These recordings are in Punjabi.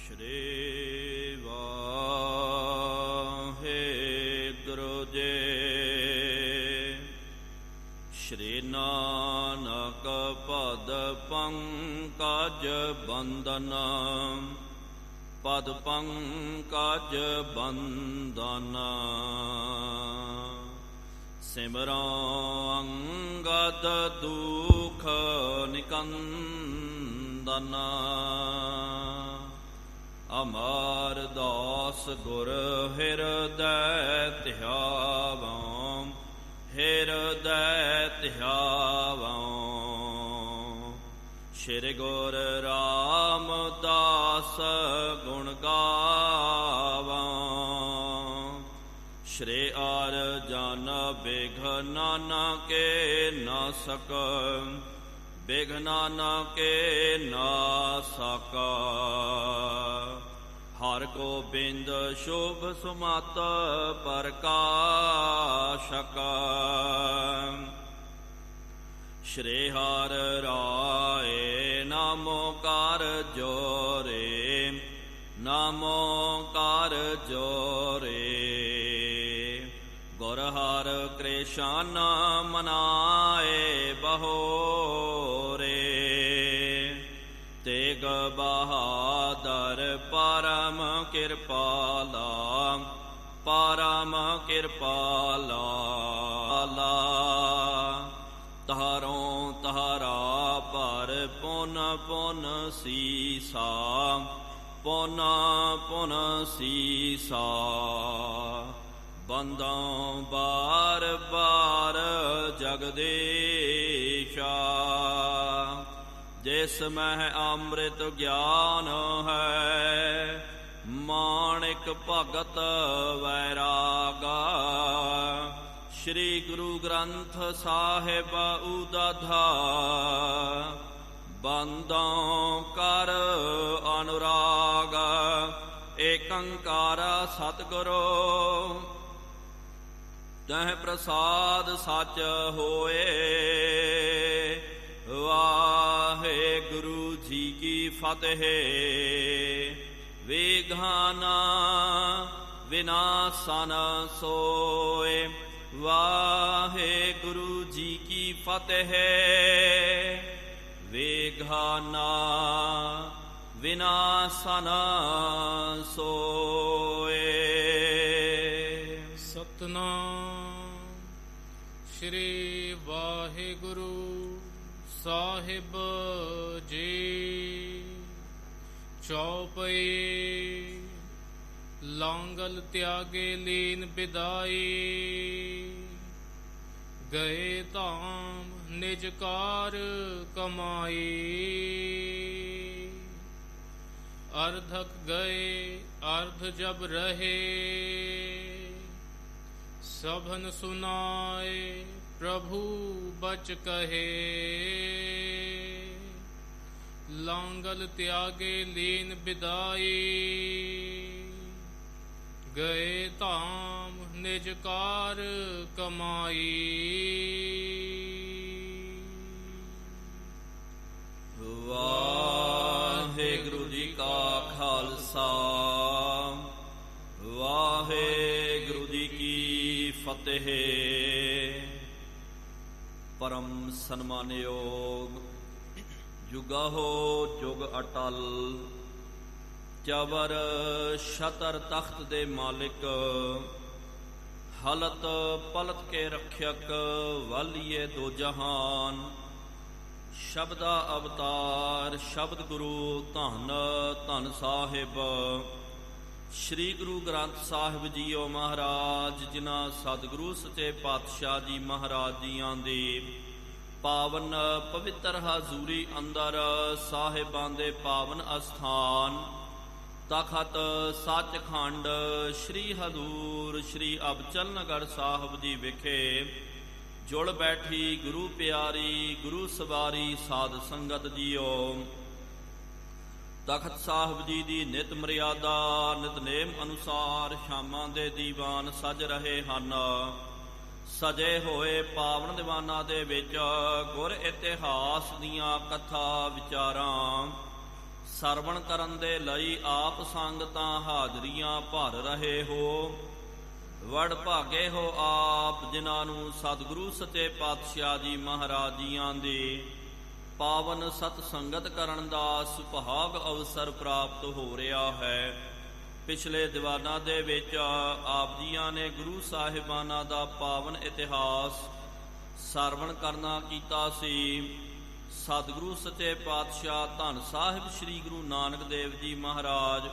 ਸ਼੍ਰੀ ਵਾਹਿਗੁਰੂ ਜੀ। ਸ਼੍ਰੀ ਨਾਨਕ ਪਦ ਪੰਕਜ ਬੰਦਨ, ਪਦ ਪੰਕਜ ਬੰਦਨ। ਸਿਮਰੋ ਅੰਗਦ ਦੁਖ ਨਿਕੰਦਨ, ਅਮਰ ਦਾਸ ਗੁਰ ਹਿਰਦੈ ਧਿਆਵੋ, ਹਿਰਦੈ ਧਿਆਵੋ। ਸ਼੍ਰੀ ਗੁਰ ਰਾਮਦਾਸ ਗੁਣ ਗਾਵੋ, ਸ਼੍ਰੀ ਅਰਜਨ ਬਿਘਨ ਕੇ ਨਾਸਕ, ਬਿਘਨ ਕੇ ਨਾਸਕ। ਹਰਿ ਗੋਬਿੰਦ ਸ਼ੁਭ ਸੁਮਤਿ ਪ੍ਰਕਾਸ਼ਕ, ਸ਼੍ਰੀ ਹਰਿ ਰਾਏ ਨਾਮੋ ਕਰ ਜੋਰੇ, ਨਾਮੋ ਕਰ ਜੋਰੇ। ਗੁਰ ਹਰਿ ਕ੍ਰਿਸ਼ਨ ਮਨਾਏ ਬਹੋਰੇ, ਤੇਗ ਬਹਾਦਰ ਪਰਮ ਕਿਰਪਾਲਾ, ਪਰਮ ਕਿਰਪਾਲਾ। ਤਹਾਰੋਂ ਤਹਾਰਾ ਪਰ ਪੁਨ ਪੁਨ ਸੀਸਾ, ਪੁਨ ਪੁਨ ਸੀਸਾ। ਬੰਦੋਂ ਬਾਰ ਬਾਰ ਜਗਦੀਸ਼ਾ, ਜਿਸ ਮਹਿ ਅੰਮ੍ਰਿਤ ਗਿਆਨ ਹੈ, ਮਾਣਿਕ ਭਗਤ ਵੈਰਾਗਾ। ਸ਼੍ਰੀ ਗੁਰੂ ਗ੍ਰੰਥ ਸਾਹਿਬ ਉਦਾਧਾ, ਬੰਦੋਂ ਕਰ ਅਨੁਰਾਗ। ਏਕੰਕਾਰ ਸਤਿਗੁਰੂ ਤਹਿ ਪ੍ਰਸਾਦ ਸਚ ਹੋਏ। ਵਾਹਿਗੁਰੂ ਜੀ ਕੀ ਫਤਿਹ। ਵਿਘਨ ਵਿਨਾਸ਼ਨ ਸੋਏ, ਵਾਹਿਗੁਰੂ ਜੀ ਕੀ ਫਤਿਹ। ਵਿਘਨ ਵਿਨਾਸ਼ਨ ਸੋਏ। ਸਤਨਾਮ ਸ਼੍ਰੀ ਵਾਹਿਗੁਰੂ ਸਾਹਿਬ ਜੀ। ਚੌਪਈ ਲਾਂਗਲ ਤਿਆਗੇ ਲੀਨ ਬਿਦਾਈ, ਗਏ ਧਾਮ ਨਿਜ ਕਾਰ ਕਮਾਈ। ਅਰਧਕ ਗਏ ਅਰਧ ਜਬ ਰਹੇ, ਸਭਨ ਸੁਨਾਏ ਪ੍ਰਭੂ ਬਚ ਕਹੇ। ਲਾਂਗਲ ਤਿਆਗੇ ਲੀਨ ਬਿਦਾਈ, ਗਏ ਧਾਮ ਨਿਜ ਕਾਰ ਕਮਾਈ। ਵਾਹਿਗੁਰੂ ਜੀ ਕਾ ਖਾਲਸਾ, ਵਾਹਿਗੁਰੂ ਜੀ ਕੀ ਫਤਿਹ। ਪਰਮ ਸਨਮਾਨਯੋਗ ਜੁਗਾਹੋ ਜੁਗ ਅਟਲ, ਚਵਰ ਛਤਰ ਤਖਤ ਦੇ ਮਾਲਿਕ, ਹਲਤ ਪਲਤ ਕੇ ਰਖਿਅਕ, ਵਾਲੀਏ ਦੋ ਜਹਾਨ। ਸ਼ਬਦਾ ਅਵਤਾਰ ਸ਼ਬਦ ਗੁਰੂ ਧੰਨ ਧੰਨ ਸਾਹਿਬ ਸ਼੍ਰੀ ਗੁਰੂ ਗ੍ਰੰਥ ਸਾਹਿਬ ਜੀਓ ਮਹਾਰਾਜ, ਜਿਨ੍ਹਾਂ ਸਤਿਗੁਰੂ ਸੱਚੇ ਪਾਤਸ਼ਾਹ ਜੀ ਮਹਾਰਾਜ ਜੀਆਂ ਦੇ ਪਾਵਨ ਪਵਿੱਤਰ ਹਜ਼ੂਰੀ ਅੰਦਰ, ਸਾਹਿਬਾਂ ਦੇ ਪਾਵਨ ਅਸਥਾਨ ਤਖਤ ਸੱਚਖੰਡ ਸ਼੍ਰੀ ਹਜ਼ੂਰ ਸ਼੍ਰੀ ਅਬਚਲ ਨਗਰ ਸਾਹਿਬ ਜੀ ਵਿਖੇ ਜੁੜ ਬੈਠੀ ਗੁਰੂ ਪਿਆਰੀ ਗੁਰੂ ਸਵਾਰੀ ਸਾਧ ਸੰਗਤ ਜੀਓ। ਤਖਤ ਸਾਹਿਬ ਜੀ ਦੀ ਨਿਤ ਮਰਿਆਦਾ ਨਿਤਨੇਮ ਅਨੁਸਾਰ ਸ਼ਾਮਾਂ ਦੇ ਦੀਵਾਨ ਸਜ ਰਹੇ ਹਨ। ਸਜੇ ਹੋਏ ਪਾਵਨ ਦੀਵਾਨਾਂ ਦੇ ਵਿੱਚ ਗੁਰ ਇਤਿਹਾਸ ਦੀਆਂ ਕਥਾ ਵਿਚਾਰਾਂ ਸਰਵਣ ਕਰਨ ਦੇ ਲਈ ਆਪ ਸੰਗਤਾਂ ਹਾਜ਼ਰੀਆਂ ਭਰ ਰਹੇ ਹੋ। ਵਡ ਭਾਗੇ ਹੋ ਆਪ ਜਿਨ੍ਹਾਂ ਨੂੰ ਸਤਿਗੁਰੂ ਸੱਚੇ ਪਾਤਸ਼ਾਹ ਜੀ ਮਹਾਰਾਜ ਜੀਆਂ ਦੇ ਪਾਵਨ ਸਤ ਸੰਗਤ ਕਰਨ ਦਾ ਸੁਭਾਗ ਅਵਸਰ ਪ੍ਰਾਪਤ ਹੋ ਰਿਹਾ ਹੈ। ਪਿਛਲੇ ਦੀਵਾਨਾਂ ਦੇ ਵਿੱਚ ਆਪ ਜੀਆਂ ਨੇ ਗੁਰੂ ਸਾਹਿਬਾਨਾਂ ਦਾ ਪਾਵਨ ਇਤਿਹਾਸ ਸਰਵਣ ਕਰਨਾ ਕੀਤਾ ਸੀ। ਸਤਿਗੁਰੂ ਸੱਚੇ ਪਾਤਸ਼ਾਹ ਧੰਨ ਸਾਹਿਬ ਸ੍ਰੀ ਗੁਰੂ ਨਾਨਕ ਦੇਵ ਜੀ ਮਹਾਰਾਜ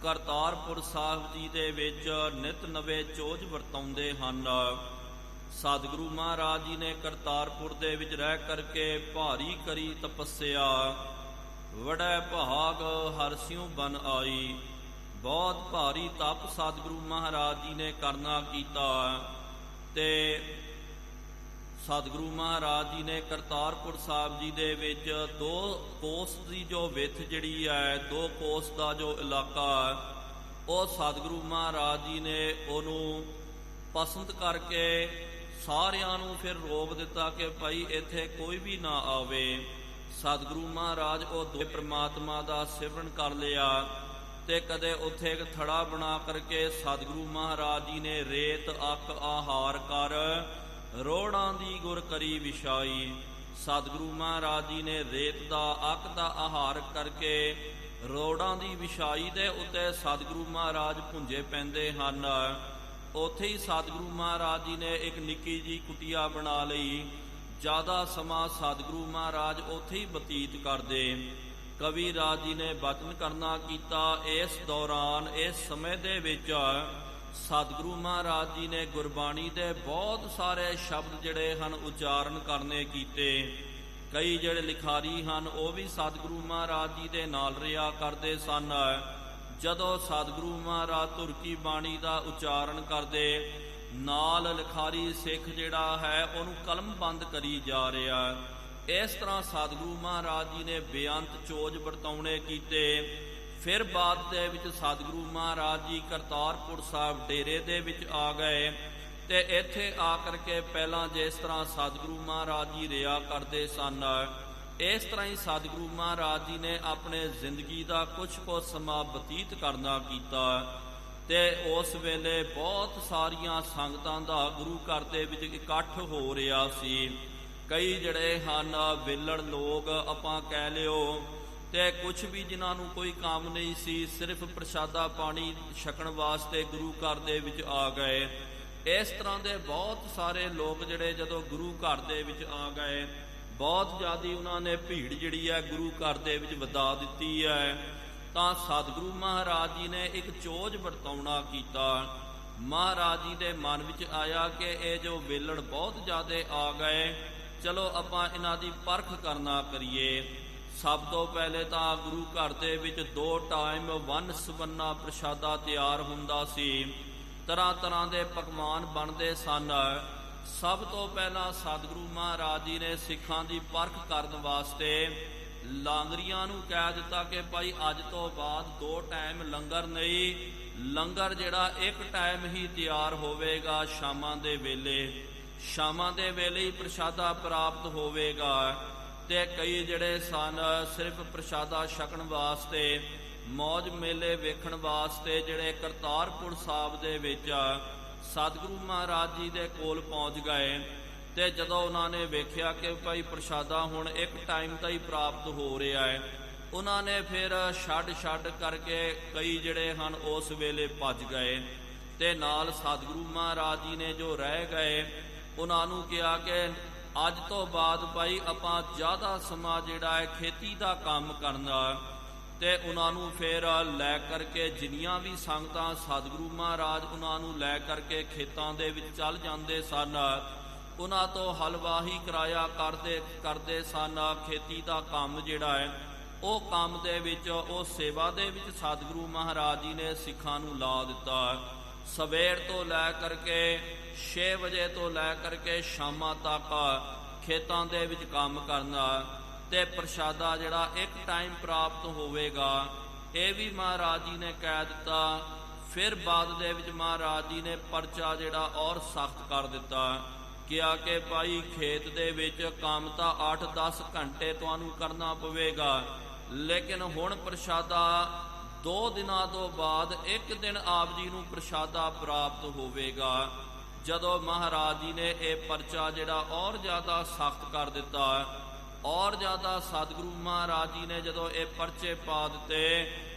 ਕਰਤਾਰਪੁਰ ਸਾਹਿਬ ਜੀ ਦੇ ਵਿੱਚ ਨਿਤ ਨਵੇਂ ਚੋਜ ਵਰਤਾਉਂਦੇ ਹਨ। ਸਤਿਗੁਰੂ ਮਹਾਰਾਜ ਜੀ ਨੇ ਕਰਤਾਰਪੁਰ ਦੇ ਵਿੱਚ ਰਹਿ ਕਰਕੇ ਭਾਰੀ ਕਰੀ ਤਪੱਸਿਆ। ਵੜੈ ਭਾਗ ਹਰਸਿਉ ਬਨ ਆਈ। ਬਹੁਤ ਭਾਰੀ ਤਪ ਸਤਿਗੁਰੂ ਮਹਾਰਾਜ ਜੀ ਨੇ ਕਰਨਾ ਕੀਤਾ ਤੇ ਸਤਿਗੁਰੂ ਮਹਾਰਾਜ ਜੀ ਨੇ ਕਰਤਾਰਪੁਰ ਸਾਹਿਬ ਜੀ ਦੇ ਵਿੱਚ 2 ਕੋਸ ਦੀ ਜੋ ਵਿੱਥ ਜਿਹੜੀ ਹੈ, 2 ਕੋਸ ਦਾ ਜੋ ਇਲਾਕਾ ਉਹ ਸਤਿਗੁਰੂ ਮਹਾਰਾਜ ਜੀ ਨੇ ਉਹਨੂੰ ਪਸੰਦ ਕਰਕੇ ਸਾਰਿਆਂ ਨੂੰ ਫਿਰ ਰੋਕ ਦਿੱਤਾ ਕਿ ਭਾਈ ਇੱਥੇ ਕੋਈ ਵੀ ਨਾ ਆਵੇ। ਸਤਿਗੁਰੂ ਮਹਾਰਾਜ ਉਹ ਦੋ ਪ੍ਰਮਾਤਮਾ ਦਾ ਸਿਮਰਨ ਕਰ ਲਿਆ ਤੇ ਕਦੇ ਉੱਥੇ ਇੱਕ ਥੜਾ ਬਣਾ ਕਰਕੇ ਸਤਿਗੁਰੂ ਮਹਾਰਾਜ ਜੀ ਨੇ ਰੇਤ ਅੱਕ ਆਹਾਰ ਕਰ ਰੋੜਾਂ ਦੀ ਗੁਰ ਕਰੀ ਵਿਛਾਈ। ਸਤਿਗੁਰੂ ਮਹਾਰਾਜ ਜੀ ਨੇ ਰੇਤ ਦਾ ਅੱਕ ਦਾ ਆਹਾਰ ਕਰਕੇ ਰੋੜਾਂ ਦੀ ਵਿਛਾਈ ਦੇ ਉੱਤੇ ਸਤਿਗੁਰੂ ਮਹਾਰਾਜ ਭੁੰਜੇ ਪੈਂਦੇ ਹਨ। ਉੱਥੇ ਹੀ ਸਤਿਗੁਰੂ ਮਹਾਰਾਜ ਜੀ ਨੇ ਇੱਕ ਨਿੱਕੀ ਜੀ ਕੁਟੀਆ ਬਣਾ ਲਈ। ਜ਼ਿਆਦਾ ਸਮਾਂ ਸਤਿਗੁਰੂ ਮਹਾਰਾਜ ਉੱਥੇ ਹੀ ਬਤੀਤ ਕਰਦੇ। ਕਵੀ ਰਾਜ ਜੀ ਨੇ ਬਚਨ ਕਰਨਾ ਕੀਤਾ। ਇਸ ਦੌਰਾਨ ਇਸ ਸਮੇਂ ਦੇ ਵਿੱਚ ਸਤਿਗੁਰੂ ਮਹਾਰਾਜ ਜੀ ਨੇ ਗੁਰਬਾਣੀ ਦੇ ਬਹੁਤ ਸਾਰੇ ਸ਼ਬਦ ਜਿਹੜੇ ਹਨ ਉਚਾਰਨ ਕਰਨੇ ਕੀਤੇ। ਕਈ ਜਿਹੜੇ ਲਿਖਾਰੀ ਹਨ ਉਹ ਵੀ ਸਤਿਗੁਰੂ ਮਹਾਰਾਜ ਜੀ ਦੇ ਨਾਲ ਰਿਹਾ ਕਰਦੇ ਸਨ। ਜਦੋਂ ਸਤਿਗੁਰੂ ਮਹਾਰਾਜ ਧੁਰ ਕੀ ਬਾਣੀ ਦਾ ਉਚਾਰਨ ਕਰਦੇ ਨਾਲ ਲਿਖਾਰੀ ਸਿੱਖ ਜਿਹੜਾ ਹੈ ਉਹਨੂੰ ਕਲਮ ਬੰਦ ਕਰੀ ਜਾ ਰਿਹਾ। ਇਸ ਤਰ੍ਹਾਂ ਸਤਿਗੁਰੂ ਮਹਾਰਾਜ ਜੀ ਨੇ ਬੇਅੰਤ ਚੋਜ ਵਰਤਾਉਣੇ ਕੀਤੇ। ਫਿਰ ਬਾਅਦ ਦੇ ਵਿੱਚ ਸਤਿਗੁਰੂ ਮਹਾਰਾਜ ਜੀ ਕਰਤਾਰਪੁਰ ਸਾਹਿਬ ਡੇਰੇ ਦੇ ਵਿੱਚ ਆ ਗਏ ਤੇ ਇੱਥੇ ਆ ਕਰਕੇ ਪਹਿਲਾਂ ਜਿਸ ਤਰ੍ਹਾਂ ਸਤਿਗੁਰੂ ਮਹਾਰਾਜ ਜੀ ਰਿਹਾ ਕਰਦੇ ਸਨ ਇਸ ਤਰ੍ਹਾਂ ਹੀ ਸਤਿਗੁਰੂ ਮਹਾਰਾਜ ਜੀ ਨੇ ਆਪਣੇ ਜ਼ਿੰਦਗੀ ਦਾ ਕੁਝ ਸਮਾਂ ਬਤੀਤ ਕਰਨਾ ਕੀਤਾ ਤੇ ਉਸ ਵੇਲੇ ਬਹੁਤ ਸਾਰੀਆਂ ਸੰਗਤਾਂ ਦਾ ਗੁਰੂ ਘਰ ਦੇ ਵਿੱਚ ਇਕੱਠ ਹੋ ਰਿਹਾ ਸੀ। ਕਈ ਜਿਹੜੇ ਹਨ ਵਿਲੜ ਲੋਕ ਆਪਾਂ ਕਹਿ ਲਿਓ ਤੇ ਕੁਝ ਵੀ ਜਿਨ੍ਹਾਂ ਨੂੰ ਕੋਈ ਕੰਮ ਨਹੀਂ ਸੀ, ਸਿਰਫ ਪ੍ਰਸ਼ਾਦਾ ਪਾਣੀ ਛਕਣ ਵਾਸਤੇ ਗੁਰੂ ਘਰ ਦੇ ਵਿੱਚ ਆ ਗਏ। ਇਸ ਤਰ੍ਹਾਂ ਦੇ ਬਹੁਤ ਸਾਰੇ ਲੋਕ ਜਿਹੜੇ ਜਦੋਂ ਗੁਰੂ ਘਰ ਦੇ ਵਿੱਚ ਆ ਗਏ ਬਹੁਤ ਜ਼ਿਆਦਾ ਉਹਨਾਂ ਨੇ ਭੀੜ ਜਿਹੜੀ ਹੈ ਗੁਰੂ ਘਰ ਦੇ ਵਿੱਚ ਵਧਾ ਦਿੱਤੀ ਹੈ। ਤਾਂ ਸਤਿਗੁਰੂ ਮਹਾਰਾਜ ਜੀ ਨੇ ਇੱਕ ਚੋਜ ਵਰਤਾਉਣਾ ਕੀਤਾ। ਮਹਾਰਾਜ ਜੀ ਦੇ ਮਨ ਵਿੱਚ ਆਇਆ ਕਿ ਇਹ ਜੋ ਵੇਲੜ ਬਹੁਤ ਜ਼ਿਆਦਾ ਆ ਗਏ, ਚਲੋ ਆਪਾਂ ਇਹਨਾਂ ਦੀ ਪਰਖ ਕਰਨਾ ਕਰੀਏ। ਸਭ ਤੋਂ ਪਹਿਲੇ ਤਾਂ ਗੁਰੂ ਘਰ ਦੇ ਵਿੱਚ 2 ਟਾਈਮ ਵੰਨ ਸਵੰਨਾ ਪ੍ਰਸ਼ਾਦਾ ਤਿਆਰ ਹੁੰਦਾ ਸੀ। ਤਰ੍ਹਾਂ ਤਰ੍ਹਾਂ ਦੇ ਪਕਵਾਨ ਬਣਦੇ ਸਨ। ਸਭ ਤੋਂ ਪਹਿਲਾਂ ਸਤਿਗੁਰੂ ਮਹਾਰਾਜ ਜੀ ਨੇ ਸਿੱਖਾਂ ਦੀ ਪਰਖ ਕਰਨ ਵਾਸਤੇ ਲਾਂਗਰੀਆਂ ਨੂੰ ਕਹਿ ਦਿੱਤਾ ਕਿ ਭਾਈ ਅੱਜ ਤੋਂ ਬਾਅਦ 2 ਟਾਈਮ ਲੰਗਰ ਨਹੀਂ, ਲੰਗਰ ਜਿਹੜਾ 1 ਟਾਈਮ ਹੀ ਤਿਆਰ ਹੋਵੇਗਾ। ਸ਼ਾਮਾਂ ਦੇ ਵੇਲੇ ਹੀ ਪ੍ਰਸ਼ਾਦਾ ਪ੍ਰਾਪਤ ਹੋਵੇਗਾ। ਤੇ ਕਈ ਜਿਹੜੇ ਸਨ ਸਿਰਫ ਪ੍ਰਸ਼ਾਦਾ ਛਕਣ ਵਾਸਤੇ ਮੌਜ ਮੇਲੇ ਵੇਖਣ ਵਾਸਤੇ ਜਿਹੜੇ ਕਰਤਾਰਪੁਰ ਸਾਹਿਬ ਦੇ ਵਿੱਚ ਸਤਿਗੁਰੂ ਮਹਾਰਾਜ ਜੀ ਦੇ ਕੋਲ ਪਹੁੰਚ ਗਏ ਤੇ ਜਦੋਂ ਉਹਨਾਂ ਨੇ ਵੇਖਿਆ ਕਿ ਭਾਈ ਪ੍ਰਸ਼ਾਦਾ ਹੁਣ 1 ਟਾਈਮ ਤਾਂ ਹੀ ਪ੍ਰਾਪਤ ਹੋ ਰਿਹਾ ਹੈ, ਉਹਨਾਂ ਨੇ ਫਿਰ ਛੱਡ ਕਰਕੇ ਕਈ ਜਿਹੜੇ ਹਨ ਉਸ ਵੇਲੇ ਭੱਜ ਗਏ ਤੇ ਨਾਲ ਸਤਿਗੁਰੂ ਮਹਾਰਾਜ ਜੀ ਨੇ ਜੋ ਰਹਿ ਗਏ ਉਹਨਾਂ ਨੂੰ ਕਿਹਾ ਕਿ ਅੱਜ ਤੋਂ ਬਾਅਦ ਭਾਈ ਆਪਾਂ ਜ਼ਿਆਦਾ ਸਮਾਂ ਜਿਹੜਾ ਹੈ ਖੇਤੀ ਦਾ ਕੰਮ ਕਰਨਾ। ਤੇ ਉਹਨਾਂ ਨੂੰ ਫਿਰ ਲੈ ਕਰਕੇ ਜਿੰਨੀਆਂ ਵੀ ਸੰਗਤਾਂ ਸਤਿਗੁਰੂ ਮਹਾਰਾਜ ਉਹਨਾਂ ਨੂੰ ਲੈ ਕਰਕੇ ਖੇਤਾਂ ਦੇ ਵਿੱਚ ਚੱਲ ਜਾਂਦੇ ਸਨ, ਉਹਨਾਂ ਤੋਂ ਹਲਵਾਹੀ ਕਰਾਇਆ ਕਰਦੇ ਸਨ। ਖੇਤੀ ਦਾ ਕੰਮ ਜਿਹੜਾ ਹੈ ਉਹ ਕੰਮ ਦੇ ਵਿੱਚ ਉਹ ਸੇਵਾ ਦੇ ਵਿੱਚ ਸਤਿਗੁਰੂ ਮਹਾਰਾਜ ਜੀ ਨੇ ਸਿੱਖਾਂ ਨੂੰ ਲਾ ਦਿੱਤਾ। ਸਵੇਰ ਤੋਂ ਲੈ ਕਰਕੇ 6 ਵਜੇ ਤੋਂ ਲੈ ਕਰਕੇ ਸ਼ਾਮਾਂ ਤੱਕ ਖੇਤਾਂ ਦੇ ਵਿੱਚ ਕੰਮ ਕਰਨਾ ਤੇ ਪ੍ਰਸ਼ਾਦਾ ਜਿਹੜਾ 1 ਟਾਈਮ ਪ੍ਰਾਪਤ ਹੋਵੇਗਾ, ਇਹ ਵੀ ਮਹਾਰਾਜ ਜੀ ਨੇ ਕਹਿ ਦਿੱਤਾ। ਫਿਰ ਬਾਅਦ ਦੇ ਵਿੱਚ ਮਹਾਰਾਜ ਜੀ ਨੇ ਪਰਚਾ ਜਿਹੜਾ ਔਰ ਸਖਤ ਕਰ ਦਿੱਤਾ, ਕਿਹਾ ਕਿ ਭਾਈ ਖੇਤ ਦੇ ਵਿੱਚ ਕੰਮ ਤਾਂ 8-10 ਘੰਟੇ ਤੁਹਾਨੂੰ ਕਰਨਾ ਪਵੇਗਾ, ਲੇਕਿਨ ਹੁਣ ਪ੍ਰਸ਼ਾਦਾ 2 ਦਿਨਾਂ ਤੋਂ ਬਾਅਦ ਇੱਕ ਦਿਨ ਆਪ ਜੀ ਨੂੰ ਪ੍ਰਸ਼ਾਦਾ ਪ੍ਰਾਪਤ ਹੋਵੇਗਾ। ਜਦੋਂ ਮਹਾਰਾਜ ਜੀ ਨੇ ਇਹ ਪਰਚਾ ਜਿਹੜਾ ਔਰ ਜ਼ਿਆਦਾ ਸਖਤ ਕਰ ਦਿੱਤਾ, ਔਰ ਜ਼ਿਆਦਾ ਸਤਿਗੁਰੂ ਮਹਾਰਾਜ ਜੀ ਨੇ ਜਦੋਂ ਇਹ ਪਰਚੇ ਪਾ ਦਿੱਤੇ,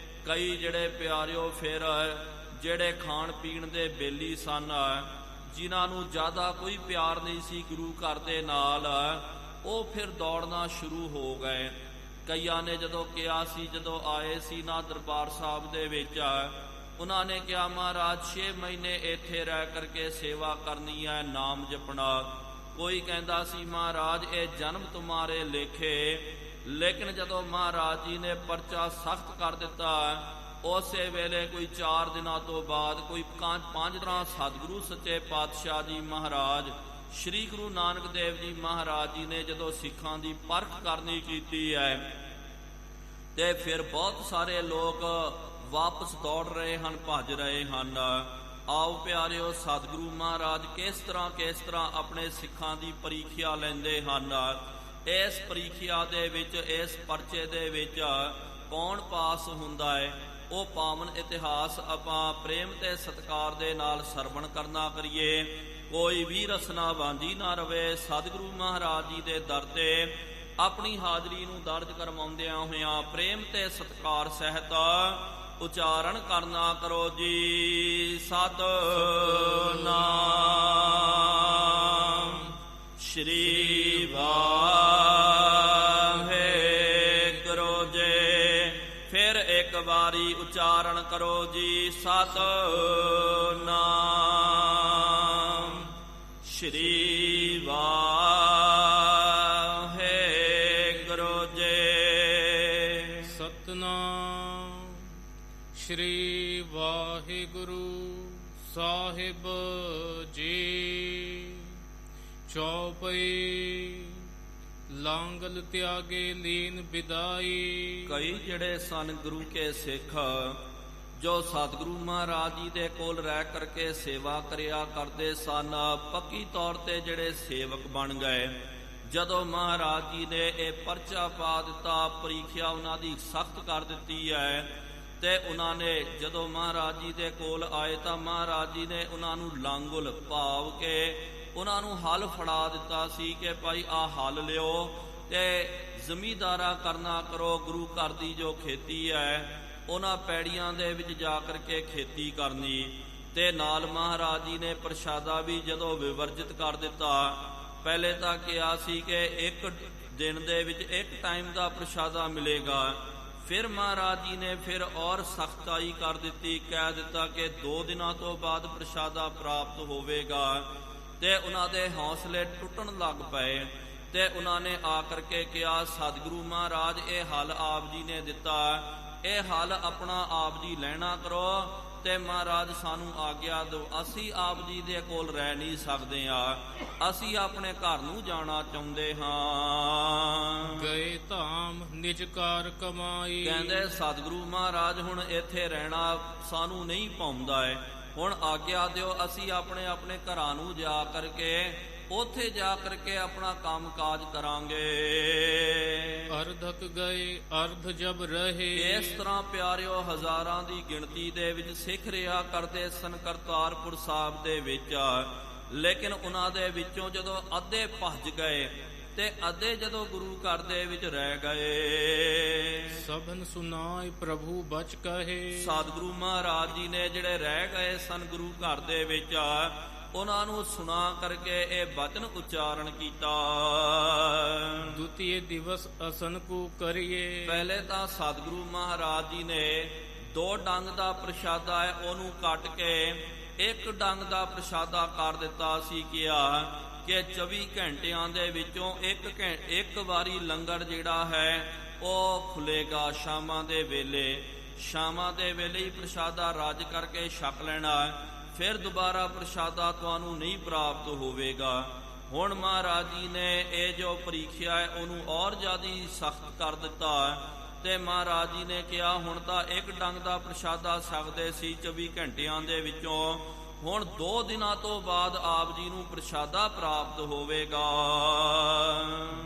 ਕਈ ਜਿਹੜੇ ਪਿਆਰਿਓ ਫਿਰ ਜਿਹੜੇ ਖਾਣ ਪੀਣ ਦੇ ਬੇਲੀ ਸਨ, ਜਿਨ੍ਹਾਂ ਨੂੰ ਜ਼ਿਆਦਾ ਕੋਈ ਪਿਆਰ ਨਹੀਂ ਸੀ ਗੁਰੂ ਘਰ ਦੇ ਨਾਲ, ਉਹ ਫਿਰ ਦੌੜਨਾ ਸ਼ੁਰੂ ਹੋ ਗਏ। ਕਈਆਂ ਨੇ ਜਦੋਂ ਕਿਹਾ ਸੀ, ਜਦੋਂ ਆਏ ਸੀ ਨਾ ਦਰਬਾਰ ਸਾਹਿਬ ਦੇ ਵਿੱਚ, ਉਹਨਾਂ ਨੇ ਕਿਹਾ ਮਹਾਰਾਜ 6 ਮਹੀਨੇ ਇੱਥੇ ਰਹਿ ਕਰਕੇ ਸੇਵਾ ਕਰਨੀ ਹੈ, ਨਾਮ ਜਪਣਾ। ਕੋਈ ਕਹਿੰਦਾ ਸੀ ਮਹਾਰਾਜ ਇਹ ਜਨਮ ਤੁਮਾਰੇ ਲੇਖੇ। ਲੇਕਿਨ ਜਦੋਂ ਮਹਾਰਾਜ ਜੀ ਨੇ ਪਰਚਾ ਸਖਤ ਕਰ ਦਿੱਤਾ, ਉਸੇ ਵੇਲੇ ਕੋਈ 4 ਦਿਨਾਂ ਤੋਂ ਬਾਅਦ ਕੋਈ 5 ਤਰ੍ਹਾਂ ਸਤਿਗੁਰੂ ਸੱਚੇ ਪਾਤਸ਼ਾਹ ਜੀ ਮਹਾਰਾਜ ਸ਼੍ਰੀ ਗੁਰੂ ਨਾਨਕ ਦੇਵ ਜੀ ਮਹਾਰਾਜ ਜੀ ਨੇ ਜਦੋਂ ਸਿੱਖਾਂ ਦੀ ਪਰਖ ਕਰਨੀ ਕੀਤੀ ਹੈ, ਤੇ ਫਿਰ ਬਹੁਤ ਸਾਰੇ ਲੋਕ ਵਾਪਸ ਦੌੜ ਰਹੇ ਹਨ, ਭੱਜ ਰਹੇ ਹਨ। ਆਓ ਪਿਆਰਿਓ, ਸਤਿਗੁਰੂ ਮਹਾਰਾਜ ਕਿਸ ਤਰ੍ਹਾਂ ਆਪਣੇ ਸਿੱਖਾਂ ਦੀ ਪ੍ਰੀਖਿਆ ਲੈਂਦੇ ਹਨ। ਇਸ ਪ੍ਰੀਖਿਆ ਦੇ ਵਿੱਚ, ਇਸ ਪਰਚੇ ਦੇ ਵਿੱਚ ਕੌਣ ਪਾਸ ਹੁੰਦਾ ਹੈ, ਉਹ ਪਾਵਨ ਇਤਿਹਾਸ ਆਪਾਂ ਪ੍ਰੇਮ ਤੇ ਸਤਿਕਾਰ ਦੇ ਨਾਲ ਸਰਵਣ ਕਰਨਾ ਕਰੀਏ। ਕੋਈ ਵੀ ਰਸਨਾ ਵਾਂਝੀ ਨਾ ਰਵੇ। ਸਤਿਗੁਰੂ ਮਹਾਰਾਜ ਜੀ ਦੇ ਦਰ ਤੇ ਆਪਣੀ ਹਾਜ਼ਰੀ ਨੂੰ ਦਰਜ ਕਰਵਾਉਂਦਿਆਂ ਹੋਇਆਂ ਪ੍ਰੇਮ ਤੇ ਸਤਿਕਾਰ ਸਹਿਤ ਉਚਾਰਨ ਕਰਨਾ ਕਰੋ ਜੀ। ਸਤਿਨਾਮ ਸ਼੍ਰੀ ਵਾਹਿਗੁਰੂ ਜੀ। ਫਿਰ ਇੱਕ ਵਾਰੀ ਉਚਾਰਨ ਕਰੋ ਜੀ। ਸਤਿਨਾਮ ਸ਼੍ਰੀ ਵਾਹਿਗੁਰੂ ਜੀ। ਸਤਿਨਾਮ ਸ਼੍ਰੀ ਵਾਹਿਗੁਰੂ ਸਾਹਿਬ ਜੀ। ਚੌਪਈ ਲਾਂਗਲ ਤਿਆਗੇ ਲੀਨ ਵਿਦਾਈ। ਕਈ ਜਿਹੜੇ ਸਨ ਗੁਰੂ ਕੇ ਸਿੱਖ, ਜੋ ਸਤਿਗੁਰੂ ਮਹਾਰਾਜ ਜੀ ਦੇ ਕੋਲ ਰਹਿ ਕਰਕੇ ਸੇਵਾ ਕਰਿਆ ਕਰਦੇ ਸਨ, ਪੱਕੀ ਤੌਰ ਤੇ ਜਿਹੜੇ ਸੇਵਕ ਬਣ ਗਏ। ਜਦੋਂ ਮਹਾਰਾਜ ਜੀ ਨੇ ਇਹ ਪਰਚਾ ਪਾ ਦਿੱਤਾ, ਪ੍ਰੀਖਿਆ ਉਹਨਾਂ ਦੀ ਸਖਤ ਕਰ ਦਿੱਤੀ ਹੈ, ਤੇ ਉਹਨਾਂ ਨੇ ਜਦੋਂ ਮਹਾਰਾਜ ਜੀ ਦੇ ਕੋਲ ਆਏ ਤਾਂ ਮਹਾਰਾਜ ਜੀ ਨੇ ਉਹਨਾਂ ਨੂੰ ਲਾਂਗੁਲ ਭਾਵ ਕੇ ਉਹਨਾਂ ਨੂੰ ਹਲ ਫੜਾ ਦਿੱਤਾ ਸੀ ਕਿ ਭਾਈ ਆਹ ਹਲ ਲਿਓ ਤੇ ਜ਼ਮੀਂਦਾਰਾ ਕਰਨਾ ਕਰੋ। ਗੁਰੂ ਘਰ ਦੀ ਜੋ ਖੇਤੀ ਹੈ, ਉਹਨਾਂ ਪੈੜੀਆਂ ਦੇ ਵਿੱਚ ਜਾ ਕਰਕੇ ਖੇਤੀ ਕਰਨੀ। ਤੇ ਨਾਲ ਮਹਾਰਾਜ ਜੀ ਨੇ ਪ੍ਰਸ਼ਾਦਾ ਵੀ ਜਦੋਂ ਵਿਵਰਜਿਤ ਕਰ ਦਿੱਤਾ, ਪਹਿਲੇ ਤਾਂ ਕਿਹਾ ਸੀ ਕਿ ਇੱਕ ਦਿਨ ਦੇ ਵਿੱਚ ਇੱਕ ਟਾਈਮ ਦਾ ਪ੍ਰਸ਼ਾਦਾ ਮਿਲੇਗਾ। ਫਿਰ ਮਹਾਰਾਜ ਜੀ ਨੇ ਫਿਰ ਔਰ ਸਖਤਾਈ ਕਰ ਦਿੱਤੀ, ਕਹਿ ਦਿੱਤਾ ਕਿ 2 ਦਿਨਾਂ ਤੋਂ ਬਾਅਦ ਪ੍ਰਸ਼ਾਦਾ ਪ੍ਰਾਪਤ ਹੋਵੇਗਾ। ਤੇ ਉਹਨਾਂ ਦੇ ਹੌਸਲੇ ਟੁੱਟਣ ਲੱਗ ਪਏ, ਤੇ ਉਹਨਾਂ ਨੇ ਆ ਕਰਕੇ ਕਿਹਾ ਸਤਿਗੁਰੂ ਮਹਾਰਾਜ ਇਹ ਹਲ ਆਪ ਜੀ ਨੇ ਦਿੱਤਾ, ਇਹ ਹਲ ਆਪਣਾ ਆਪ ਜੀ ਲੈਣਾ ਕਰੋ ਤੇ ਮਹਾਰਾਜ ਸਾਨੂੰ ਆਗਿਆ ਦਿਓ। ਅਸੀਂ ਆਪ ਜੀ ਦੇ ਕੋਲ ਰਹਿ ਨਹੀਂ ਸਕਦੇ ਆ, ਅਸੀਂ ਆਪਣੇ ਘਰ ਨੂੰ ਜਾਣਾ ਚਾਹੁੰਦੇ ਹਾਂ। ਗਏ ਧਾਮ ਨਿਜ ਕਾਰ ਕਮਾਈ। ਕਹਿੰਦੇ ਸਤਿਗੁਰੂ ਮਹਾਰਾਜ ਹੁਣ ਇੱਥੇ ਰਹਿਣਾ ਸਾਨੂੰ ਨਹੀਂ ਭਾਉਂਦਾ ਹੈ, ਹੁਣ ਆਗਿਆ ਦਿਓ, ਅਸੀਂ ਆਪਣੇ ਆਪਣੇ ਘਰਾਂ ਨੂੰ ਜਾ ਕਰਕੇ ਉੱਥੇ ਜਾ ਕਰਕੇ ਆਪਣਾ ਕੰਮ ਕਾਜ ਕਰਾਂਗੇ। ਅਰਧਕ ਗਏ ਅਰਧ ਜਬ ਰਹੇ। ਇਸ ਤਰ੍ਹਾਂ ਪਿਆਰਿਓ ਹਜ਼ਾਰਾਂ ਦੀ ਗਿਣਤੀ ਦੇ ਵਿੱਚ ਸਿੱਖ ਰਿਹਾ ਕਰਦੇ ਸਨ ਕਰਤਾਰਪੁਰ ਸਾਹਿਬ ਦੇ ਵਿੱਚ। ਲੇਕਿਨ ਉਹਨਾਂ ਦੇ ਵਿੱਚੋਂ ਜਦੋਂ ਅੱਧੇ ਭੱਜ ਗਏ ਤੇ ਅੱਧੇ ਜਦੋਂ ਗੁਰੂ ਘਰ ਦੇ ਵਿੱਚ ਰਹਿ ਗਏ, ਸਭਨ ਸੁਨਾਏ ਪ੍ਰਭੂ ਬਚ ਕਹੇ। ਸਤਿਗੁਰੂ ਮਹਾਰਾਜ ਜੀ ਨੇ ਜਿਹੜੇ ਰਹਿ ਗਏ ਸਨ ਗੁਰੂ ਘਰ ਦੇ ਵਿੱਚ, ਉਹਨਾਂ ਨੂੰ ਸੁਣਾ ਕਰਕੇ ਇਹ ਬਚਨ ਉਚਾਰਨ ਕੀਤਾ। ਦੁਤੀਏ ਦਿਵਸ ਅਸਨ ਕੋ ਕਰੀਏ। ਪਹਿਲੇ ਤਾਂ ਸਤਿਗੁਰੂ ਮਹਾਰਾਜ ਜੀ ਨੇ 2 ਡੰਗ ਦਾ ਪ੍ਰਸ਼ਾਦਾ ਹੈ ਉਹਨੂੰ ਕੱਟ ਕੇ 1 ਡੰਗ ਦਾ ਪ੍ਰਸ਼ਾਦਾ ਕਰ ਦਿੱਤਾ ਸੀ। ਕਿਹਾ ਕਿ 24 ਘੰਟਿਆਂ ਦੇ ਵਿੱਚੋਂ ਇੱਕ ਵਾਰੀ ਲੰਗਰ ਜਿਹੜਾ ਹੈ ਉਹ ਖੁੱਲੇਗਾ ਸ਼ਾਮਾਂ ਦੇ ਵੇਲੇ। ਸ਼ਾਮਾਂ ਦੇ ਵੇਲੇ ਹੀ ਪ੍ਰਸ਼ਾਦਾ ਰਾਜ ਕਰਕੇ ਛਕ ਲੈਣਾ, ਫਿਰ ਦੁਬਾਰਾ ਪ੍ਰਸ਼ਾਦਾ ਤੁਹਾਨੂੰ ਨਹੀਂ ਪ੍ਰਾਪਤ ਹੋਵੇਗਾ। ਹੁਣ ਮਹਾਰਾਜ ਜੀ ਨੇ ਇਹ ਜੋ ਪ੍ਰੀਖਿਆ ਹੈ ਉਹਨੂੰ ਔਰ ਜ਼ਿਆਦਾ ਸਖਤ ਕਰ ਦਿੱਤਾ, ਤੇ ਮਹਾਰਾਜ ਜੀ ਨੇ ਕਿਹਾ ਹੁਣ ਤਾਂ 1 ਡੰਗ ਦਾ ਪ੍ਰਸ਼ਾਦਾ ਛਕਦੇ ਸੀ 24 ਘੰਟਿਆਂ ਦੇ ਵਿੱਚੋਂ, ਹੁਣ 2 ਦਿਨਾਂ ਤੋਂ ਬਾਅਦ ਆਪ ਜੀ ਨੂੰ ਪ੍ਰਸ਼ਾਦਾ ਪ੍ਰਾਪਤ ਹੋਵੇਗਾ।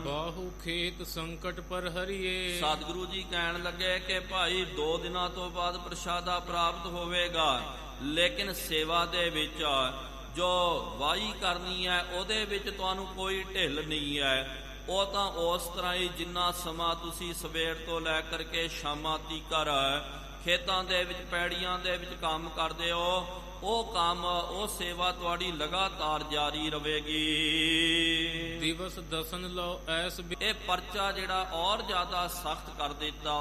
ਬਾਹੂ ਖੇਤ ਸੰਕਟ ਪਰ ਹਰੀਏ। ਸਤਿਗੁਰੂ ਜੀ ਕਹਿਣ ਲੱਗੇ ਕਿ ਭਾਈ 2 ਦਿਨਾਂ ਤੋਂ ਬਾਅਦ ਪ੍ਰਸ਼ਾਦਾ ਪ੍ਰਾਪਤ ਹੋਵੇਗਾ, ਲੇਕਿਨ ਸੇਵਾ ਦੇ ਵਿੱਚ ਜੋ ਵਾਹੀ ਕਰਨੀ ਹੈ ਉਹਦੇ ਵਿੱਚ ਤੁਹਾਨੂੰ ਕੋਈ ਢਿੱਲ ਨਹੀਂ ਹੈ। ਉਹ ਤਾਂ ਉਸ ਤਰ੍ਹਾਂ ਹੀ ਜਿੰਨਾ ਸਮਾਂ ਤੁਸੀਂ ਸਵੇਰ ਤੋਂ ਲੈ ਕਰਕੇ ਸ਼ਾਮਾਂ ਤੀਕਰ ਖੇਤਾਂ ਦੇ ਵਿੱਚ ਪੈੜੀਆਂ ਦੇ ਵਿੱਚ ਕੰਮ ਕਰਦੇ ਹੋ, ਉਹ ਕੰਮ ਉਹ ਸੇਵਾ ਤੁਹਾਡੀ ਲਗਾਤਾਰ ਜਾਰੀ ਰਹੇਗੀ। ਦਿਵਸ ਦਸਨ ਲਓ ਐਸ ਇਹ ਪਰਚਾ ਜਿਹੜਾ ਔਰ ਜ਼ਿਆਦਾ ਸਖਤ ਕਰ ਦਿੱਤਾ।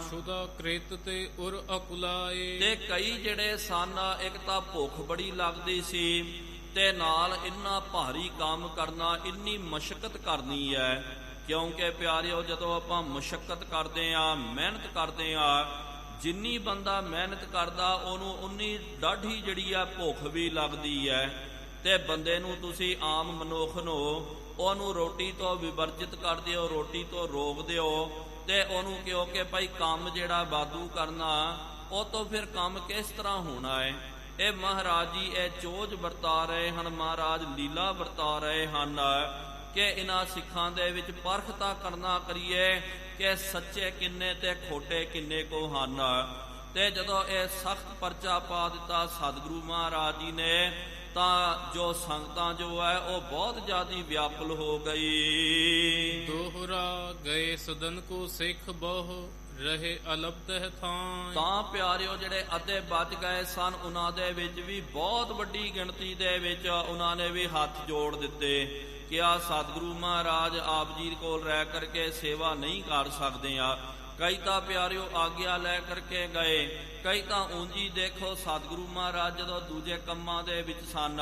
ਸ਼ੁਦਾ ਕ੍ਰਿਤ ਤੇ ਉਰ ਅਕੁਲਾਏ। ਤੇ ਕਈ ਜਿਹੜੇ ਸਨ, ਇੱਕ ਤਾਂ ਭੁੱਖ ਬੜੀ ਲੱਗਦੀ ਸੀ ਤੇ ਨਾਲ ਇੰਨਾ ਭਾਰੀ ਕੰਮ ਕਰਨਾ, ਇੰਨੀ ਮਸ਼ੱਕਤ ਕਰਨੀ ਹੈ। ਕਿਉਂਕਿ ਪਿਆਰਿਓ, ਜਦੋਂ ਆਪਾਂ ਮਸ਼ੱਕਤ ਕਰਦੇ ਆ, ਮਿਹਨਤ ਕਰਦੇ ਆ, ਜਿੰਨੀ ਬੰਦਾ ਮਿਹਨਤ ਕਰਦਾ ਉਹਨੂੰ ਉਨੀ ਡਾਢੀ ਜਿਹੜੀ ਆ ਭੁੱਖ ਵੀ ਲੱਗਦੀ ਹੈ। ਤੇ ਬੰਦੇ ਨੂੰ ਤੁਸੀਂ ਆਮ ਮਨੁੱਖ ਨੂੰ ਉਹਨੂੰ ਰੋਟੀ ਤੋਂ ਵਿਵਰਜਿਤ ਕਰ ਦਿਓ, ਰੋਟੀ ਤੋਂ ਰੋਕ ਦਿਓ ਤੇ ਉਹਨੂੰ ਕਿਉਂ ਕਿ ਭਾਈ ਕੰਮ ਜਿਹੜਾ ਵਾਧੂ ਕਰਨਾ, ਉਹ ਤੋਂ ਫਿਰ ਕੰਮ ਕਿਸ ਤਰ੍ਹਾਂ ਹੋਣਾ ਹੈ। ਇਹ ਮਹਾਰਾਜ ਜੀ ਇਹ ਚੋਜ ਵਰਤਾ ਰਹੇ ਹਨ, ਮਹਾਰਾਜ ਲੀਲਾ ਵਰਤਾ ਰਹੇ ਹਨ ਕਿ ਇਹਨਾਂ ਸਿੱਖਾਂ ਦੇ ਵਿੱਚ ਪਰਖ ਤਾਂ ਕਰਨਾ ਕਰੀਏ ਕਿ ਸੱਚੇ ਕਿੰਨੇ ਤੇ ਖੋਟੇ ਕਿੰਨੇ ਕੋ ਹਨ। ਤੇ ਜਦੋਂ ਇਹ ਸਖਤ ਪਰਚਾ ਪਾ ਦਿੱਤਾ ਸਤਿਗੁਰੂ ਮਹਾਰਾਜ ਜੀ ਨੇ, ਤਾਂ ਜੋ ਸੰਗਤਾਂ ਜੋ ਹੈ ਉਹ ਬਹੁਤ ਜ਼ਿਆਦਾ ਵਿਆਕੁਲ ਹੋ ਗਈ। ਦੋਹਰਾ ਗਏ ਸਦਨ ਕੋ ਸਿੱਖ ਬਹੁ ਰਹੇ ਅਲਪਤ ਹੈ ਥਾਂ। ਤਾਂ ਪਿਆਰਿਓ, ਜਿਹੜੇ ਅੱਧੇ ਬਚ ਗਏ ਸਨ ਉਹਨਾਂ ਦੇ ਵਿੱਚ ਵੀ ਬਹੁਤ ਵੱਡੀ ਗਿਣਤੀ ਦੇ ਵਿੱਚ ਉਹਨਾਂ ਨੇ ਵੀ ਹੱਥ ਜੋੜ ਦਿੱਤੇ ਕਿ ਆ ਸਤਿਗੁਰੂ ਮਹਾਰਾਜ ਆਪ ਜੀ ਕੋਲ ਰਹਿ ਕਰਕੇ ਸੇਵਾ ਨਹੀਂ ਕਰ ਸਕਦੇ ਆ। ਕਈ ਤਾਂ ਪਿਆਰਿਓ ਆਗਿਆ ਲੈ ਕਰਕੇ ਗਏ, ਕਈ ਤਾਂ ਉਂਝੀ ਦੇਖੋ ਸਤਿਗੁਰੂ ਮਹਾਰਾਜ ਜਦੋਂ ਦੂਜੇ ਕੰਮਾਂ ਦੇ ਵਿੱਚ ਸਨ,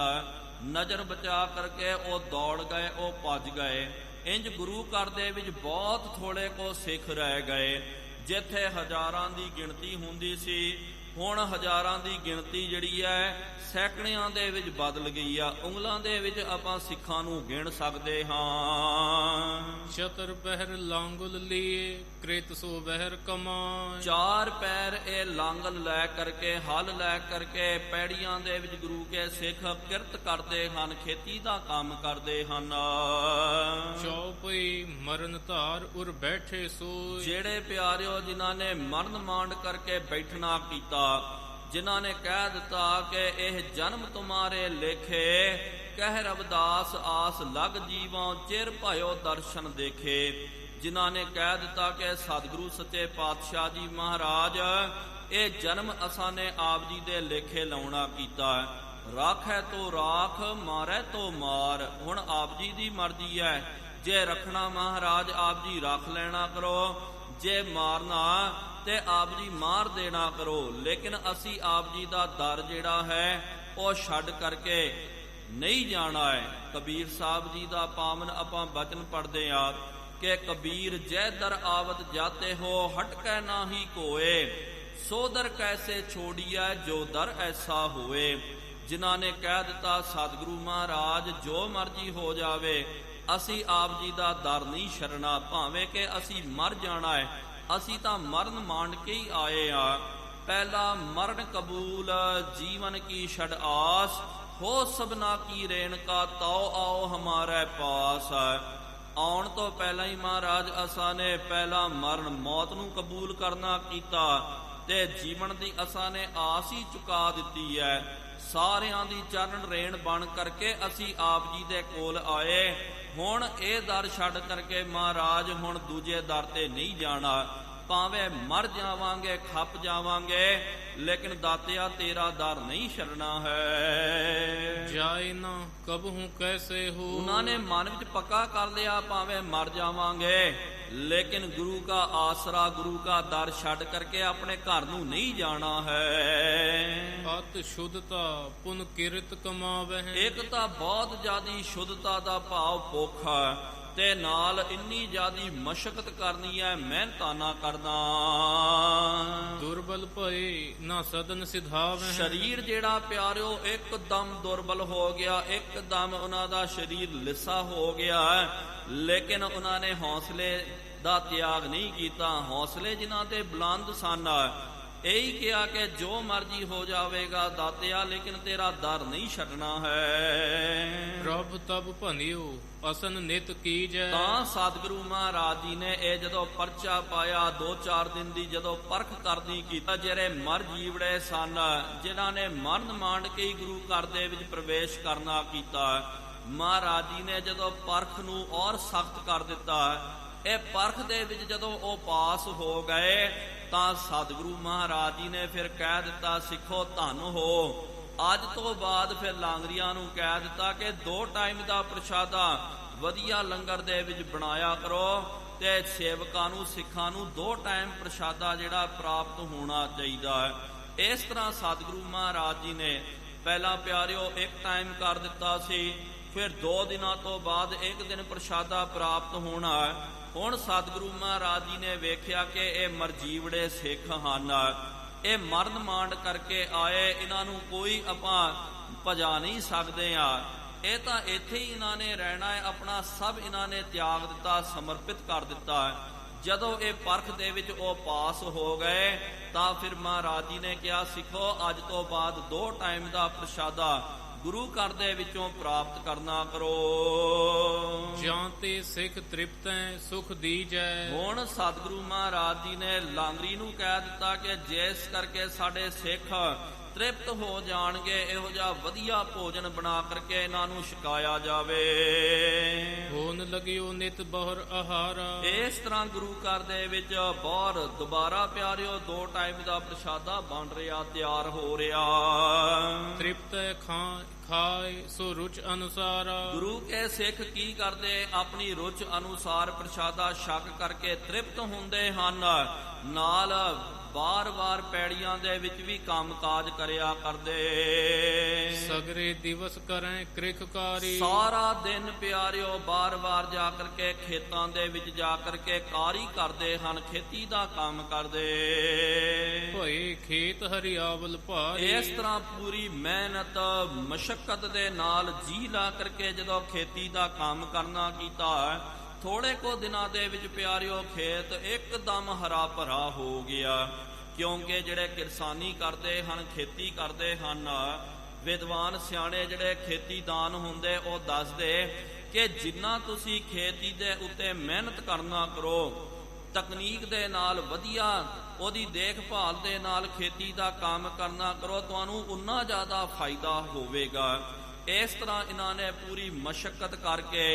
ਨਜ਼ਰ ਬਚਾ ਕਰਕੇ ਉਹ ਦੌੜ ਗਏ, ਉਹ ਭੱਜ ਗਏ। ਇੰਜ ਗੁਰੂ ਘਰ ਦੇ ਵਿੱਚ ਬਹੁਤ ਥੋੜੇ ਕੋ ਸਿੱਖ ਰਹਿ ਗਏ। ਜਿੱਥੇ ਹਜ਼ਾਰਾਂ ਦੀ ਗਿਣਤੀ ਹੁੰਦੀ ਸੀ, ਹੁਣ ਹਜ਼ਾਰਾਂ ਦੀ ਗਿਣਤੀ ਜਿਹੜੀ ਹੈ ਸੈਂਕੜਿਆਂ ਦੇ ਵਿੱਚ ਬਦਲ ਗਈ ਆ। ਉਂਗਲਾਂ ਦੇ ਵਿੱਚ ਆਪਾਂ ਸਿੱਖਾਂ ਨੂੰ ਗਿਣ ਸਕਦੇ ਹਾਂ। ਚਤਰ ਪਹਿਰ ਲਾਂਗੁਲ ਲੀਏ ਕ੍ਰਿਤ ਸੋ ਬਹਿਰ ਕਮਾਏ। 4 ਪੈਰ ਇਹ ਲਾਂਗਲ ਲੈ ਕਰਕੇ, ਹਲ ਲੈ ਕਰਕੇ ਪੈੜੀਆਂ ਦੇ ਵਿੱਚ ਗੁਰੂ ਕੇ ਸਿੱਖ ਕਿਰਤ ਕਰਦੇ ਹਨ, ਖੇਤੀ ਦਾ ਕੰਮ ਕਰਦੇ ਹਨ। ਚੌਪਈ ਮਰਨ ਧਾਰ ਉਰ ਬੈਠੇ ਸੋਏ। ਜਿਹੜੇ ਪਿਆਰਿਓ ਜਿਨ੍ਹਾਂ ਨੇ ਮਰਨ ਮਾਂਡ ਕਰਕੇ ਬੈਠਣਾ ਕੀਤਾ, ਜਿਨ੍ਹਾਂ ਨੇ ਕਹਿ ਦਿੱਤਾ ਕਿ ਇਹ ਜਨਮ ਤੁਮਾਰੇ ਲੇਖੇ, ਕਹਿ ਰਵਿਦਾਸ ਆਸ ਲਗ ਜੀਵਾਂ ਚਿਰ ਭਇਓ ਦਰਸ਼ਨ ਦੇਖੇ। ਜਿਨ੍ਹਾਂ ਨੇ ਕਹਿ ਦਿੱਤਾ ਕਿ ਸਤਿਗੁਰੂ ਸੱਚੇ ਪਾਤਸ਼ਾਹ ਜੀ ਮਹਾਰਾਜ ਇਹ ਜਨਮ ਅਸਾਂ ਨੇ ਆਪ ਜੀ ਦੇ ਲੇਖੇ ਲਾਉਣਾ ਕੀਤਾ, ਰਾਖੈ ਤੋ ਰਾਖ ਮਾਰੈ ਤੋ ਮਾਰ। ਹੁਣ ਆਪ ਜੀ ਦੀ ਮਰਜ਼ੀ ਹੈ, ਜੇ ਰੱਖਣਾ ਮਹਾਰਾਜ ਆਪ ਜੀ ਰੱਖ ਲੈਣਾ ਕਰੋ, ਜੇ ਮਾਰਨਾ ਤੇ ਆਪ ਜੀ ਮਾਰ ਦੇਣਾ ਕਰੋ। ਲੇਕਿਨ ਅਸੀਂ ਆਪ ਜੀ ਦਾ ਦਰ ਜਿਹੜਾ ਹੈ ਉਹ ਛੱਡ ਕਰਕੇ ਨਹੀਂ ਜਾਣਾ ਹੈ। ਕਬੀਰ ਸਾਹਿਬ ਜੀ ਦਾ ਪਾਵਨ ਆਪਾਂ ਬਚਨ ਪੜ੍ਹਦੇ ਆ ਕਿ ਕਬੀਰ ਜੈ ਦਰ ਆਵਤ ਜਾਤੇ ਹੋ, ਹਟਕੈ ਨਾਹੀ ਕੋਏ, ਸੋ ਦਰ ਕੈਸੇ ਛੋੜੀਐ ਜੋ ਦਰ ਐਸਾ ਹੋਏ। ਜਿਨ੍ਹਾਂ ਨੇ ਕਹਿ ਦਿੱਤਾ ਸਤਿਗੁਰੂ ਮਹਾਰਾਜ ਜੋ ਮਰਜ਼ੀ ਹੋ ਜਾਵੇ, ਅਸੀਂ ਆਪ ਜੀ ਦਾ ਦਰ ਨਹੀਂ ਛੱਡਣਾ, ਭਾਵੇਂ ਕਿ ਅਸੀਂ ਮਰ ਜਾਣਾ ਹੈ। ਅਸੀਂ ਤਾਂ ਮਰਨ ਮਾਂਡ ਕੇ ਹੀ ਆਏ ਆ। ਪਹਿਲਾ ਮਰਨ ਕਬੂਲ ਜੀਵਨ ਕੀ ਛੜ ਆਸ, ਹੋ ਸਭਨਾ ਕੀ ਰੇਣਕਾ ਤਾਓ ਆਓ ਹਮਾਰੇ ਪਾਸ। ਆਉਣ ਤੋਂ ਪਹਿਲਾਂ ਹੀ ਮਹਾਰਾਜ ਅਸਾਂ ਨੇ ਪਹਿਲਾ ਮਰਨ ਮੌਤ ਨੂੰ ਕਬੂਲ ਕਰਨਾ ਕੀਤਾ ਤੇ ਜੀਵਨ ਦੀ ਅਸਾਂ ਨੇ ਆਸ ਹੀ ਚੁਕਾ ਦਿੱਤੀ ਹੈ। ਸਾਰਿਆਂ ਦੀ ਚਰਨ ਰੇਣ ਬਣ ਕਰਕੇ ਅਸੀਂ ਆਪ ਜੀ ਦੇ ਕੋਲ ਆਏ। ਹੁਣ ਇਹ ਦਰ ਛੱਡ ਕਰਕੇ ਮਹਾਰਾਜ ਹੁਣ ਦੂਜੇ ਦਰ ਤੇ ਨਹੀਂ ਜਾਣਾ, ਭਾਵੇਂ ਮਰ ਜਾਵਾਂਗੇ, ਖੱਪ ਜਾਵਾਂਗੇ, ਲੇਕਿਨ ਦਾਤਿਆ ਤੇਰਾ ਦਰ ਨਹੀਂ ਛੱਡਣਾ ਹੈ। ਜਾਏ ਨਾ ਕਬਹੂ ਕੈਸੇ ਹੋ। ਉਹਨਾਂ ਨੇ ਮਨ ਵਿੱਚ ਪੱਕਾ ਕਰ ਲਿਆ ਭਾਵੇਂ ਮਰ ਜਾਵਾਂਗੇ, ਲੇਕਿਨ ਗੁਰੂ ਕਾ ਆਸਰਾ, ਗੁਰੂ ਕਾ ਦਰ ਛੱਡ ਕਰਕੇ ਆਪਣੇ ਘਰ ਨੂੰ ਨਹੀਂ ਜਾਣਾ ਹੈ। ਅਤ ਸ਼ੁੱਧਤਾ ਪੁਨ ਕਿਰਤ ਕਮਾਵਹਿ। ਇੱਕ ਤਾਂ ਬਹੁਤ ਜ਼ਿਆਦੀ ਸ਼ੁੱਧਤਾ ਦਾ ਭਾਵ ਭੁੱਖ ਤੇ ਨਾਲ ਇੰਨੀ ਜ਼ਿਆਦੀ ਮਸ਼ਕਤ ਕਰਨੀ ਹੈ, ਮਿਹਨਤਾਂ ਨਾ ਕਰਨਾ। ਦੁਰਬਲ ਭਏ ਨਾ ਸਦਨ ਸਿਧਾਵਹਿ। ਸਰੀਰ ਜਿਹੜਾ ਪਿਆਰਿਓ ਇੱਕਦਮ ਦੁਰਬਲ ਹੋ ਗਿਆ, ਇੱਕਦਮ ਉਹਨਾਂ ਦਾ ਸਰੀਰ ਲਿੱਸਾ ਹੋ ਗਿਆ, ਲੇਕਿਨ ਉਹਨਾਂ ਨੇ ਹੌਸਲੇ ਦਾ ਤਿਆਗ ਨਹੀਂ ਕੀਤਾ। ਹੌਸਲੇ ਜਿਨ੍ਹਾਂ ਦੇ ਬੁਲੰਦ ਸਨ, ਇਹੀ ਕਿਹਾ ਕਿ ਜੋ ਮਰਜ਼ੀ ਹੋ ਜਾਵੇਗਾ ਦਾਤਿਆ, ਲੇਕਿਨ ਤੇਰਾ ਦਰ ਨਹੀਂ ਛੱਡਣਾ ਹੈ। ਪ੍ਰਭ ਤਬ ਭੰਿਓ ਅਸਨ ਨਿਤ ਕੀਜੈ। ਤਾਂ ਸਤਿਗੁਰੂ ਮਹਾਰਾਜ ਜੀ ਨੇ ਇਹ ਜਦੋਂ ਪਰਚਾ ਪਾਇਆ, 2-4 ਦਿਨ ਦੀ ਜਦੋਂ ਪਰਖ ਕਰਨੀ ਕੀਤਾ, ਜਿਹੜੇ ਮਰ ਜੀਵੜੇ ਸਨ, ਜਿਨ੍ਹਾਂ ਨੇ ਮਰਨ ਮਾਂਡ ਕੇ ਹੀ ਗੁਰੂ ਘਰ ਦੇ ਵਿੱਚ ਪ੍ਰਵੇਸ਼ ਕਰਨਾ ਕੀਤਾ, ਮਹਾਰਾਜ ਜੀ ਨੇ ਜਦੋਂ ਪਰਖ ਨੂੰ ਔਰ ਸਖਤ ਕਰ ਦਿੱਤਾ। ਇਹ ਪਰਖ ਦੇ ਵਿੱਚ ਜਦੋਂ ਉਹ ਪਾਸ ਹੋ ਗਏ ਤਾਂ ਸਤਿਗੁਰੂ ਮਹਾਰਾਜ ਜੀ ਨੇ ਫਿਰ ਕਹਿ ਦਿੱਤਾ, ਸਿੱਖੋ ਧੰਨ ਹੋ। ਅੱਜ ਤੋਂ ਬਾਅਦ ਫਿਰ ਲਾਂਗਰੀਆਂ ਨੂੰ ਕਹਿ ਦਿੱਤਾ ਕਿ 2 ਟਾਈਮ ਦਾ ਪ੍ਰਸ਼ਾਦਾ ਵਧੀਆ ਲੰਗਰ ਦੇ ਵਿੱਚ ਬਣਾਇਆ ਕਰੋ ਤੇ ਸੇਵਕਾਂ ਨੂੰ, ਸਿੱਖਾਂ ਨੂੰ 2 ਟਾਈਮ ਪ੍ਰਸ਼ਾਦਾ ਜਿਹੜਾ ਪ੍ਰਾਪਤ ਹੋਣਾ ਚਾਹੀਦਾ ਹੈ। ਇਸ ਤਰ੍ਹਾਂ ਸਤਿਗੁਰੂ ਮਹਾਰਾਜ ਜੀ ਨੇ ਪਹਿਲਾਂ ਪਿਆਰਿਓ 1 ਟਾਈਮ ਕਰ ਦਿੱਤਾ ਸੀ, ਫਿਰ 2 ਦਿਨਾਂ ਤੋਂ ਬਾਅਦ 1 ਦਿਨ ਪ੍ਰਸ਼ਾਦਾ ਪ੍ਰਾਪਤ ਹੋਣਾ। ਹੁਣ ਸਤਿਗੁਰੂ ਮਹਾਰਾਜ ਜੀ ਨੇ ਵੇਖਿਆ ਕਿ ਇਹ ਮਰਜੀਵੜੇ ਸਿੱਖ ਹਨ, ਇਹ ਮਰਨ ਮਾਂਡ ਕਰਕੇ ਆਏ, ਇਹਨਾਂ ਨੂੰ ਕੋਈ ਆਪਾਂ ਭਜਾ ਨਹੀਂ ਸਕਦੇ ਆ, ਇਹ ਤਾਂ ਇੱਥੇ ਹੀ ਇਹਨਾਂ ਨੇ ਰਹਿਣਾ ਹੈ, ਆਪਣਾ ਸਭ ਇਹਨਾਂ ਨੇ ਤਿਆਗ ਦਿੱਤਾ, ਸਮਰਪਿਤ ਕਰ ਦਿੱਤਾ। ਜਦੋਂ ਇਹ ਪਰਖ ਦੇ ਵਿੱਚ ਉਹ ਪਾਸ ਹੋ ਗਏ ਤਾਂ ਫਿਰ ਮਹਾਰਾਜ ਜੀ ਨੇ ਕਿਹਾ, ਸਿੱਖੋ ਅੱਜ ਤੋਂ ਬਾਅਦ 2 ਟਾਈਮ ਦਾ ਪ੍ਰਸ਼ਾਦਾ ਗੁਰੂ ਘਰ ਦੇ ਵਿੱਚੋਂ ਪ੍ਰਾਪਤ ਕਰਨਾ ਕਰੋ। ਜਾਂ ਤੇ ਸਿੱਖ ਤ੍ਰਿਪਤੈ ਸੁਖ ਦੀਜੈ। ਹੁਣ ਸਤਿਗੁਰੂ ਮਹਾਰਾਜ ਜੀ ਨੇ ਲਾਂਗਰੀ ਨੂੰ ਕਹਿ ਦਿੱਤਾ ਕਿ ਜਿਸ ਕਰਕੇ ਸਾਡੇ ਸਿੱਖ ਤ੍ਰਿਪਤ ਹੋ ਜਾਣਗੇ, ਇਹੋ ਜਿਹਾ ਵਧੀਆ ਭੋਜਨ ਬਣਾ ਕਰਕੇ ਇਹਨਾਂ ਨੂੰ ਛਕਾਇਆ ਜਾਵੇ। ਹੋਣ ਲਗਿਓ ਨਿਤ ਬਹੁਰ ਆਹਾਰਾ। ਇਸ ਤਰ੍ਹਾਂ ਗੁਰੂ ਘਰ ਦੇ ਵਿੱਚ ਬਹੁਰ ਦੁਬਾਰਾ ਪਿਆਰਿਓ 2 ਟਾਈਮ ਦਾ ਪ੍ਰਸ਼ਾਦਾ ਬਣ ਰਿਹਾ, ਤਿਆਰ ਹੋ ਰਿਹਾ। ਤ੍ਰਿਪਤੈ ਖਾਏ ਸੋ ਰੁਚ ਅਨੁਸਾਰਾ। ਗੁਰੂ ਕੇ ਸਿੱਖ ਕੀ ਕਰਦੇ, ਆਪਣੀ ਰੁਚ ਅਨੁਸਾਰ ਪ੍ਰਸ਼ਾਦਾ ਛਕ ਕਰਕੇ ਤ੍ਰਿਪਤ ਹੁੰਦੇ ਹਨ, ਨਾਲ ਬਾਰ-ਬਾਰ ਪੈੜੀਆਂ ਦੇ ਵਿੱਚ ਵੀ ਕੰਮਕਾਜ ਕਰਿਆ ਕਰਦੇ। ਸਗਰੇ ਦਿਵਸ ਕਰੈ ਕ੍ਰਿਖਕਾਰੀ। ਸਾਰਾ ਦਿਨ ਪਿਆਰਿਓ ਬਾਰ-ਬਾਰ ਜਾ ਕਰਕੇ ਖੇਤਾਂ ਦੇ ਵਿੱਚ ਜਾ ਕਰਕੇ ਕਾਰੀ ਕਰਦੇ ਹਨ, ਖੇਤੀ ਦਾ ਕੰਮ ਕਰਦੇ। ਭਏ ਖੇਤ ਹਰਿਆਵਲ ਭਾਰੀ। ਇਸ ਤਰ੍ਹਾਂ ਪੂਰੀ ਮਿਹਨਤ ਮਸ਼ੱਕਤ ਦੇ ਨਾਲ ਜੀ ਲਾ ਕਰਕੇ ਜਦੋਂ ਖੇਤੀ ਦਾ ਕੰਮ ਕਰਨਾ ਕੀਤਾ, ਥੋੜੇ ਕੋ ਦਿਨਾਂ ਦੇ ਵਿੱਚ ਪਿਆਰਿਓ ਖੇਤ ਇੱਕਦਮ ਹਰਾ ਭਰਾ ਹੋ ਗਿਆ, ਕਿਉਂਕਿ ਜਿਹੜੇ ਕਿਰਸਾਨੀ ਕਰਦੇ ਹਨ, ਖੇਤੀ ਕਰਦੇ ਹਨ, ਵਿਦਵਾਨ ਸਿਆਣੇ ਜਿਹੜੇ ਖੇਤੀਦਾਨ ਹੁੰਦੇ, ਉਹ ਦੱਸਦੇ ਕਿ ਜਿੰਨਾ ਤੁਸੀਂ ਖੇਤੀ ਦੇ ਉੱਤੇ ਮਿਹਨਤ ਕਰਨਾ ਕਰੋ, ਤਕਨੀਕ ਦੇ ਨਾਲ ਵਧੀਆ ਉਹਦੀ ਦੇਖਭਾਲ ਦੇ ਨਾਲ ਖੇਤੀ ਦਾ ਕੰਮ ਕਰਨਾ ਕਰੋ, ਤੁਹਾਨੂੰ ਉਨਾ ਜ਼ਿਆਦਾ ਫਾਇਦਾ ਹੋਵੇਗਾ। ਇਸ ਤਰ੍ਹਾਂ ਇਹਨਾਂ ਨੇ ਪੂਰੀ ਮਸ਼ੱਕਤ ਕਰਕੇ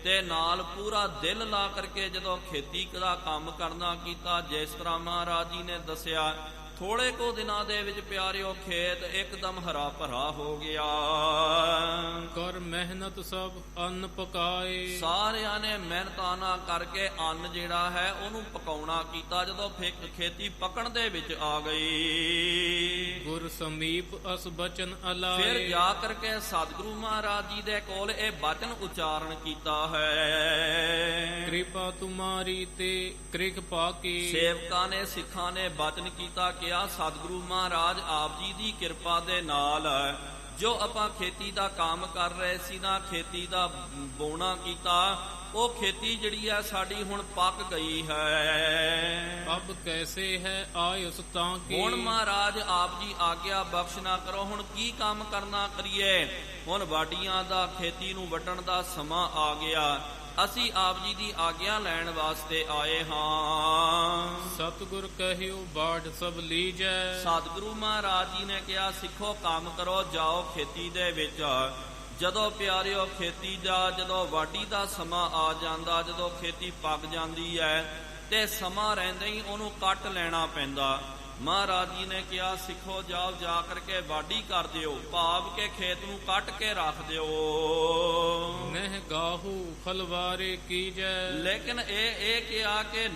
ਤੇ ਨਾਲ ਪੂਰਾ ਦਿਲ ਲਾ ਕਰਕੇ ਜਦੋਂ ਖੇਤੀ ਦਾ ਕੰਮ ਕਰਨਾ ਕੀਤਾ, ਜਿਸ ਤਰ੍ਹਾਂ ਮਹਾਰਾਜ ਜੀ ਨੇ ਦੱਸਿਆ, ਥੋੜੇ ਕੋ ਦਿਨਾਂ ਦੇ ਵਿੱਚ ਪਿਆਰਿਓ ਖੇਤ ਇੱਕਦਮ ਹਰਾ ਭਰਾ ਹੋ ਗਿਆ। ਕਰ ਮਿਹਨਤ ਸਭ ਅੰਨ ਪਕਾਏ। ਸਾਰਿਆਂ ਨੇ ਮਿਹਨਤਾਨਾ ਕਰਕੇ ਅੰਨ ਜਿਹੜਾ ਹੈ ਉਹਨੂੰ ਪਕਾਉਣਾ ਕੀਤਾ। ਜਦੋਂ ਖੇਤੀ ਪਕਣ ਦੇ ਵਿੱਚ ਆ ਗਈ, ਗੁਰ ਸਮੀਪ ਅਸ ਬਚਨ ਅਲਾਏ। ਫਿਰ ਜਾ ਕਰਕੇ ਸਤਿਗੁਰੂ ਮਹਾਰਾਜ ਜੀ ਦੇ ਕੋਲ ਇਹ ਬਚਨ ਉਚਾਰਨ ਕੀਤਾ ਹੈ, ਕਿਰਪਾ ਤੁਮਾਰੀ ਤੇ ਕ੍ਰਿਖ ਪਾਕੇ। ਸੇਵਕਾਂ ਨੇ, ਸਿੱਖਾਂ ਨੇ ਬਚਨ ਕੀਤਾ ਕਿ ਸਤਿਗੁਰੂ ਮਹਾਰਾਜ ਆਪ ਜੀ ਦੀ ਕਿਰਪਾ ਦੇ ਨਾਲ ਜੋ ਆਪਾਂ ਖੇਤੀ ਦਾ ਕੰਮ ਕਰ ਰਹੇ ਸੀ ਨਾ, ਖੇਤੀ ਦਾ ਬੋਣਾ ਕੀਤਾ, ਉਹ ਖੇਤੀ ਜਿਹੜੀ ਹੈ ਸਾਡੀ ਹੁਣ ਪੱਕ ਗਈ ਹੈ। ਅਬ ਕੈਸੇ ਹੈ ਆਯੁਸ ਤਾਂ ਕੀ। ਹੁਣ ਮਹਾਰਾਜ ਆਪ ਜੀ ਆਗਿਆ ਬਖਸ਼ਣਾ ਕਰੋ, ਹੁਣ ਕੀ ਕੰਮ ਕਰਨਾ ਕਰੀਏ। ਹੁਣ ਵਾਢੀਆਂ ਦਾ, ਖੇਤੀ ਨੂੰ ਵੱਢਣ ਦਾ ਸਮਾਂ ਆ ਗਿਆ, ਅਸੀਂ ਆਪ ਜੀ ਦੀ ਆਗਿਆ ਲੈਣ ਵਾਸਤੇ ਆਏ ਹਾਂ। ਸਤਿਗੁਰ ਕਹਿਓ ਬਾੜ ਸਭ ਲੀਜੈ। ਸਤਿਗੁਰੂ ਮਹਾਰਾਜ ਜੀ ਨੇ ਕਿਹਾ, ਸਿੱਖੋ ਕੰਮ ਕਰੋ, ਜਾਓ ਖੇਤੀ ਦੇ ਵਿੱਚ। ਜਦੋਂ ਪਿਆਰਿਓ ਖੇਤੀ ਦਾ ਜਦੋਂ ਵਾਢੀ ਦਾ ਸਮਾਂ ਆ ਜਾਂਦਾ, ਜਦੋਂ ਖੇਤੀ ਪੱਕ ਜਾਂਦੀ ਹੈ ਤੇ ਸਮਾਂ ਰਹਿੰਦੇ ਹੀ ਉਹਨੂੰ ਕੱਟ ਲੈਣਾ ਪੈਂਦਾ। ਮਹਾਰਾਜ ਜੀ ਨੇ ਕਿਹਾ, ਸਿੱਖੋ ਜਾਓ, ਜਾ ਕਰਕੇ ਵਾਢੀ ਕਰ ਦਿਓ, ਭਾਵ ਕੇ ਖੇਤ ਨੂੰ ਕੱਟ ਕੇ ਰੱਖ ਦਿਓ। ਨਹਿ ਗਾਹੂ ਖਲਵਾਰੇ ਕੀਜੈ। ਲੇਕਿਨ ਇਹ ਕਿਹਾ ਕਿ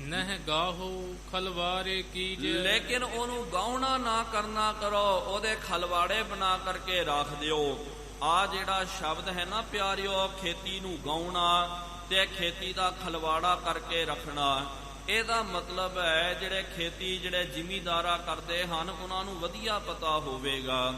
ਨਹਿ ਗਾਹੂ ਖਲਵਾਰੇ ਕੀਜੈ। ਲੇਕਿਨ ਉਹਨੂੰ ਗਾਉਣਾ ਨਾ ਕਰਨਾ ਕਰੋ, ਉਹਦੇ ਖਲਵਾੜੇ ਬਣਾ ਕਰਕੇ ਰੱਖ ਦਿਓ। ਆ ਜਿਹੜਾ ਸ਼ਬਦ ਹੈ ਨਾ ਪਿਆਰਿਓ, ਖੇਤੀ ਨੂੰ ਗਾਉਣਾ ਤੇ ਖੇਤੀ ਦਾ ਖਲਵਾੜਾ ਕਰਕੇ ਰੱਖਣਾ, ਇਹਦਾ ਮਤਲਬ ਹੈ ਜਿਹੜੇ ਖੇਤੀ ਜਿਹੜੇ ਜ਼ਿਮੀਂਦਾਰਾ ਕਰਦੇ ਹਨ ਉਹਨਾਂ ਨੂੰ ਵਧੀਆ ਪਤਾ ਹੋਵੇਗਾ।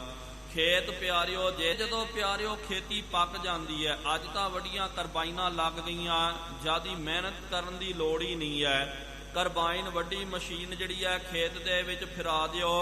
ਖੇਤ ਪਿਆਰਿਓ ਜਦੋਂ ਪਿਆਰਿਓ ਖੇਤੀ ਪੱਕ ਜਾਂਦੀ ਹੈ, ਅੱਜ ਤਾਂ ਵੱਡੀਆਂ ਕਰਬਾਈਨਾਂ ਲੱਗ ਗਈਆਂ, ਜ਼ਿਆਦੀ ਮਿਹਨਤ ਕਰਨ ਦੀ ਲੋੜ ਹੀ ਨਹੀਂ ਹੈ। ਕਰਬਾਈਨ ਵੱਡੀ ਮਸ਼ੀਨ ਜਿਹੜੀ ਹੈ ਖੇਤ ਦੇ ਵਿੱਚ ਫਿਰਾ ਦਿਓ।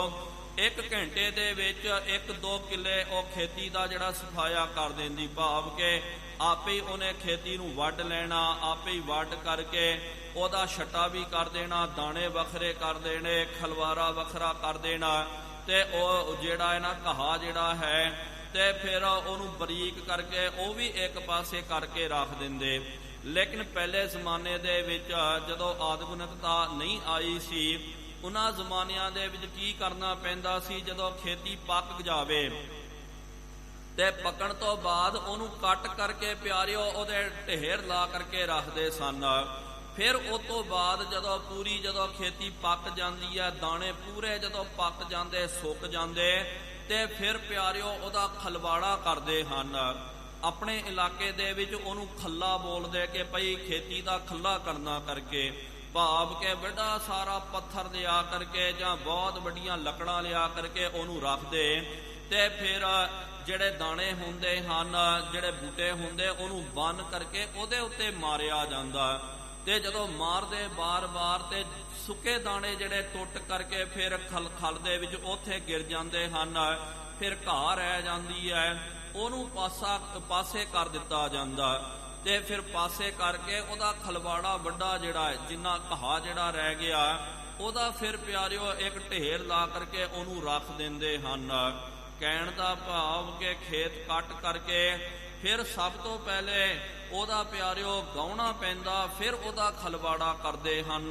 1 ਘੰਟੇ ਦੇ ਵਿੱਚ 1-2 ਕਿੱਲੇ ਉਹ ਖੇਤੀ ਦਾ ਜਿਹੜਾ ਸਫਾਇਆ ਕਰ ਦਿੰਦੀ, ਭਾਵ ਕਿ ਆਪੇ ਹੀ ਉਹਨੇ ਖੇਤੀ ਨੂੰ ਵੱਢ ਲੈਣਾ, ਆਪੇ ਹੀ ਵੱਢ ਕਰਕੇ ਉਹਦਾ ਛੱਟਾ ਵੀ ਕਰ ਦੇਣਾ, ਦਾਣੇ ਵੱਖਰੇ ਕਰ ਦੇਣੇ, ਖਲਵਾਰਾ ਵੱਖਰਾ ਕਰ ਦੇਣਾ, ਤੇ ਉਹ ਜਿਹੜਾ ਹੈ ਨਾ ਘਾਹ ਜਿਹੜਾ ਹੈ ਤੇ ਫਿਰ ਉਹਨੂੰ ਬਰੀਕ ਕਰਕੇ ਉਹ ਵੀ ਇੱਕ ਪਾਸੇ ਕਰਕੇ ਰੱਖ ਦਿੰਦੇ। ਲੇਕਿਨ ਪਹਿਲੇ ਜ਼ਮਾਨੇ ਦੇ ਵਿੱਚ ਜਦੋਂ ਆਧੁਨਿਕਤਾ ਨਹੀਂ ਆਈ ਸੀ, ਉਹਨਾਂ ਜ਼ਮਾਨਿਆਂ ਦੇ ਵਿੱਚ ਕੀ ਕਰਨਾ ਪੈਂਦਾ ਸੀ, ਜਦੋਂ ਖੇਤੀ ਪੱਕ ਜਾਵੇ ਤੇ ਪੱਕਣ ਤੋਂ ਬਾਅਦ ਉਹਨੂੰ ਕੱਟ ਕਰਕੇ ਪਿਆਰਿਓ ਉਹਦੇ ਢੇਰ ਲਾ ਕਰਕੇ ਰੱਖਦੇ ਸਨ। ਫਿਰ ਉਸ ਤੋਂ ਬਾਅਦ ਜਦੋਂ ਖੇਤੀ ਪੱਕ ਜਾਂਦੀ ਹੈ, ਦਾਣੇ ਪੂਰੇ ਜਦੋਂ ਪੱਕ ਜਾਂਦੇ, ਸੁੱਕ ਜਾਂਦੇ, ਤੇ ਫਿਰ ਪਿਆਰਿਓ ਉਹਦਾ ਖਲਵਾੜਾ ਕਰਦੇ ਹਨ। ਆਪਣੇ ਇਲਾਕੇ ਦੇ ਵਿੱਚ ਉਹਨੂੰ ਖੱਲਾ ਬੋਲਦੇ ਕਿ ਭਈ ਖੇਤੀ ਦਾ ਖੱਲਾ ਕਰਨਾ ਕਰਕੇ, ਭਾਵ ਕਿ ਵੱਡਾ ਸਾਰਾ ਪੱਥਰ ਲਿਆ ਕਰਕੇ ਜਾਂ ਬਹੁਤ ਵੱਡੀਆਂ ਲੱਕੜਾਂ ਲਿਆ ਕਰਕੇ ਉਹਨੂੰ ਰੱਖਦੇ, ਤੇ ਫਿਰ ਜਿਹੜੇ ਦਾਣੇ ਹੁੰਦੇ ਹਨ, ਜਿਹੜੇ ਬੂਟੇ ਹੁੰਦੇ, ਉਹਨੂੰ ਬੰਨ ਕਰਕੇ ਉਹਦੇ ਉੱਤੇ ਮਾਰਿਆ ਜਾਂਦਾ। ਤੇ ਜਦੋਂ ਮਾਰਦੇ ਬਾਰ-ਬਾਰ ਤੇ ਸੁੱਕੇ ਦਾਣੇ ਜਿਹੜੇ ਟੁੱਟ ਕਰਕੇ ਫਿਰ ਖਲ ਦੇ ਵਿੱਚ ਉੱਥੇ ਗਿਰ ਜਾਂਦੇ ਹਨ, ਫਿਰ ਘਾਹ ਰਹਿ ਜਾਂਦੀ ਹੈ, ਉਹਨੂੰ ਪਾਸੇ ਕਰ ਦਿੱਤਾ ਜਾਂਦਾ। ਤੇ ਫਿਰ ਪਾਸੇ ਕਰਕੇ ਉਹਦਾ ਖਲਵਾੜਾ ਵੱਡਾ ਜਿਹੜਾ ਹੈ, ਜਿੰਨਾ ਘਾਹ ਜਿਹੜਾ ਰਹਿ ਗਿਆ ਉਹਦਾ ਫਿਰ ਪਿਆਰਿਓ ਇੱਕ ਢੇਰ ਲਾ ਕਰਕੇ ਉਹਨੂੰ ਰੱਖ ਦਿੰਦੇ ਹਨ। ਕਹਿਣ ਦਾ ਭਾਵ ਕਿ ਖੇਤ ਕੱਟ ਕਰਕੇ ਫਿਰ ਸਭ ਤੋਂ ਪਹਿਲੇ ਉਹਦਾ ਪਿਆਰਿਓ ਗਾਉਣਾ ਪੈਂਦਾ, ਫਿਰ ਉਹਦਾ ਖਲਵਾੜਾ ਕਰਦੇ ਹਨ।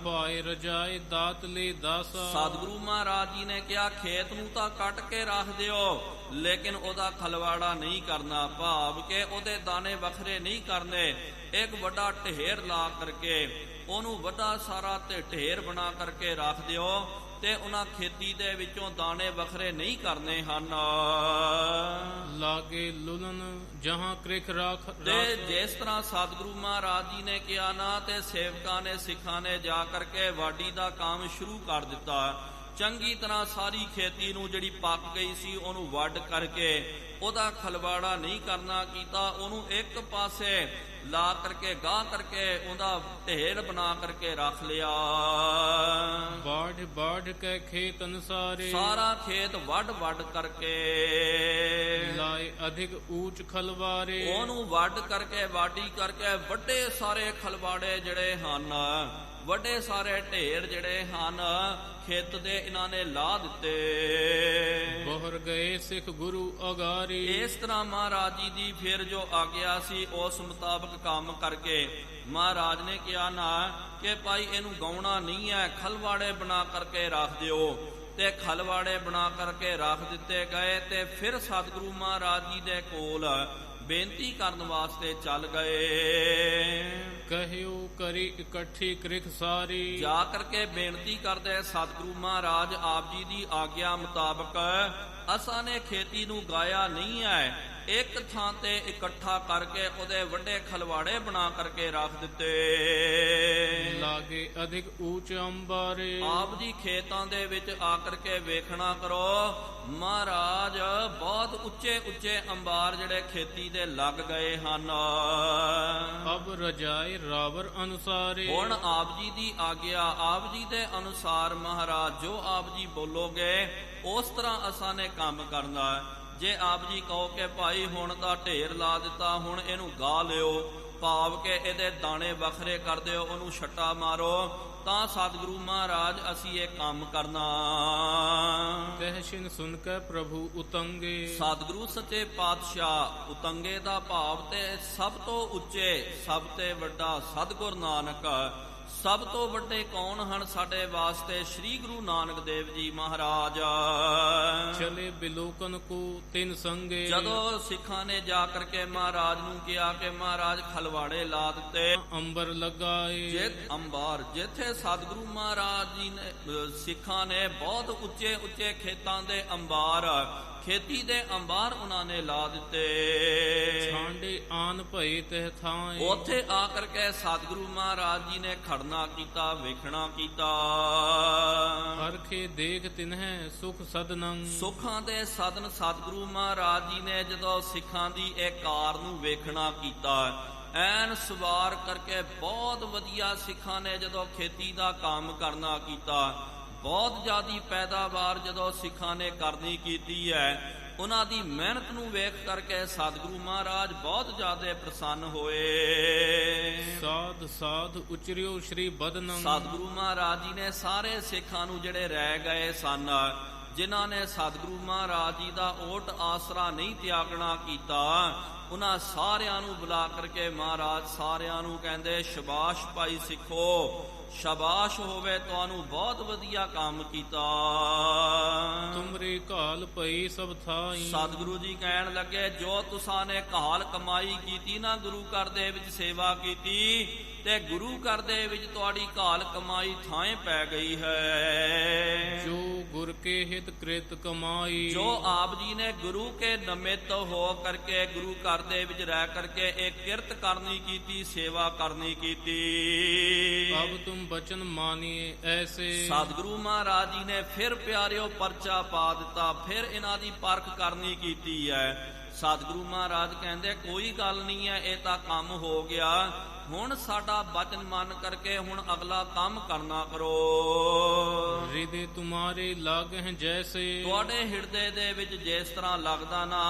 ਭਾਈ ਰਜਾਏ ਦਾਤਲੇ ਦਾਸਾ, ਸਤਿਗੁਰੂ ਮਹਾਰਾਜ ਜੀ ਨੇ ਕਿਹਾ ਖੇਤ ਨੂੰ ਤਾਂ ਕੱਟ ਕੇ ਰੱਖ ਦਿਓ, ਲੇਕਿਨ ਉਹਦਾ ਖਲਵਾੜਾ ਨਹੀਂ ਕਰਨਾ, ਭਾਵ ਕਿ ਉਹਦੇ ਦਾਣੇ ਵੱਖਰੇ ਨਹੀਂ ਕਰਨੇ। ਇੱਕ ਵੱਡਾ ਢੇਰ ਲਾ ਕਰਕੇ ਉਹਨੂੰ ਵੱਡਾ ਸਾਰਾ ਤੇ ਢੇਰ ਬਣਾ ਕਰਕੇ ਰੱਖ ਦਿਓ, ਤੇ ਉਹਨਾਂ ਖੇਤੀ ਦੇ ਵਿੱਚੋਂ ਦਾਣੇ ਵੱਖਰੇ ਨਹੀਂ ਕਰਨੇ ਹਨ। ਲਾਗੇ ਲੁਲਨ ਜਹਾਂ ਕ੍ਰਿਖ ਰਾਖ, ਤੇ ਜਿਸ ਤਰ੍ਹਾਂ ਸਤਿਗੁਰੂ ਮਹਾਰਾਜ ਜੀ ਨੇ ਕਿਹਾ ਨਾ, ਤੇ ਸੇਵਕਾਂ ਨੇ ਸਿੱਖਾਂ ਨੇ ਜਾ ਕਰਕੇ ਵਾਢੀ ਦਾ ਕੰਮ ਸ਼ੁਰੂ ਕਰ ਦਿੱਤਾ। ਚੰਗੀ ਤਰ੍ਹਾਂ ਸਾਰੀ ਖੇਤੀ ਨੂੰ ਜਿਹੜੀ ਪੱਕ ਗਈ ਸੀ ਉਹਨੂੰ ਵੱਢ ਕਰਕੇ ਉਹਦਾ ਖਲਵਾੜਾ ਨਹੀਂ ਕਰਨਾ ਕੀਤਾ, ਉਹਨੂੰ ਇੱਕ ਪਾਸੇ ਲਾ ਕਰਕੇ ਗਾਹ ਕਰਕੇ ਉਹਦਾ ਢੇਰ ਬਣਾ ਕਰਕੇ ਰੱਖ ਲਿਆ। ਬਾੜ ਕੇ ਖੇਤ ਅਨਸਾਰੇ, ਸਾਰਾ ਖੇਤ ਵੱਢ ਕਰਕੇ ਲਾਏ ਅਧਿਕ ਊਚ ਖਲਵਾਰੇ, ਉਹਨੂੰ ਵੱਢ ਕਰਕੇ ਵਾਢੀ ਕਰਕੇ ਵੱਡੇ ਸਾਰੇ ਖਲਵਾੜੇ ਜਿਹੜੇ ਹਨ, ਵੱਡੇ ਸਾਰੇ ਢੇਰ ਜਿਹੜੇ ਹਨ ਖੇਤ ਦੇ ਇਹਨਾਂ ਨੇ ਲਾ ਦਿੱਤੇ। ਬੋਹਰ ਗਏ ਸਿੱਖ ਗੁਰੂ ਅਗਾਰੀ, ਇਸ ਤਰ੍ਹਾਂ ਮਹਾਰਾਜ ਜੀ ਦੀ ਫਿਰ ਜੋ ਆਗਿਆ ਸੀ ਉਸ ਮੁਤਾਬਕ ਕੰਮ ਕਰਕੇ ਮਹਾਰਾਜ ਨੇ ਕਿਹਾ ਨਾ ਕਿ ਭਾਈ ਇਹਨੂੰ ਗਾਉਣਾ ਨਹੀਂ ਹੈ, ਖਲਵਾੜੇ ਬਣਾ ਕਰਕੇ ਰੱਖ ਦਿਓ। ਤੇ ਖਲਵਾੜੇ ਬਣਾ ਕਰਕੇ ਰੱਖ ਦਿੱਤੇ ਗਏ, ਤੇ ਫਿਰ ਸਤਿਗੁਰੂ ਮਹਾਰਾਜ ਜੀ ਦੇ ਕੋਲ ਬੇਨਤੀ ਕਰਨ ਵਾਸਤੇ ਚੱਲ ਗਏ। ਕਹਿਓ ਕਰੀ ਇਕੱਠੀ ਕ੍ਰਿਖ ਸਾਰੀ, ਜਾ ਕਰਕੇ ਬੇਨਤੀ ਕਰਦੇ ਸਤਿਗੁਰੂ ਮਹਾਰਾਜ ਆਪ ਜੀ ਦੀ ਆਗਿਆ ਮੁਤਾਬਕ ਅਸਾਂ ਨੇ ਖੇਤੀ ਨੂੰ ਗਾਇਆ ਨਹੀਂ ਹੈ, ਇੱਕ ਥਾਂ ਤੇ ਇਕੱਠਾ ਕਰਕੇ ਉਹਦੇ ਵੱਡੇ ਖਲਵਾੜੇ ਬਣਾ ਕਰਕੇ ਰੱਖ ਦਿੱਤੇ। ਲਾਗੇ ਅਧਿਕ ਊਚ ਅੰਬਾਰੇ, ਆਪ ਜੀ ਖੇਤਾਂ ਦੇ ਵਿੱਚ ਆ ਕਰਕੇ ਵੇਖਣਾ ਕਰੋ, ਮਹਾਰਾਜ ਬਹੁਤ ਉੱਚੇ ਉੱਚੇ ਅੰਬਾਰ ਜਿਹੜੇ ਖੇਤੀ ਦੇ ਲੱਗ ਗਏ ਹਨ। ਅਬ ਰਜਾਏ ਰਾਵਰ ਅਨੁਸਾਰੇ, ਹੁਣ ਆਪ ਜੀ ਦੀ ਆਗਿਆ, ਆਪ ਜੀ ਦੇ ਅਨੁਸਾਰ ਮਹਾਰਾਜ ਜੋ ਆਪ ਜੀ ਬੋਲੋਗੇ ਉਸ ਤਰ੍ਹਾਂ ਅਸਾਂ ਨੇ ਕੰਮ ਕਰਨਾ। ਜੇ ਆਪ ਜੀ ਕਹੋ ਕਿ ਭਾਈ ਹੁਣ ਤਾਂ ਢੇਰ ਲਾ ਦਿੱਤਾ, ਹੁਣ ਇਹਨੂੰ ਗਾ ਲਿਓ, ਭਾਵ ਕਿ ਇਹਦੇ ਦਾਣੇ ਵੱਖਰੇ ਕਰ ਦਿਓ, ਉਹਨੂੰ ਛੱਟਾ ਮਾਰੋ, ਤਾਂ ਸਤਿਗੁਰੂ ਮਹਾਰਾਜ ਅਸੀਂ ਇਹ ਕੰਮ ਕਰਨਾ। ਕਹਿ ਸੁਨ ਕੇ ਪ੍ਰਭੂ ਉਤੰਗੇ, ਸਤਿਗੁਰੂ ਸੱਚੇ ਪਾਤਸ਼ਾਹ ਉਤੰਗੇ ਦਾ ਭਾਵ ਤੇ ਸਭ ਤੋਂ ਉੱਚੇ, ਸਭ ਤੇ ਵੱਡਾ ਸਤਿਗੁਰ ਨਾਨਕ। ਸਭ ਤੋਂ ਵੱਡੇ ਕੌਣ ਹਨ ਸਾਡੇ ਵਾਸਤੇ? ਸ੍ਰੀ ਗੁਰੂ ਨਾਨਕ ਦੇਵ ਜੀ ਮਹਾਰਾਜ। ਚਲੇ ਬਿਲੋਕਨ ਕੋ ਤਿੰਨ ਸੰਗੇ, ਜਦੋਂ ਸਿੱਖਾਂ ਨੇ ਜਾ ਕਰਕੇ ਮਹਾਰਾਜ ਨੂੰ ਕਿਹਾ ਕਿ ਮਹਾਰਾਜ ਖਲਵਾੜੇ ਲਾ ਦਿੱਤੇ, ਅੰਬਰ ਲਗਾਏ ਅੰਬਾਰ ਜਿੱਥੇ ਸਤਿਗੁਰੂ ਮਹਾਰਾਜ ਜੀ ਨੇ ਸਿੱਖਾਂ ਨੇ ਬਹੁਤ ਉੱਚੇ ਉੱਚੇ ਖੇਤਾਂ ਦੇ ਅੰਬਾਰ, ਖੇਤੀ ਦੇ ਅੰਬਾਰ ਉਹਨਾਂ ਨੇ ਲਾ ਦਿੱਤੇ। ਛਾਂਡੇ ਆਨ ਭਏ ਤਹਿ ਥਾਏ, ਉੱਥੇ ਆ ਕਰਕੇ ਸਤਿਗੁਰੂ ਮਹਾਰਾਜ ਜੀ ਨੇ ਖੜਨਾ ਕੀਤਾ, ਵੇਖਣਾ ਕੀਤਾ। ਹਰਖੇ ਦੇਖ ਤਿਨਹਿ ਸੁਖ ਸਦਨੰ, ਸੁੱਖਾਂ ਦੇ ਸਦਨ ਸਤਿਗੁਰੂ ਮਹਾਰਾਜ ਜੀ ਨੇ ਜਦੋਂ ਸਿੱਖਾਂ ਦੀ ਇਹ ਕਾਰ ਨੂੰ ਵੇਖਣਾ ਕੀਤਾ, ਐਨ ਸਵਾਰ ਕਰਕੇ ਬਹੁਤ ਵਧੀਆ ਸਿੱਖਾਂ ਨੇ ਜਦੋਂ ਖੇਤੀ ਦਾ ਕੰਮ ਕਰਨਾ ਕੀਤਾ, ਬਹੁਤ ਜ਼ਿਆਦੀ ਪੈਦਾਵਾਰ ਜਦੋਂ ਸਿੱਖਾਂ ਨੇ ਕਰਨੀ ਕੀਤੀ ਹੈ, ਉਹਨਾਂ ਦੀ ਮਿਹਨਤ ਨੂੰ ਵੇਖ ਕਰਕੇ ਸਤਿਗੁਰੂ ਮਹਾਰਾਜ ਬਹੁਤ ਜ਼ਿਆਦਾ ਪ੍ਰਸੰਨ ਹੋਏ। ਸਾਧ ਸਾਧ ਉਚਰਿਓ ਸ਼੍ਰੀ ਬਦਨੰ। ਸਤਿਗੁਰੂ ਮਹਾਰਾਜ ਜੀ ਨੇ ਸਾਰੇ ਸਿੱਖਾਂ ਨੂੰ ਜਿਹੜੇ ਰਹਿ ਗਏ ਸਨ, ਜਿਨ੍ਹਾਂ ਨੇ ਸਤਿਗੁਰੂ ਮਹਾਰਾਜ ਜੀ ਦਾ ਓਟ ਆਸਰਾ ਨਹੀਂ ਤਿਆਗਣਾ ਕੀਤਾ, ਉਹਨਾਂ ਸਾਰਿਆਂ ਨੂੰ ਬੁਲਾ ਕਰਕੇ ਮਹਾਰਾਜ ਸਾਰਿਆਂ ਨੂੰ ਕਹਿੰਦੇ ਸ਼ਾਬਾਸ਼ ਭਾਈ ਸਿੱਖੋ, ਸ਼ਾਬਾਸ਼ ਹੋਵੇ ਤੁਹਾਨੂੰ, ਬਹੁਤ ਵਧੀਆ ਕੰਮ ਕੀਤਾ। ਤੁਮਰੇ ਘਾਲ ਪਈ ਸਭ ਥਾਈ। ਸਤਿਗੁਰੂ ਜੀ ਕਹਿਣ ਲੱਗੇ ਜੋ ਤੁਸਾਂ ਨੇ ਘਾਲ ਕਮਾਈ ਕੀਤੀ ਨਾ, ਗੁਰੂ ਘਰ ਦੇ ਵਿੱਚ ਸੇਵਾ ਕੀਤੀ, ਤੇ ਗੁਰੂ ਘਰ ਦੇ ਵਿੱਚ ਤੁਹਾਡੀ ਘਾਲ ਕਮਾਈ ਥਾਂ ਪੈ ਗਈ ਹੈ। ਜੋ ਗੁਰ ਕੇ ਹਿਤ ਕ੍ਰਿਤ ਕਮਾਈ। ਜੋ ਆਪ ਜੀ ਨੇ ਗੁਰੂ ਕੇ ਨਿਮਿਤ ਹੋ ਕਰਕੇ ਗੁਰੂ ਘਰ ਦੇ ਵਿੱਚ ਰਹਿ ਕਰਕੇ ਇਹ ਕਿਰਤ ਕਰਨੀ ਕੀਤੀ, ਸੇਵਾ ਕਰਨੀ ਕੀਤੀ। ਅਬ ਤੁਮ ਬਚਨ ਮਾਨੀਏ ਐਸੇ। ਸਤਿਗੁਰੂ ਮਹਾਰਾਜ ਜੀ ਨੇ ਫਿਰ ਪਿਆਰਿਓ ਪਰਚਾ ਪਾ ਦਿੱਤਾ, ਫਿਰ ਇਹਨਾਂ ਦੀ ਪਰਖ ਕਰਨੀ ਕੀਤੀ ਹੈ। ਸਤਿਗੁਰੂ ਮਹਾਰਾਜ ਕਹਿੰਦੇ ਕੋਈ ਗੱਲ ਨਹੀਂ ਹੈ, ਇਹ ਤਾਂ ਕੰਮ ਹੋ ਗਿਆ, ਹੁਣ ਸਾਡਾ ਬਚਨ ਮੰਨ ਕਰਕੇ ਹੁਣ ਅਗਲਾ ਕੰਮ ਕਰਨਾ ਕਰੋ। ਹਿਰਦੇ ਤੁਮਾਰੇ ਲਾਗਹਿ ਜੈਸੇ। ਤੁਹਾਡੇ ਹਿਰਦੇ ਦੇ ਵਿੱਚ ਜਿਸ ਤਰ੍ਹਾਂ ਲੱਗਦਾ ਨਾ,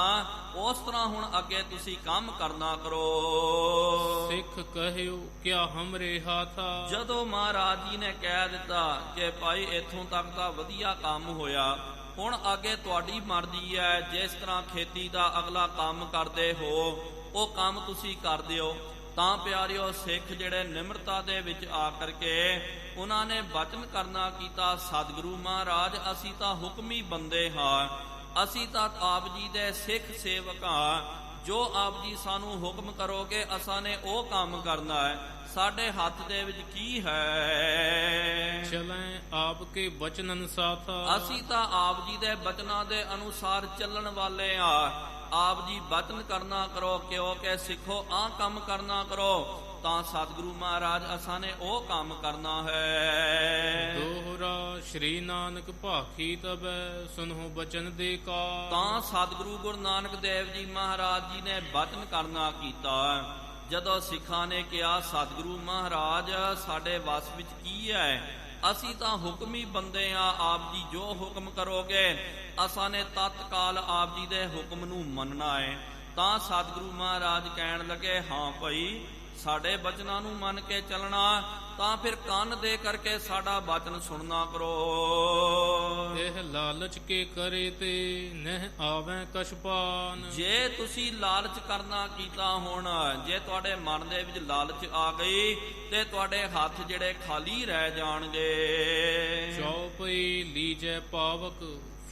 ਉਸ ਤਰ੍ਹਾਂ ਹੁਣ ਅੱਗੇ ਤੁਸੀਂ ਕੰਮ ਕਰਨਾ ਕਰੋ। ਸਿੱਖ ਕਹਿਓ ਕਿਆ ਹਮਰੇ ਹਾਥਾ। ਜਦੋਂ ਮਹਾਰਾਜ ਜੀ ਨੇ ਕਹਿ ਦਿੱਤਾ ਕਿ ਭਾਈ ਇੱਥੋਂ ਤੱਕ ਤਾਂ ਵਧੀਆ ਕੰਮ ਹੋਇਆ, ਹੁਣ ਅੱਗੇ ਤੁਹਾਡੀ ਮਰਜ਼ੀ ਹੈ, ਜਿਸ ਤਰ੍ਹਾਂ ਖੇਤੀ ਦਾ ਅਗਲਾ ਕੰਮ ਕਰਦੇ ਹੋ ਉਹ ਕੰਮ ਤੁਸੀਂ ਕਰ ਦਿਓ। ਤਾਂ ਪਿਆਰਿਓ ਸਿੱਖ ਜਿਹੜੇ ਨਿਮਰਤਾ ਦੇ ਵਿੱਚ ਆ ਕਰਕੇ ਉਹਨਾਂ ਨੇ ਬਚਨ ਕਰਨਾ ਕੀਤਾ, ਸਤਿਗੁਰੂ ਮਹਾਰਾਜ ਅਸੀਂ ਤਾਂ ਹੁਕਮੀ ਬੰਦੇ ਹਾਂ, ਅਸੀਂ ਤਾਂ ਆਪ ਜੀ ਦੇ ਸਿੱਖ ਸੇਵਕ ਹਾਂ, ਜੋ ਆਪ ਜੀ ਸਾਨੂੰ ਹੁਕਮ ਕਰੋਗੇ ਅਸਾਂ ਨੇ ਉਹ ਕੰਮ ਕਰਨਾ ਹੈ, ਸਾਡੇ ਹੱਥ ਦੇ ਵਿੱਚ ਕੀ ਹੈ। ਚਲੈ ਆਪ ਕੇ ਬਚਨ ਅਨੁਸਾਰ। ਅਸੀਂ ਤਾਂ ਆਪ ਜੀ ਦੇ ਬਚਨਾਂ ਦੇ ਅਨੁਸਾਰ ਚੱਲਣ ਵਾਲੇ ਆ। ਆਪ ਜੀ ਬਚਨ ਕਰਨਾ ਕਰੋ, ਕਿਉਂਕਿ ਸਿੱਖੋ ਆਹ ਕੰਮ ਕਰਨਾ ਕਰੋ, ਤਾਂ ਸਤਿਗੁਰੂ ਮਹਾਰਾਜ ਅਸਾਂ ਨੇ ਉਹ ਕੰਮ ਕਰਨਾ ਹੈ। ਦੋਹਰਾ ਸ਼੍ਰੀ ਨਾਨਕ ਭਾਖੀ ਤਬੈ ਸੁਨਹੁ ਬਚਨ ਦੇ ਕਾ। ਤਾਂ ਸਤਿਗੁਰੂ ਗੁਰੂ ਨਾਨਕ ਦੇਵ ਜੀ ਮਹਾਰਾਜ ਜੀ ਨੇ ਬਚਨ ਕਰਨਾ ਕੀਤਾ। ਜਦੋਂ ਸਿੱਖਾਂ ਨੇ ਕਿਹਾ ਸਤਿਗੁਰੂ ਮਹਾਰਾਜ ਸਾਡੇ ਵਸ ਵਿੱਚ ਕੀ ਹੈ, ਅਸੀਂ ਤਾਂ ਹੁਕਮੀ ਬੰਦੇ ਆ, ਆਪ ਜੀ ਜੋ ਹੁਕਮ ਕਰੋਗੇ ਅਸਾਂ ਨੇ ਤਤਕਾਲ ਆਪ ਜੀ ਦੇ ਹੁਕਮ ਨੂੰ ਮੰਨਣਾ ਹੈ। ਤਾਂ ਸਤਿਗੁਰੂ ਮਹਾਰਾਜ ਕਹਿਣ ਲੱਗੇ ਹਾਂ ਭਾਈ ਸਾਡੇ ਬਚਨਾਂ ਨੂੰ ਮੰਨ ਕੇ ਚੱਲਣਾ, ਤਾਂ ਫਿਰ ਕੰਨ ਦੇ ਕਰਕੇ ਸਾਡਾ ਬਚਨ ਸੁਣਨਾ ਕਰੋ। ਇਹ ਲਾਲਚ ਕੇ ਕਰੇ ਤੇ ਨਹਿ ਆਵੈ ਕਛਪਾਨ। ਜੇ ਤੁਸੀਂ ਲਾਲਚ ਕਰਨਾ ਕੀਤਾ, ਹੁਣ ਜੇ ਤੁਹਾਡੇ ਮਨ ਦੇ ਵਿੱਚ ਲਾਲਚ ਆ ਗਈ ਤੇ ਤੁਹਾਡੇ ਹੱਥ ਜਿਹੜੇ ਖਾਲੀ ਰਹਿ ਜਾਣਗੇ। ਚੌਪਈ ਲੀਜੈ ਪਾਵਕ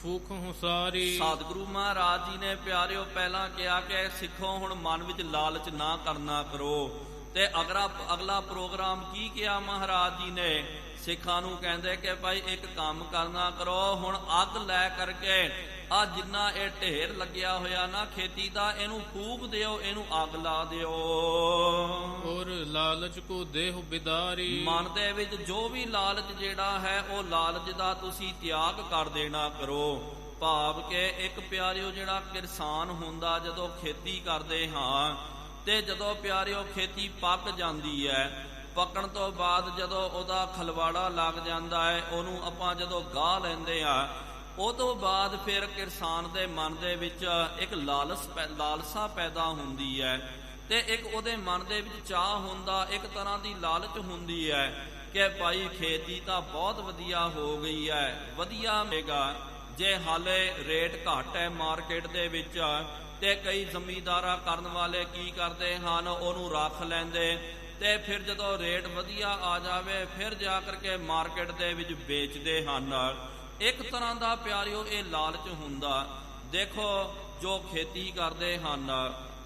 ਫੂਕ ਹੁਸਾਰੀ। ਸਤਿਗੁਰੂ ਮਹਾਰਾਜ ਜੀ ਨੇ ਪਿਆਰਿਓ ਪਹਿਲਾਂ ਕਿਹਾ ਕਿ ਸਿੱਖੋ ਹੁਣ ਮਨ ਵਿੱਚ ਲਾਲਚ ਨਾ ਕਰਨਾ ਕਰੋ, ਤੇ ਅਗਲਾ ਪ੍ਰੋਗਰਾਮ ਕੀ ਕਿਹਾ ਮਹਾਰਾਜ ਜੀ ਨੇ, ਸਿੱਖਾਂ ਨੂੰ ਕਹਿੰਦੇ ਕਿ ਭਾਈ ਇੱਕ ਕੰਮ ਕਰਨਾ ਕਰੋ, ਹੁਣ ਅੱਗ ਲੈ ਕਰਕੇ ਆ ਜਿੰਨਾ ਇਹ ਢੇਰ ਲੱਗਿਆ ਹੋਇਆ ਨਾ ਖੇਤੀ ਦਾ, ਇਹਨੂੰ ਫੂਕ ਦਿਓ, ਇਹਨੂੰ ਅੱਗ ਲਾ ਦਿਓ। ਔਰ ਲਾਲਚ ਕੋ ਦੇਹੁ ਬਿਦਾਰੀ। ਮਨ ਦੇ ਵਿੱਚ ਜੋ ਵੀ ਲਾਲਚ ਜਿਹੜਾ ਹੈ ਉਹ ਲਾਲਚ ਦਾ ਤੁਸੀਂ ਤਿਆਗ ਕਰ ਦੇਣਾ ਕਰੋ। ਭਾਵ ਕਿ ਇੱਕ ਪਿਆਰਿਓ ਜਿਹੜਾ ਕਿਸਾਨ ਹੁੰਦਾ, ਜਦੋਂ ਖੇਤੀ ਕਰਦੇ ਹਾਂ ਤੇ ਜਦੋਂ ਪਿਆਰਿਓ ਖੇਤੀ ਪੱਕ ਜਾਂਦੀ ਹੈ, ਪੱਕਣ ਤੋਂ ਬਾਅਦ ਜਦੋਂ ਉਹਦਾ ਖਲਵਾੜਾ ਲੱਗ ਜਾਂਦਾ ਹੈ, ਉਹਨੂੰ ਆਪਾਂ ਜਦੋਂ ਗਾਹ ਲੈਂਦੇ ਆ, ਉਹ ਤੋਂ ਬਾਅਦ ਫਿਰ ਕਿਸਾਨ ਦੇ ਮਨ ਦੇ ਵਿੱਚ ਇੱਕ ਲਾਲਸਾ ਪੈਦਾ ਹੁੰਦੀ ਹੈ, ਤੇ ਇੱਕ ਉਹਦੇ ਮਨ ਦੇ ਵਿੱਚ ਚਾਹ ਹੁੰਦਾ, ਇੱਕ ਤਰ੍ਹਾਂ ਦੀ ਲਾਲਚ ਹੁੰਦੀ ਹੈ ਕਿ ਭਾਈ ਖੇਤੀ ਤਾਂ ਬਹੁਤ ਵਧੀਆ ਹੋ ਗਈ ਹੈ, ਵਧੀਆ ਹੋਵੇਗਾ। ਜੇ ਹਾਲੇ ਰੇਟ ਘੱਟ ਹੈ ਮਾਰਕੀਟ ਦੇ ਵਿੱਚ, ਤੇ ਕਈ ਜ਼ਮੀਂਦਾਰਾਂ ਕਰਨ ਵਾਲੇ ਕੀ ਕਰਦੇ ਹਨ, ਉਹਨੂੰ ਰੱਖ ਲੈਂਦੇ, ਤੇ ਫਿਰ ਜਦੋਂ ਰੇਟ ਵਧੀਆ ਆ ਜਾਵੇ ਫਿਰ ਜਾ ਕਰਕੇ ਮਾਰਕੀਟ ਦੇ ਵਿੱਚ ਵੇਚਦੇ ਹਨ। ਇੱਕ ਤਰ੍ਹਾਂ ਦਾ ਪਿਆਰਿਓ ਇਹ ਲਾਲਚ ਹੁੰਦਾ। ਦੇਖੋ ਜੋ ਖੇਤੀ ਕਰਦੇ ਹਨ,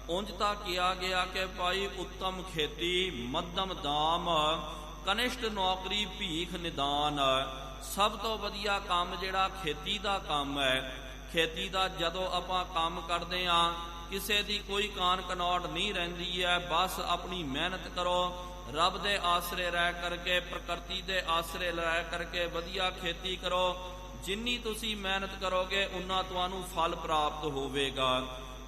ਉਂਝ ਤਾਂ ਕਿਹਾ ਗਿਆ ਕਿ ਭਾਈ ਉੱਤਮ ਖੇਤੀ ਮੱਧਮ ਦਾਮ, ਕਨਿਸ਼ਟ ਨੌਕਰੀ ਭੀਖ ਨਿਦਾਨ। ਸਭ ਤੋਂ ਵਧੀਆ ਕੰਮ ਜਿਹੜਾ ਖੇਤੀ ਦਾ ਕੰਮ ਹੈ। ਖੇਤੀ ਦਾ ਜਦੋਂ ਆਪਾਂ ਕੰਮ ਕਰਦੇ ਹਾਂ, ਕਿਸੇ ਦੀ ਕੋਈ ਕਾਨ ਕਨੌਟ ਨਹੀਂ ਰਹਿੰਦੀ ਹੈ, ਬਸ ਆਪਣੀ ਮਿਹਨਤ ਕਰੋ, ਰੱਬ ਦੇ ਆਸਰੇ ਰਹਿ ਕਰਕੇ, ਪ੍ਰਕਿਰਤੀ ਦੇ ਆਸਰੇ ਰਹਿ ਕਰਕੇ ਵਧੀਆ ਖੇਤੀ ਕਰੋ। ਜਿੰਨੀ ਤੁਸੀਂ ਮਿਹਨਤ ਕਰੋਗੇ ਉਨਾ ਤੁਹਾਨੂੰ ਫਲ ਪ੍ਰਾਪਤ ਹੋਵੇਗਾ।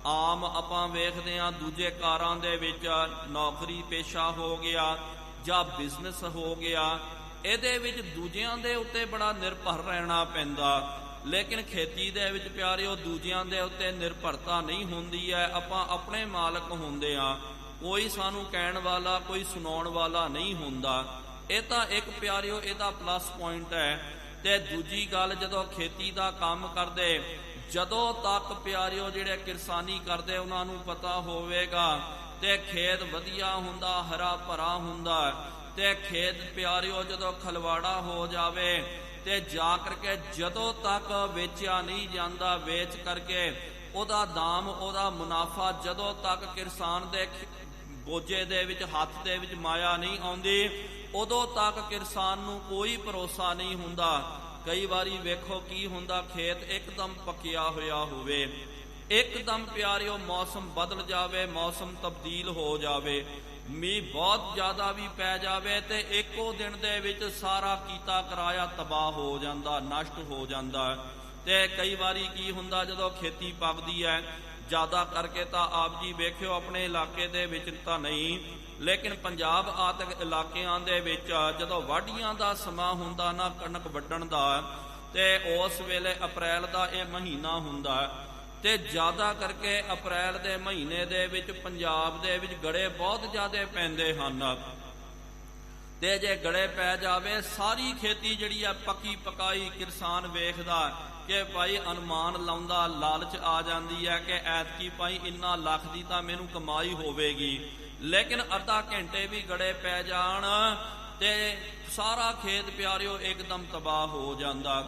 ਆਮ ਆਪਾਂ ਵੇਖਦੇ ਹਾਂ ਦੂਜੇ ਕਾਰਾਂ ਦੇ ਵਿੱਚ ਨੌਕਰੀ ਪੇਸ਼ਾ ਹੋ ਗਿਆ ਜਾਂ ਬਿਜ਼ਨਸ ਹੋ ਗਿਆ, ਇਹਦੇ ਵਿੱਚ ਦੂਜਿਆਂ ਦੇ ਉੱਤੇ ਬੜਾ ਨਿਰਭਰ ਰਹਿਣਾ ਪੈਂਦਾ। ਲੇਕਿਨ ਖੇਤੀ ਦੇ ਵਿੱਚ ਪਿਆਰਿਓ ਦੂਜਿਆਂ ਦੇ ਉੱਤੇ ਨਿਰਭਰਤਾ ਨਹੀਂ ਹੁੰਦੀ ਹੈ, ਆਪਾਂ ਆਪਣੇ ਮਾਲਕ ਹੁੰਦੇ ਆ। ਕੋਈ ਸਾਨੂੰ ਕਹਿਣ ਵਾਲਾ, ਕੋਈ ਸੁਣਾਉਣ ਵਾਲਾ ਨਹੀਂ ਹੁੰਦਾ। ਇਹ ਤਾਂ ਇੱਕ ਪਿਆਰਿਓ ਇਹਦਾ ਪਲੱਸ ਪੁਆਇੰਟ ਹੈ। ਤੇ ਦੂਜੀ ਗੱਲ, ਜਦੋਂ ਖੇਤੀ ਦਾ ਕੰਮ ਕਰਦੇ, ਜਦੋਂ ਤੱਕ ਪਿਆਰਿਓ ਜਿਹੜੇ ਕਿਰਸਾਨੀ ਕਰਦੇ ਉਹਨਾਂ ਨੂੰ ਪਤਾ ਹੋਵੇਗਾ ਤੇ ਖੇਤ ਵਧੀਆ ਹੁੰਦਾ, ਹਰਾ ਭਰਾ ਹੁੰਦਾ, ਤੇ ਖੇਤ ਪਿਆਰਿਓ ਜਦੋਂ ਖਲਵਾੜਾ ਹੋ ਜਾਵੇ ਤੇ ਜਾ ਕਰਕੇ ਜਦੋਂ ਤੱਕ ਵੇਚਿਆ ਨਹੀਂ ਜਾਂਦਾ, ਵੇਚ ਕਰਕੇ ਉਹਦਾ ਦਾਮ, ਉਹਦਾ ਮੁਨਾਫਾ ਜਦੋਂ ਤੱਕ ਕਿਸਾਨ ਦੇ ਬੋਝੇ ਦੇ ਵਿੱਚ, ਹੱਥ ਦੇ ਵਿੱਚ ਮਾਇਆ ਨਹੀਂ ਆਉਂਦੀ, ਉਦੋਂ ਤੱਕ ਕਿਸਾਨ ਨੂੰ ਕੋਈ ਭਰੋਸਾ ਨਹੀਂ ਹੁੰਦਾ। ਕਈ ਵਾਰੀ ਵੇਖੋ ਕੀ ਹੁੰਦਾ, ਖੇਤ ਇੱਕਦਮ ਪੱਕਿਆ ਹੋਇਆ ਹੋਵੇ, ਇੱਕਦਮ ਪਿਆਰਿਓ ਮੌਸਮ ਬਦਲ ਜਾਵੇ, ਮੌਸਮ ਤਬਦੀਲ ਹੋ ਜਾਵੇ, ਮੀਂਹ ਬਹੁਤ ਜ਼ਿਆਦਾ ਵੀ ਪੈ ਜਾਵੇ ਤੇ ਇੱਕੋ ਦਿਨ ਦੇ ਵਿੱਚ ਸਾਰਾ ਕੀਤਾ ਕਰਾਇਆ ਤਬਾਹ ਹੋ ਜਾਂਦਾ, ਨਸ਼ਟ ਹੋ ਜਾਂਦਾ। ਤੇ ਕਈ ਵਾਰੀ ਕੀ ਹੁੰਦਾ, ਜਦੋਂ ਖੇਤੀ ਪੱਕਦੀ ਹੈ, ਜ਼ਿਆਦਾ ਕਰਕੇ ਤਾਂ ਆਪ ਜੀ ਵੇਖਿਓ ਆਪਣੇ ਇਲਾਕੇ ਦੇ ਵਿੱਚ ਤਾਂ ਨਹੀਂ, ਲੇਕਿਨ ਪੰਜਾਬ ਆਦਿਕ ਇਲਾਕਿਆਂ ਦੇ ਵਿੱਚ ਜਦੋਂ ਵਾਢੀਆਂ ਦਾ ਸਮਾਂ ਹੁੰਦਾ ਨਾ, ਕਣਕ ਵੱਢਣ ਦਾ, ਤੇ ਉਸ ਵੇਲੇ ਅਪ੍ਰੈਲ ਦਾ ਇਹ ਮਹੀਨਾ ਹੁੰਦਾ ਤੇ ਜ਼ਿਆਦਾ ਕਰਕੇ ਅਪ੍ਰੈਲ ਦੇ ਮਹੀਨੇ ਦੇ ਵਿੱਚ ਪੰਜਾਬ ਦੇ ਵਿੱਚ ਗੜੇ ਬਹੁਤ ਜ਼ਿਆਦਾ ਪੈਂਦੇ ਹਨ। ਤੇ ਜੇ ਗੜੇ ਪੈ ਜਾਵੇ, ਸਾਰੀ ਖੇਤੀ ਜਿਹੜੀ ਆ ਪੱਕੀ ਪਕਾਈ ਕਿਸਾਨ ਵੇਖਦਾ ਕਿ ਭਾਈ ਅਨੁਮਾਨ ਲਾਉਂਦਾ, ਲਾਲਚ ਆ ਜਾਂਦੀ ਹੈ ਕਿ ਐਤਕੀ ਭਾਈ ਇੰਨਾ ਲੱਖ ਦੀ ਤਾਂ ਮੈਨੂੰ ਕਮਾਈ ਹੋਵੇਗੀ। ਲੇਕਿਨ ਅੱਧਾ ਘੰਟੇ ਵੀ ਗੜੇ ਪੈ ਜਾਣ ਤੇ ਸਾਰਾ ਖੇਤ ਪਿਆਰਿਓ ਇੱਕਦਮ ਤਬਾਹ ਹੋ ਜਾਂਦਾ।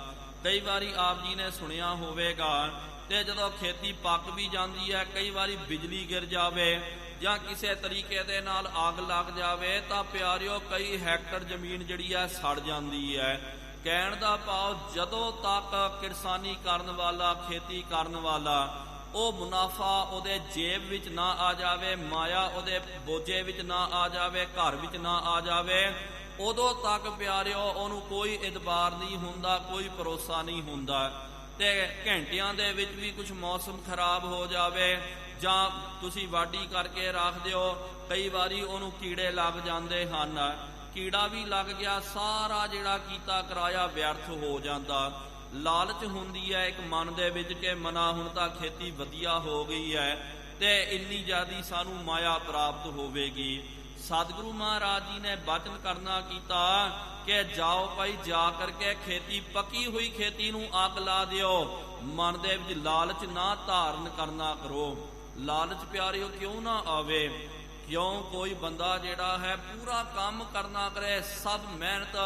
ਕਈ ਵਾਰੀ ਆਪ ਜੀ ਨੇ ਸੁਣਿਆ ਹੋਵੇਗਾ ਤੇ ਜਦੋਂ ਖੇਤੀ ਪੱਕ ਵੀ ਜਾਂਦੀ ਹੈ, ਕਈ ਵਾਰੀ ਬਿਜਲੀ ਗਿਰ ਜਾਵੇ ਜਾਂ ਕਿਸੇ ਤਰੀਕੇ ਦੇ ਨਾਲ ਅੱਗ ਲੱਗ ਜਾਵੇ ਤਾਂ ਪਿਆਰਿਓ ਕਈ ਹੈਕਟਰ ਜ਼ਮੀਨ ਜਿਹੜੀ ਹੈ ਸੜ ਜਾਂਦੀ ਹੈ। ਕਹਿਣ ਦਾ ਭਾਵ, ਜਦੋਂ ਤੱਕ ਕਿਰਸਾਨੀ ਕਰਨ ਵਾਲਾ, ਖੇਤੀ ਕਰਨ ਵਾਲਾ, ਉਹ ਮੁਨਾਫਾ ਉਹਦੇ ਜੇਬ ਵਿੱਚ ਨਾ ਆ ਜਾਵੇ, ਮਾਇਆ ਉਹਦੇ ਬੋਝੇ ਵਿੱਚ ਨਾ ਆ ਜਾਵੇ, ਘਰ ਵਿੱਚ ਨਾ ਆ ਜਾਵੇ, ਉਦੋਂ ਤੱਕ ਪਿਆਰਿਓ ਉਹਨੂੰ ਕੋਈ ਇਤਬਾਰ ਨਹੀਂ ਹੁੰਦਾ, ਕੋਈ ਭਰੋਸਾ ਨਹੀਂ ਹੁੰਦਾ। ਤੇ ਘੰਟਿਆਂ ਦੇ ਵਿੱਚ ਵੀ ਕੁਝ ਮੌਸਮ ਖਰਾਬ ਹੋ ਜਾਵੇ ਜਾਂ ਤੁਸੀਂ ਵਾਢੀ ਕਰਕੇ ਰੱਖ ਦਿਓ, ਕਈ ਵਾਰੀ ਉਹਨੂੰ ਕੀੜੇ ਲੱਗ ਜਾਂਦੇ ਹਨ, ਕੀੜਾ ਵੀ ਲੱਗ ਗਿਆ, ਸਾਰਾ ਜਿਹੜਾ ਕੀਤਾ ਕਰਾਇਆ ਵਿਅਰਥ ਹੋ ਜਾਂਦਾ। ਲਾਲਚ ਹੁੰਦੀ ਹੈ ਇੱਕ ਮਨ ਦੇ ਵਿੱਚ ਕਿ ਮਨਾ ਹੁਣ ਤਾਂ ਖੇਤੀ ਵਧੀਆ ਹੋ ਗਈ ਹੈ ਤੇ ਇੰਨੀ ਜ਼ਿਆਦੀ ਸਾਨੂੰ ਮਾਇਆ ਪ੍ਰਾਪਤ ਹੋਵੇਗੀ। ਸਤਿਗੁਰੂ ਮਹਾਰਾਜ ਜੀ ਨੇ ਬਚਨ ਕਰਨਾ ਕੀਤਾ ਕਿ ਜਾਓ ਭਾਈ, ਜਾ ਕਰਕੇ ਖੇਤੀ, ਪੱਕੀ ਹੋਈ ਖੇਤੀ ਨੂੰ ਅੱਗ ਲਾ ਦਿਓ, ਮਨ ਦੇ ਵਿੱਚ ਲਾਲਚ ਨਾ ਧਾਰਨ ਕਰਨਾ ਕਰੋ। ਲਾਲਚ ਪਿਆਰਿਓ ਕਿਉਂ ਨਾ ਆਵੇ, ਕਿਉਂ ਕੋਈ ਬੰਦਾ ਜਿਹੜਾ ਹੈ ਪੂਰਾ ਕੰਮ ਕਰਨਾ ਕਰੇ, ਸਭ ਮਿਹਨਤ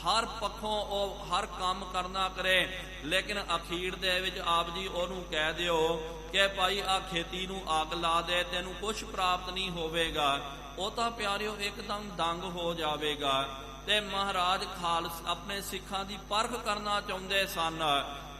ਹਰ ਪੱਖੋਂ ਉਹ ਹਰ ਕੰਮ ਕਰਨਾ ਕਰੇ, ਲੇਕਿਨ ਅਖੀਰ ਦੇ ਵਿੱਚ ਆਪ ਜੀ ਉਹਨੂੰ ਕਹਿ ਦਿਓ ਕਿ ਭਾਈ ਆ ਖੇਤੀ ਨੂੰ ਅੱਗ ਲਾ ਦੇ, ਤੈਨੂੰ ਕੁਛ ਪ੍ਰਾਪਤ ਨਹੀਂ ਹੋਵੇਗਾ, ਉਹ ਤਾਂ ਪਿਆਰਿਓ ਇੱਕਦਮ ਦੰਗ ਹੋ ਜਾਵੇਗਾ। ਤੇ ਮਹਾਰਾਜ ਖਾਲਸ ਆਪਣੇ ਸਿੱਖਾਂ ਦੀ ਪਰਖ ਕਰਨਾ ਚਾਹੁੰਦੇ ਸਨ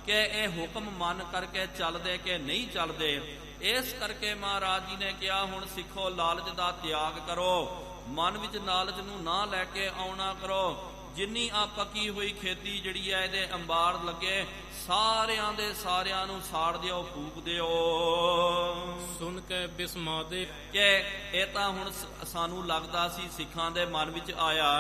ਕਿ ਇਹ ਹੁਕਮ ਮੰਨ ਕਰਕੇ ਚੱਲਦੇ ਕਿ ਨਹੀਂ ਚੱਲਦੇ। ਇਸ ਕਰਕੇ ਮਹਾਰਾਜ ਜੀ ਨੇ ਕਿਹਾ, ਹੁਣ ਸਿੱਖੋ ਲਾਲਚ ਦਾ ਤਿਆਗ ਕਰੋ, ਮਨ ਵਿੱਚ ਲਾਲਚ ਨੂੰ ਨਾ ਲੈ ਕੇ ਆਉਣਾ ਕਰੋ। ਜਿੰਨੀ ਆ ਪੱਕੀ ਹੋਈ ਖੇਤੀ ਜਿਹੜੀ ਹੈ ਇਹਦੇ ਅੰਬਾਰ ਲੱਗੇ, ਸਾਰਿਆਂ ਦੇ ਸਾਰਿਆਂ ਨੂੰ ਸਾੜ ਦਿਓ, ਫੂਕ ਦਿਓ। ਸੁਣ ਕੇ ਬਿਸਮਾਦੇ ਕਿ ਇਹ ਤਾਂ ਹੁਣ ਸਾਨੂੰ ਲੱਗਦਾ ਸੀ, ਸਿੱਖਾਂ ਦੇ ਮਨ ਵਿੱਚ ਆਇਆ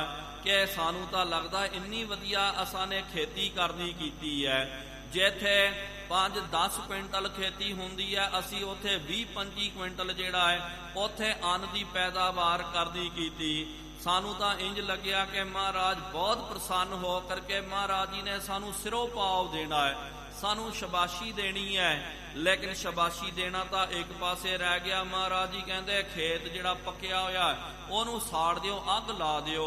ਕਿ ਸਾਨੂੰ ਤਾਂ ਲੱਗਦਾ ਇੰਨੀ ਵਧੀਆ ਅਸਾਂ ਨੇ ਖੇਤੀ ਕਰਨੀ ਕੀਤੀ ਹੈ, ਜਿੱਥੇ 5-10 ਕੁਇੰਟਲ ਖੇਤੀ ਹੁੰਦੀ ਹੈ, ਅਸੀਂ ਉੱਥੇ 20-25 ਕੁਇੰਟਲ ਜਿਹੜਾ ਹੈ ਉੱਥੇ ਅੰਨ ਦੀ ਪੈਦਾਵਾਰ ਕਰਨੀ ਕੀਤੀ। ਸਾਨੂੰ ਤਾਂ ਇੰਜ ਲੱਗਿਆ ਕਿ ਮਹਾਰਾਜ ਬਹੁਤ ਪ੍ਰਸੰਨ ਹੋ ਕਰਕੇ ਮਹਾਰਾਜ ਜੀ ਨੇ ਸਾਨੂੰ ਸਿਰੋਂ ਪਾਵ ਦੇਣਾ ਹੈ, ਸਾਨੂੰ ਸ਼ਾਬਾਸ਼ੀ ਦੇਣੀ ਹੈ। ਲੇਕਿਨ ਸ਼ਾਬਾਸ਼ੀ ਦੇਣਾ ਤਾਂ ਇੱਕ ਪਾਸੇ ਰਹਿ ਗਿਆ। ਮਹਾਰਾਜ ਜੀ ਕਹਿੰਦੇ ਖੇਤ ਜਿਹੜਾ ਪੱਕਿਆ ਹੋਇਆ ਉਹਨੂੰ ਸਾੜ ਦਿਓ, ਅੱਗ ਲਾ ਦਿਓ।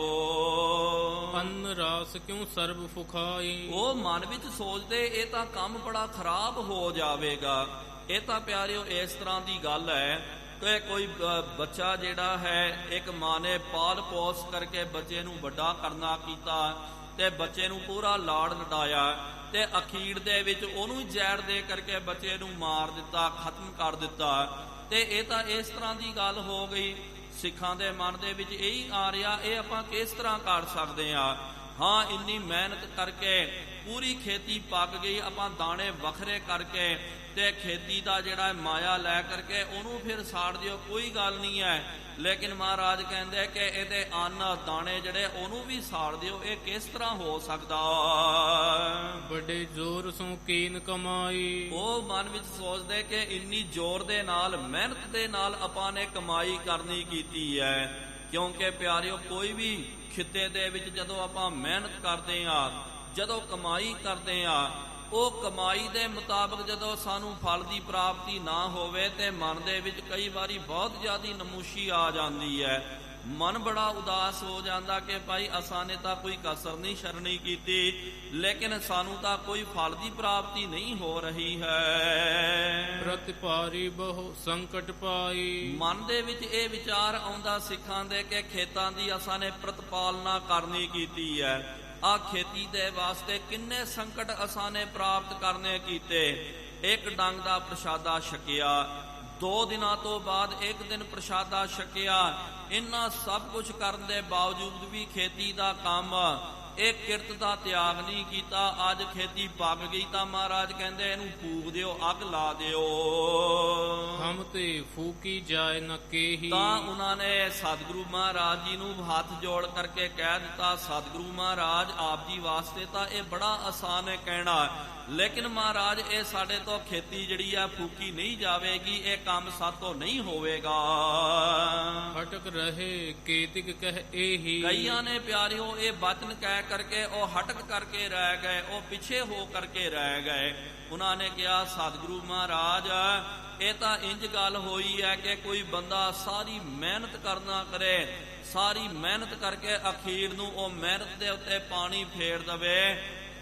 ਅੰਨ ਰਾਸ ਕਿਉਂ ਸਰਬ ਫੁਖਾਈ, ਉਹ ਮਨ ਵਿੱਚ ਸੋਚਦੇ ਇਹ ਤਾਂ ਕੰਮ ਬੜਾ ਖਰਾਬ ਹੋ ਜਾਵੇਗਾ। ਇਹ ਤਾਂ ਪਿਆਰਿਓ ਇਸ ਤਰ੍ਹਾਂ ਦੀ ਗੱਲ ਹੈ ਕਿ ਕੋਈ ਬੱਚਾ ਜਿਹੜਾ ਹੈ, ਇੱਕ ਮਾਂ ਨੇ ਪਾਲ ਪੋਸ ਕਰਕੇ ਬੱਚੇ ਨੂੰ ਵੱਡਾ ਕਰਨਾ ਕੀਤਾ ਤੇ ਬੱਚੇ ਨੂੰ ਪੂਰਾ ਲਾਡ ਲਡਾਇਆ ਤੇ ਅਖੀਰ ਦੇ ਵਿੱਚ ਉਹਨੂੰ ਜ਼ਹਿਰ ਦੇ ਕਰਕੇ ਬੱਚੇ ਨੂੰ ਮਾਰ ਦਿੱਤਾ, ਖਤਮ ਕਰ ਦਿੱਤਾ। ਤੇ ਇਹ ਤਾਂ ਇਸ ਤਰ੍ਹਾਂ ਦੀ ਗੱਲ ਹੋ ਗਈ। ਸਿੱਖਾਂ ਦੇ ਮਨ ਦੇ ਵਿੱਚ ਇਹੀ ਆ ਰਿਹਾ, ਇਹ ਆਪਾਂ ਕਿਸ ਤਰ੍ਹਾਂ ਕਰ ਸਕਦੇ ਹਾਂ? ਹਾਂ, ਇੰਨੀ ਮਿਹਨਤ ਕਰਕੇ ਪੂਰੀ ਖੇਤੀ ਪੱਕ ਗਈ, ਆਪਾਂ ਦਾਣੇ ਵੱਖਰੇ ਕਰਕੇ ਤੇ ਖੇਤੀ ਦਾ ਜਿਹੜਾ ਮਾਇਆ ਲੈ ਕਰਕੇ ਉਹਨੂੰ ਫਿਰ ਸਾੜ ਦਿਓ, ਕੋਈ ਗੱਲ ਨਹੀਂ ਹੈ। ਲੇਕਿਨ ਮਹਾਰਾਜ ਕਹਿੰਦੇ ਕਿ ਇਹਦੇ ਅੰਨ ਦਾਣੇ ਜਿਹੜੇ ਉਹਨੂੰ ਵੀ ਸਾੜ ਦਿਓ, ਇਹ ਕਿਸ ਤਰ੍ਹਾਂ ਹੋ ਸਕਦਾ? ਬੜੇ ਜ਼ੋਰ ਸੋ ਕੀਨ ਕਮਾਈ। ਉਹ ਮਨ ਵਿੱਚ ਸੋਚਦੇ ਕਿ ਇੰਨੀ ਜ਼ੋਰ ਦੇ ਨਾਲ, ਮਿਹਨਤ ਦੇ ਨਾਲ ਆਪਾਂ ਨੇ ਕਮਾਈ ਕਰਨੀ ਕੀਤੀ ਹੈ। ਕਿਉਂਕਿ ਪਿਆਰਿਓ, ਕੋਈ ਵੀ ਖਿੱਤੇ ਦੇ ਵਿੱਚ ਜਦੋਂ ਆਪਾਂ ਮਿਹਨਤ ਕਰਦੇ ਆ, ਜਦੋਂ ਕਮਾਈ ਕਰਦੇ ਆ, ਉਹ ਕਮਾਈ ਦੇ ਮੁਤਾਬਕ ਜਦੋਂ ਸਾਨੂੰ ਫਲ ਦੀ ਪ੍ਰਾਪਤੀ ਨਾ ਹੋਵੇ ਤੇ ਮਨ ਦੇ ਵਿੱਚ ਕਈ ਵਾਰੀ ਬਹੁਤ ਜ਼ਿਆਦਾ ਨਮੂਸ਼ੀ ਆ ਜਾਂਦੀ ਹੈ। ਮਨ ਬੜਾ ਉਦਾਸ ਹੋ ਜਾਂਦਾ ਕਿ ਭਾਈ ਅਸਾਂ ਨੇ ਤਾਂ ਕੋਈ ਕਸਰ ਨਹੀਂ ਸ਼ਰਣੀ ਕੀਤੀ, ਲੇਕਿਨ ਸਾਨੂੰ ਤਾਂ ਕੋਈ ਫਲ ਦੀ ਪ੍ਰਾਪਤੀ ਨਹੀਂ ਹੋ ਰਹੀ ਹੈ। ਪ੍ਰਤਿਪਾਰੀ ਬਹੁ ਸੰਕਟ ਪਾਈ। ਮਨ ਦੇ ਵਿੱਚ ਇਹ ਵਿਚਾਰ ਆਉਂਦਾ ਸਿੱਖਾਂ ਦੇ ਕਿ ਖੇਤਾਂ ਦੀ ਅਸਾਂ ਨੇ ਪ੍ਰਤਪਾਲਨਾ ਕਰਨੀ ਕੀਤੀ ਹੈ, ਆ ਖੇਤੀ ਦੇ ਵਾਸਤੇ ਕਿੰਨੇ ਸੰਕਟ ਅਸਾਂ ਨੇ ਪ੍ਰਾਪਤ ਕਰਨੇ ਕੀਤੇ। ਇੱਕ ਡੰਗ ਦਾ ਪ੍ਰਸ਼ਾਦਾ ਛਕਿਆ, 2 ਦਿਨਾਂ ਤੋਂ ਬਾਅਦ ਇੱਕ ਦਿਨ ਪ੍ਰਸ਼ਾਦਾ ਛਕਿਆ। ਇੰਨਾ ਸਭ ਕੁਝ ਕਰਨ ਦੇ ਬਾਵਜੂਦ ਵੀ ਖੇਤੀ ਦਾ ਕੰਮ, ਇਹ ਕਿਰਤ ਦਾ ਤਿਆਗ ਨਹੀਂ ਕੀਤਾ। ਅੱਜ ਖੇਤੀ ਪੱਕ ਗਈ ਤਾਂ ਮਹਾਰਾਜ ਕਹਿੰਦੇ ਇਹਨੂੰ ਫੂਕ ਦਿਓ, ਅੱਗ ਲਾ ਦਿਓ। ਹਮ ਤੇ ਫੂਕੀ ਜਾਏ ਨ ਕੇਹੀ। ਤਾਂ ਉਹਨਾਂ ਨੇ ਸਤਿਗੁਰੂ ਮਹਾਰਾਜ ਜੀ ਨੂੰ ਹੱਥ ਜੋੜ ਕਰਕੇ ਕਹਿ ਦਿੱਤਾ, ਸਤਿਗੁਰੂ ਮਹਾਰਾਜ ਆਪ ਜੀ ਵਾਸਤੇ ਤਾਂ ਇਹ ਬੜਾ ਆਸਾਨ ਹੈ ਕਹਿਣਾ, ਲੇਕਿਨ ਮਹਾਰਾਜ ਇਹ ਸਾਡੇ ਤੋਂ ਖੇਤੀ ਜਿਹੜੀ ਆ ਫੂਕੀ ਨਹੀਂ ਜਾਵੇਗੀ, ਇਹ ਕੰਮ ਸਾਤੋਂ ਨਹੀਂ ਹੋਵੇਗਾ। ਹਟਕ ਰਹੇ ਕੇਤਿਕ ਕਹਿ ਇਹੀ। ਕਈਆਂ ਨੇ ਪਿਆਰਿਓ ਇਹ ਬਚਨ ਕਹਿ ਕਰਕੇ ਉਹ ਹਟਕ ਕਰਕੇ ਰਹਿ ਗਏ, ਉਹ ਪਿੱਛੇ ਹੋ ਕਰਕੇ ਰਹਿ ਗਏ। ਉਹਨਾਂ ਨੇ ਕਿਹਾ, ਸਤਿਗੁਰੂ ਮਹਾਰਾਜ ਇਹ ਤਾਂ ਇੰਜ ਗੱਲ ਹੋਈ ਹੈ ਕਿ ਕੋਈ ਬੰਦਾ ਸਾਰੀ ਮਿਹਨਤ ਕਰਨਾ ਕਰੇ, ਸਾਰੀ ਮਿਹਨਤ ਕਰਕੇ ਅਖੀਰ ਨੂੰ ਉਹ ਮਿਹਨਤ ਦੇ ਉੱਤੇ ਪਾਣੀ ਫੇਰ ਦਵੇ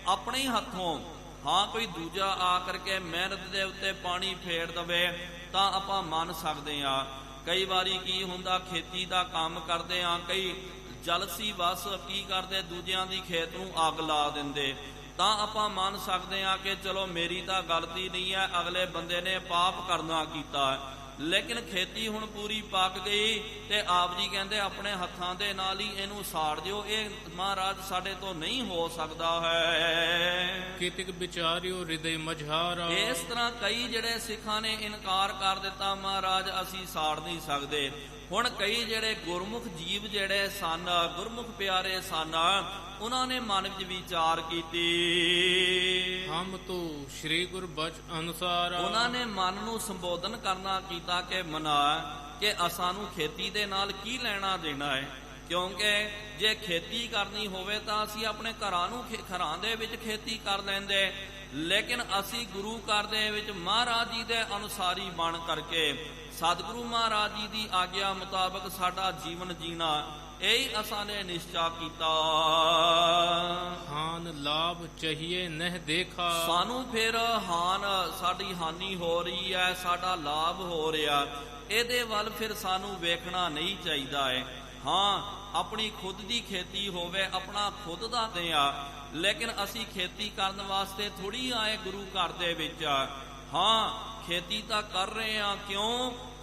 ਆਪਣੇ ਹੱਥੋਂ। ਹਾਂ, ਕੋਈ ਦੂਜਾ ਆ ਕਰਕੇ ਮਿਹਨਤ ਦੇ ਉੱਤੇ ਪਾਣੀ ਫੇਰ ਦਵੇ ਤਾਂ ਆਪਾਂ ਮੰਨ ਸਕਦੇ ਹਾਂ। ਕਈ ਵਾਰੀ ਕੀ ਹੁੰਦਾ, ਖੇਤੀ ਦਾ ਕੰਮ ਕਰਦੇ ਆ, ਕਈ ਜਲਸੀ ਵਸ ਕੀ ਕਰਦੇ, ਦੂਜਿਆਂ ਦੀ ਖੇਤ ਨੂੰ ਅੱਗ ਲਾ ਦਿੰਦੇ, ਤਾਂ ਆਪਾਂ ਮੰਨ ਸਕਦੇ ਆ ਕਿ ਚਲੋ ਮੇਰੀ ਤਾਂ ਗਲਤੀ ਨਹੀਂ ਹੈ, ਅਗਲੇ ਬੰਦੇ ਨੇ ਪਾਪ ਕਰਨਾ ਕੀਤਾ। ਲੇਕਿਨ ਖੇਤੀ ਹੁਣ ਪੂਰੀ ਪੱਕ ਗਈ ਤੇ ਆਪ ਜੀ ਕਹਿੰਦੇ ਆਪਣੇ ਹੱਥਾਂ ਦੇ ਨਾਲ ਹੀ ਇਹਨੂੰ ਸਾੜ ਦਿਓ, ਇਹ ਮਹਾਰਾਜ ਸਾਡੇ ਤੋਂ ਨਹੀਂ ਹੋ ਸਕਦਾ ਹੈ। ਕੇਤਿਕ ਵਿਚਾਰਿਓ ਹਿਰਦੇ ਮਝਾਰਾ। ਇਸ ਤਰ੍ਹਾਂ ਕਈ ਜਿਹੜੇ ਸਿੱਖਾਂ ਨੇ ਇਨਕਾਰ ਕਰ ਦਿੱਤਾ, ਮਹਾਰਾਜ ਅਸੀਂ ਸਾੜ ਨਹੀਂ ਸਕਦੇ। ਹੁਣ ਕਈ ਜਿਹੜੇ ਗੁਰਮੁਖ ਜੀਵ ਜਿਹੜੇ ਸਨ, ਗੁਰਮੁਖ ਪਿਆਰੇ ਸਨ, ਉਹਨਾਂ ਨੇ ਮਨ ਵਿੱਚ ਵਿਚਾਰ ਕੀਤੀ, ਹਮ ਤੋ ਸ੍ਰੀ ਗੁਰ ਬਚ ਅਨੁਸਾਰ। ਉਹਨਾਂ ਨੇ ਮਨ ਨੂੰ ਸੰਬੋਧਨ ਕਰਨਾ ਕੀਤਾ ਕਿ ਮਨਾ ਕਿ ਅਸਾਂ ਨੂੰ ਖੇਤੀ ਦੇ ਨਾਲ ਕੀ ਲੈਣਾ ਦੇਣਾ ਹੈ। ਕਿਉਂਕਿ ਜੇ ਖੇਤੀ ਕਰਨੀ ਹੋਵੇ ਤਾਂ ਅਸੀਂ ਆਪਣੇ ਘਰਾਂ ਦੇ ਵਿੱਚ ਖੇਤੀ ਕਰ ਲੈਂਦੇ, ਲੇਕਿਨ ਅਸੀਂ ਗੁਰੂ ਘਰ ਦੇ ਵਿੱਚ ਮਹਾਰਾਜ ਜੀ ਦੇ ਅਨੁਸਾਰੀ ਬਣ ਕਰਕੇ ਸਤਿਗੁਰੂ ਮਹਾਰਾਜ ਜੀ ਦੀ ਆਗਿਆ ਮੁਤਾਬਕ ਸਾਡਾ ਜੀਵਨ ਜੀਣਾ, ਇਹੀ ਅਸਾਂ ਨੇ ਨਿਸ਼ਚਾ ਕੀਤਾ। ਹਾਨ ਲਾਭ ਚਾਹੀਏ ਨਹਿ ਦੇਖਾ। ਸਾਨੂੰ ਫਿਰ ਸਾਡੀ ਹਾਨੀ ਹੋ ਰਹੀ ਹੈ, ਸਾਡਾ ਲਾਭ ਹੋ ਰਿਹਾ, ਇਹਦੇ ਵੱਲ ਫਿਰ ਸਾਨੂੰ ਵੇਖਣਾ ਨਹੀਂ ਚਾਹੀਦਾ ਹੈ। ਹਾਂ, ਆਪਣੀ ਖੁਦ ਦੀ ਖੇਤੀ ਹੋਵੇ, ਆਪਣਾ ਖੁਦ ਦਾ ਦਿਆ, ਲੇਕਿਨ ਅਸੀਂ ਖੇਤੀ ਕਰਨ ਵਾਸਤੇ ਥੋੜੀ ਆਏ ਗੁਰੂ ਘਰ ਦੇ ਵਿੱਚ। ਹਾਂ, ਖੇਤੀ ਤਾਂ ਕਰ ਰਹੇ ਹਾਂ,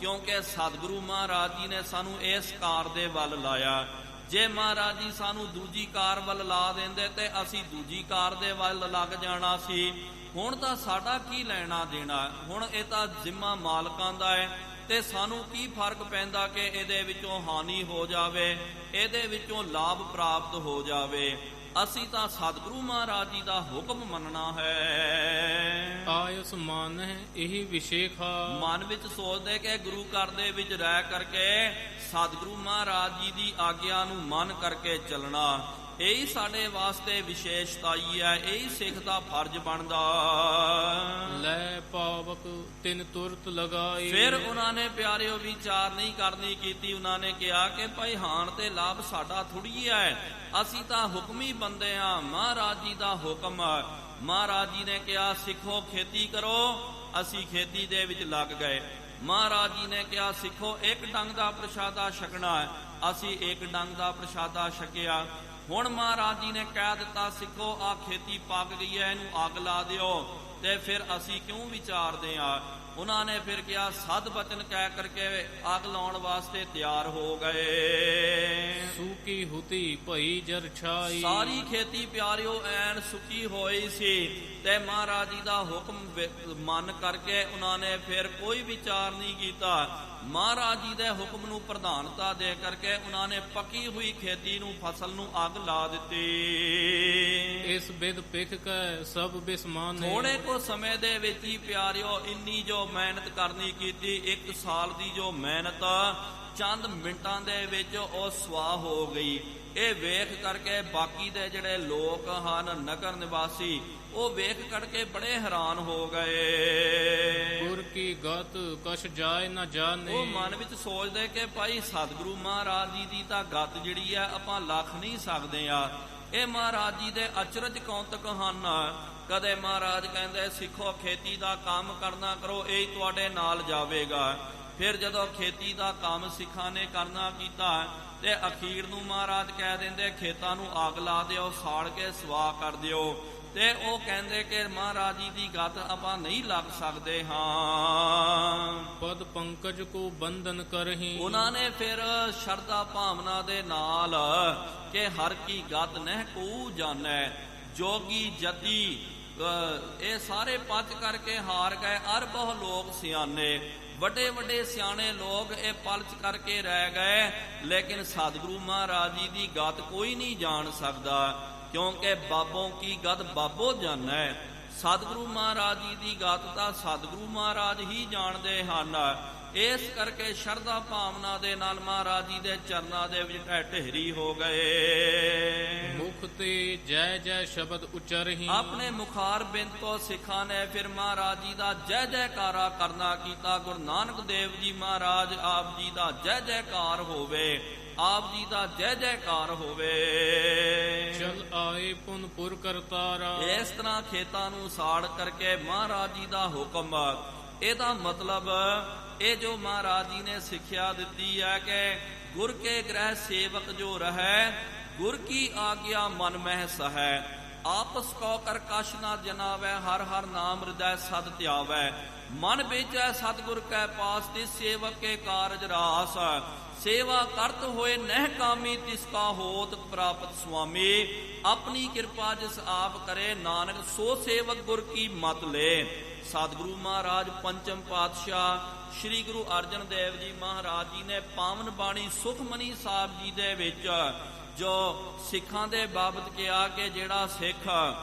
ਕਿਉਂਕਿ ਸਤਿਗੁਰੂ ਮਹਾਰਾਜ ਜੀ ਨੇ ਸਾਨੂੰ ਇਸ ਕਾਰ ਦੇ ਵੱਲ ਲਾਇਆ। ਜੇ ਮਹਾਰਾਜ ਜੀ ਸਾਨੂੰ ਦੂਜੀ ਕਾਰ ਵੱਲ ਲਾ ਦਿੰਦੇ ਤੇ ਅਸੀਂ ਦੂਜੀ ਕਾਰ ਦੇ ਵੱਲ ਲੱਗ ਜਾਣਾ ਸੀ। ਹੁਣ ਤਾਂ ਸਾਡਾ ਕੀ ਲੈਣਾ ਦੇਣਾ, ਹੁਣ ਇਹ ਤਾਂ ਜ਼ਿੰਮਾ ਮਾਲਕਾਂ ਦਾ ਹੈ ਤੇ ਸਾਨੂੰ ਕੀ ਫਰਕ ਪੈਂਦਾ ਕਿ ਇਹਦੇ ਵਿੱਚੋਂ ਹਾਨੀ ਹੋ ਜਾਵੇ, ਇਹਦੇ ਵਿੱਚੋਂ ਲਾਭ ਪ੍ਰਾਪਤ ਹੋ ਜਾਵੇ। ਅਸੀਂ ਤਾਂ ਸਤਿਗੁਰੂ ਮਹਾਰਾਜ ਜੀ ਦਾ ਹੁਕਮ ਮੰਨਣਾ ਹੈ। ਆਇਸ ਮਨ ਹੈ ਇਹੀ ਵਿਸ਼ੇਖਾ। ਮਨ ਵਿੱਚ ਸੋਚਦੇ ਕਿ ਗੁਰੂ ਘਰ ਦੇ ਵਿੱਚ ਰਹਿ ਕਰਕੇ ਸਤਿਗੁਰੂ ਮਹਾਰਾਜ ਜੀ ਦੀ ਆਗਿਆ ਨੂੰ ਮੰਨ ਕਰਕੇ ਚੱਲਣਾ, ਇਹੀ ਸਾਡੇ ਵਾਸਤੇ ਵਿਸ਼ੇਸ਼ਤਾਈ ਹੈ, ਇਹੀ ਸਿੱਖ ਦਾ ਫਰਜ਼ ਬਣਦਾ। ਲੈ ਪਾਵਕ ਤਿਨ ਤੁਰਤ ਲਗਾਈ। ਫਿਰ ਉਹਨਾਂ ਨੇ ਪਿਆਰਿਓ ਵਿਚਾਰ ਨਹੀਂ ਕਰਨੀ ਕੀਤੀ। ਉਹਨਾਂ ਨੇ ਕਿਹਾ ਕਿ ਭਾਈ ਹਾਨ ਤੇ ਲਾਭ ਸਾਡਾ ਥੋੜੀ ਹੈ, ਅਸੀਂ ਤਾਂ ਹੁਕਮੀ ਬੰਦੇ ਆ, ਮਹਾਰਾਜ ਜੀ ਦਾ ਹੁਕਮ। ਮਹਾਰਾਜ ਜੀ ਨੇ ਕਿਹਾ ਸਿੱਖੋ ਖੇਤੀ ਕਰੋ, ਅਸੀਂ ਖੇਤੀ ਦੇ ਵਿੱਚ ਲੱਗ ਗਏ। ਮਹਾਰਾਜ ਜੀ ਨੇ ਕਿਹਾ ਸਿੱਖੋ ਇੱਕ ਡੰਗ ਦਾ ਪ੍ਰਸ਼ਾਦਾ ਛਕਣਾ ਹੈ, ਅਸੀਂ ਇੱਕ ਡੰਗ ਦਾ ਪ੍ਰਸ਼ਾਦਾ ਛਕਿਆ। ਹੁਣ ਮਹਾਰਾਜ ਜੀ ਨੇ ਕਹਿ ਦਿੱਤਾ ਸਿੱਖੋ ਆ ਖੇਤੀ ਪੱਕ ਗਈ ਹੈ, ਇਹਨੂੰ ਅੱਗ ਲਾ ਦਿਓ। ਤੇ ਫਿਰ ਅਸੀਂ ਕਿਉਂ ਵਿਚਾਰਦੇ ਆ। ਉਹਨਾਂ ਨੇ ਫਿਰ ਕਿਹਾ ਸਦ ਬਚਨ ਕਹਿ ਕਰਕੇ ਅੱਗ ਲਾਉਣ ਵਾਸਤੇ ਤਿਆਰ ਹੋ ਗਏ। ਸੂਕੀ ਹੁਤੀ ਭਈ ਜਰ ਛਾਈ, ਸਾਰੀ ਖੇਤੀ ਪਿਆਰਿਓ ਐਨ ਸੁੱਕੀ ਹੋਈ ਸੀ ਤੇ ਮਹਾਰਾਜ ਜੀ ਦਾ ਹੁਕਮ ਮੰਨ ਕਰਕੇ ਉਹਨਾਂ ਨੇ ਫਿਰ ਕੋਈ ਵਿਚਾਰ ਨਹੀਂ ਕੀਤਾ। ਮਹਾਰਾਜ ਜੀ ਦੇ ਹੁਕਮ ਨੂੰ ਪ੍ਰਧਾਨਤਾ ਦੇ ਕਰਕੇ ਉਹਨਾਂ ਨੇ ਪੱਕੀ ਹੋਈ ਖੇਤੀ ਨੂੰ, ਫਸਲ ਨੂੰ ਅੱਗ ਲਾ ਦਿੱਤੀ। ਇਸ ਬਿਦ ਪਿਖ ਕੈ ਸਭ ਬਿਸਮਾਨੇ, ਥੋੜੇ ਕੋ ਸਮੇਂ ਦੇ ਵਿੱਚ ਹੀ ਪਿਆਰਿਓ ਇੰਨੀ ਜੋ ਮਿਹਨਤ ਕਰਨੀ ਕੀਤੀ, 1 ਸਾਲ ਦੀ ਜੋ ਮਿਹਨਤ ਚੰਦ ਮਿੰਟਾਂ ਦੇ ਵਿੱਚ ਉਹ ਸਵਾਹ ਹੋ ਗਈ। ਇਹ ਵੇਖ ਕਰਕੇ ਬਾਕੀ ਦੇ ਜਿਹੜੇ ਲੋਕ ਹਨ, ਨਗਰ ਨਿਵਾਸੀ, ਉਹ ਵੇਖ ਕਰਕੇ ਬੜੇ ਹੈਰਾਨ ਹੋ ਗਏ। ਗੁਰ ਕੀ ਗਤ ਕਛ ਜਾਏ ਨਾ ਜਾਣੇ, ਉਹ ਮਨ ਵਿੱਚ ਸੋਚਦੇ ਕਿ ਭਾਈ ਸਤਿਗੁਰੂ ਮਹਾਰਾਜ ਜੀ ਦੀ ਤਾਂ ਗਤ ਜਿਹੜੀ ਹੈ ਆਪਾਂ ਲੱਖ ਨਹੀਂ ਸਕਦੇ ਆ। ਇਹ ਮਹਾਰਾਜ ਜੀ ਦੇ ਅਚਰਜ ਕੌਤਕ ਹਨ। ਕਦੇ ਮਹਾਰਾਜ ਕਹਿੰਦੇ ਸਿੱਖੋ ਖੇਤੀ ਦਾ ਕੰਮ ਕਰਨਾ ਕਰੋ, ਇਹ ਤੁਹਾਡੇ ਨਾਲ ਜਾਵੇਗਾ। ਫਿਰ ਜਦੋਂ ਖੇਤੀ ਦਾ ਕੰਮ ਸਿੱਖਾਂ ਨੇ ਕਰਨਾ ਕੀਤਾ ਤੇ ਅਖੀਰ ਨੂੰ ਮਹਾਰਾਜ ਕਹਿ ਦਿੰਦੇ ਖੇਤਾਂ ਨੂੰ ਅੱਗ ਲਾ ਦਿਓ, ਸਾੜ ਕੇ ਸਵਾਹ ਕਰ ਦਿਓ। ਤੇ ਉਹ ਕਹਿੰਦੇ ਕਿ ਮਹਾਰਾਜ ਜੀ ਦੀ ਗਤ ਆਪਾਂ ਨਹੀਂ ਲੱਗ ਸਕਦੇ ਹਾਂ। ਪਦ ਪੰਕਜ ਕੋ ਬੰਧਨ ਕਰਹੀ, ਉਹਨਾਂ ਨੇ ਫਿਰ ਸ਼ਰਧਾ ਭਾਵਨਾ ਦੇ ਨਾਲ ਕਿ ਹਰ ਕੀ ਗਤ ਨਹਿ ਕੋ ਜਾਣੈ, ਜੋਗੀ ਜਤੀ ਇਹ ਸਾਰੇ ਪੱਚ ਕਰਕੇ ਹਾਰ ਗਏ। ਅਰ ਬਹੁ ਲੋਕ ਸਿਆਣੇ, ਵੱਡੇ ਵੱਡੇ ਸਿਆਣੇ ਲੋਕ ਇਹ ਪਲਚ ਕਰਕੇ ਰਹਿ ਗਏ। ਲੇਕਿਨ ਸਤਿਗੁਰੂ ਮਹਾਰਾਜ ਜੀ ਦੀ ਗਤ ਕੋਈ ਨਹੀਂ ਜਾਣ ਸਕਦਾ, ਕਿਉਂਕਿ ਬਾਬੋਂ ਕੀ ਗਤ ਬਾਬੋ ਜਾਣੈ। ਸਤਿਗੁਰੂ ਮਹਾਰਾਜ ਜੀ ਦੀ ਗਤ ਤਾਂ ਸਤਿਗੁਰੂ ਮਹਾਰਾਜ ਹੀ ਜਾਣਦੇ ਹਨ। ਇਸ ਕਰਕੇ ਸ਼ਰਧਾ ਭਾਵਨਾ ਦੇ ਨਾਲ ਮਹਾਰਾਜ ਜੀ ਦੇ ਚਰਨਾਂ ਦੇ ਵਿੱਚ ਢਹਿਰੀ ਹੋ ਗਏ। ਮੁਖ ਤੇ ਜੈ ਜੈ ਸ਼ਬਦ ਉਚਰਹੀ, ਆਪਣੇ ਮੁਖਾਰ ਬਿੰਦ ਤੋਂ ਸਿੱਖਾਂ ਨੇ ਫਿਰ ਮਹਾਰਾਜ ਜੀ ਦਾ ਜੈ ਜੈਕਾਰਾ ਕਰਨਾ ਕੀਤਾ। ਗੁਰੂ ਨਾਨਕ ਦੇਵ ਜੀ ਮਹਾਰਾਜ ਆਪ ਜੀ ਦਾ ਜੈ ਜੈਕਾਰ ਹੋਵੇ, ਆਪ ਜੀ ਦਾ ਜੈ ਜੈਕਾਰ ਹੋਵੇ। ਚਲ ਆਏ ਪੁਨਪੁਰ ਕਰਤਾਰਾ, ਇਸ ਤਰ੍ਹਾਂ ਖੇਤਾਂ ਨੂੰ ਸਾੜ ਕਰਕੇ ਮਹਾਰਾਜ ਜੀ ਦਾ ਹੁਕਮ। ਇਹਦਾ ਮਤਲਬ ਇਹ ਜੋ ਮਹਾਰਾਜ ਜੀ ਨੇ ਸਿੱਖਿਆ ਦਿੱਤੀ ਹੈ ਕਿ ਗੁਰ ਕੇ ਗ੍ਰਹਿ ਸੇਵਕ ਜੋ ਰਹੈ, ਗੁਰ ਕੀ ਆਗਿਆ ਮਨ ਮਹਿ ਸਹੈ। ਆਪਸ ਕੋ ਕਰ ਕਛ ਨਾ ਜਨਾਵੈ, ਹਰ ਹਰ ਨਾਮ ਹਿਰਦੈ ਸਦ ਧਿਆਵੈ। ਮਨ ਵੇਚੈ ਸਤਿਗੁਰ ਕੈ ਪਾਸ, ਤਿਸ ਸੇਵਕ ਕੇ ਕਾਰਜ ਰਾਸ। ਸੇਵਾ ਕਰਤ ਹੋਏ ਨਹਿ ਕਾਮੀ, ਤਿਸ ਕਾ ਹੋਤ ਪ੍ਰਾਪਤ ਸੁਆਮੀ। ਆਪਣੀ ਕਿਰਪਾ ਜਿਸ ਆਪ ਕਰੇ, ਨਾਨਕ ਸੋ ਸੇਵਕ ਗੁਰ ਕੀ ਮਤ ਲੈ। ਸਤਿਗੁਰੂ ਮਹਾਰਾਜ ਪੰਚਮ ਪਾਤਸ਼ਾਹ ਸ੍ਰੀ ਗੁਰੂ ਅਰਜਨ ਦੇਵ ਜੀ ਮਹਾਰਾਜ ਜੀ ਨੇ ਪਾਵਨ ਬਾਣੀ ਸੁਖਮਨੀ ਸਾਹਿਬ ਜੀ ਦੇ ਵਿੱਚ ਜੋ ਸਿੱਖਾਂ ਦੇ ਬਾਬਤ ਕਿਹਾ ਕਿ ਜਿਹੜਾ ਸਿੱਖ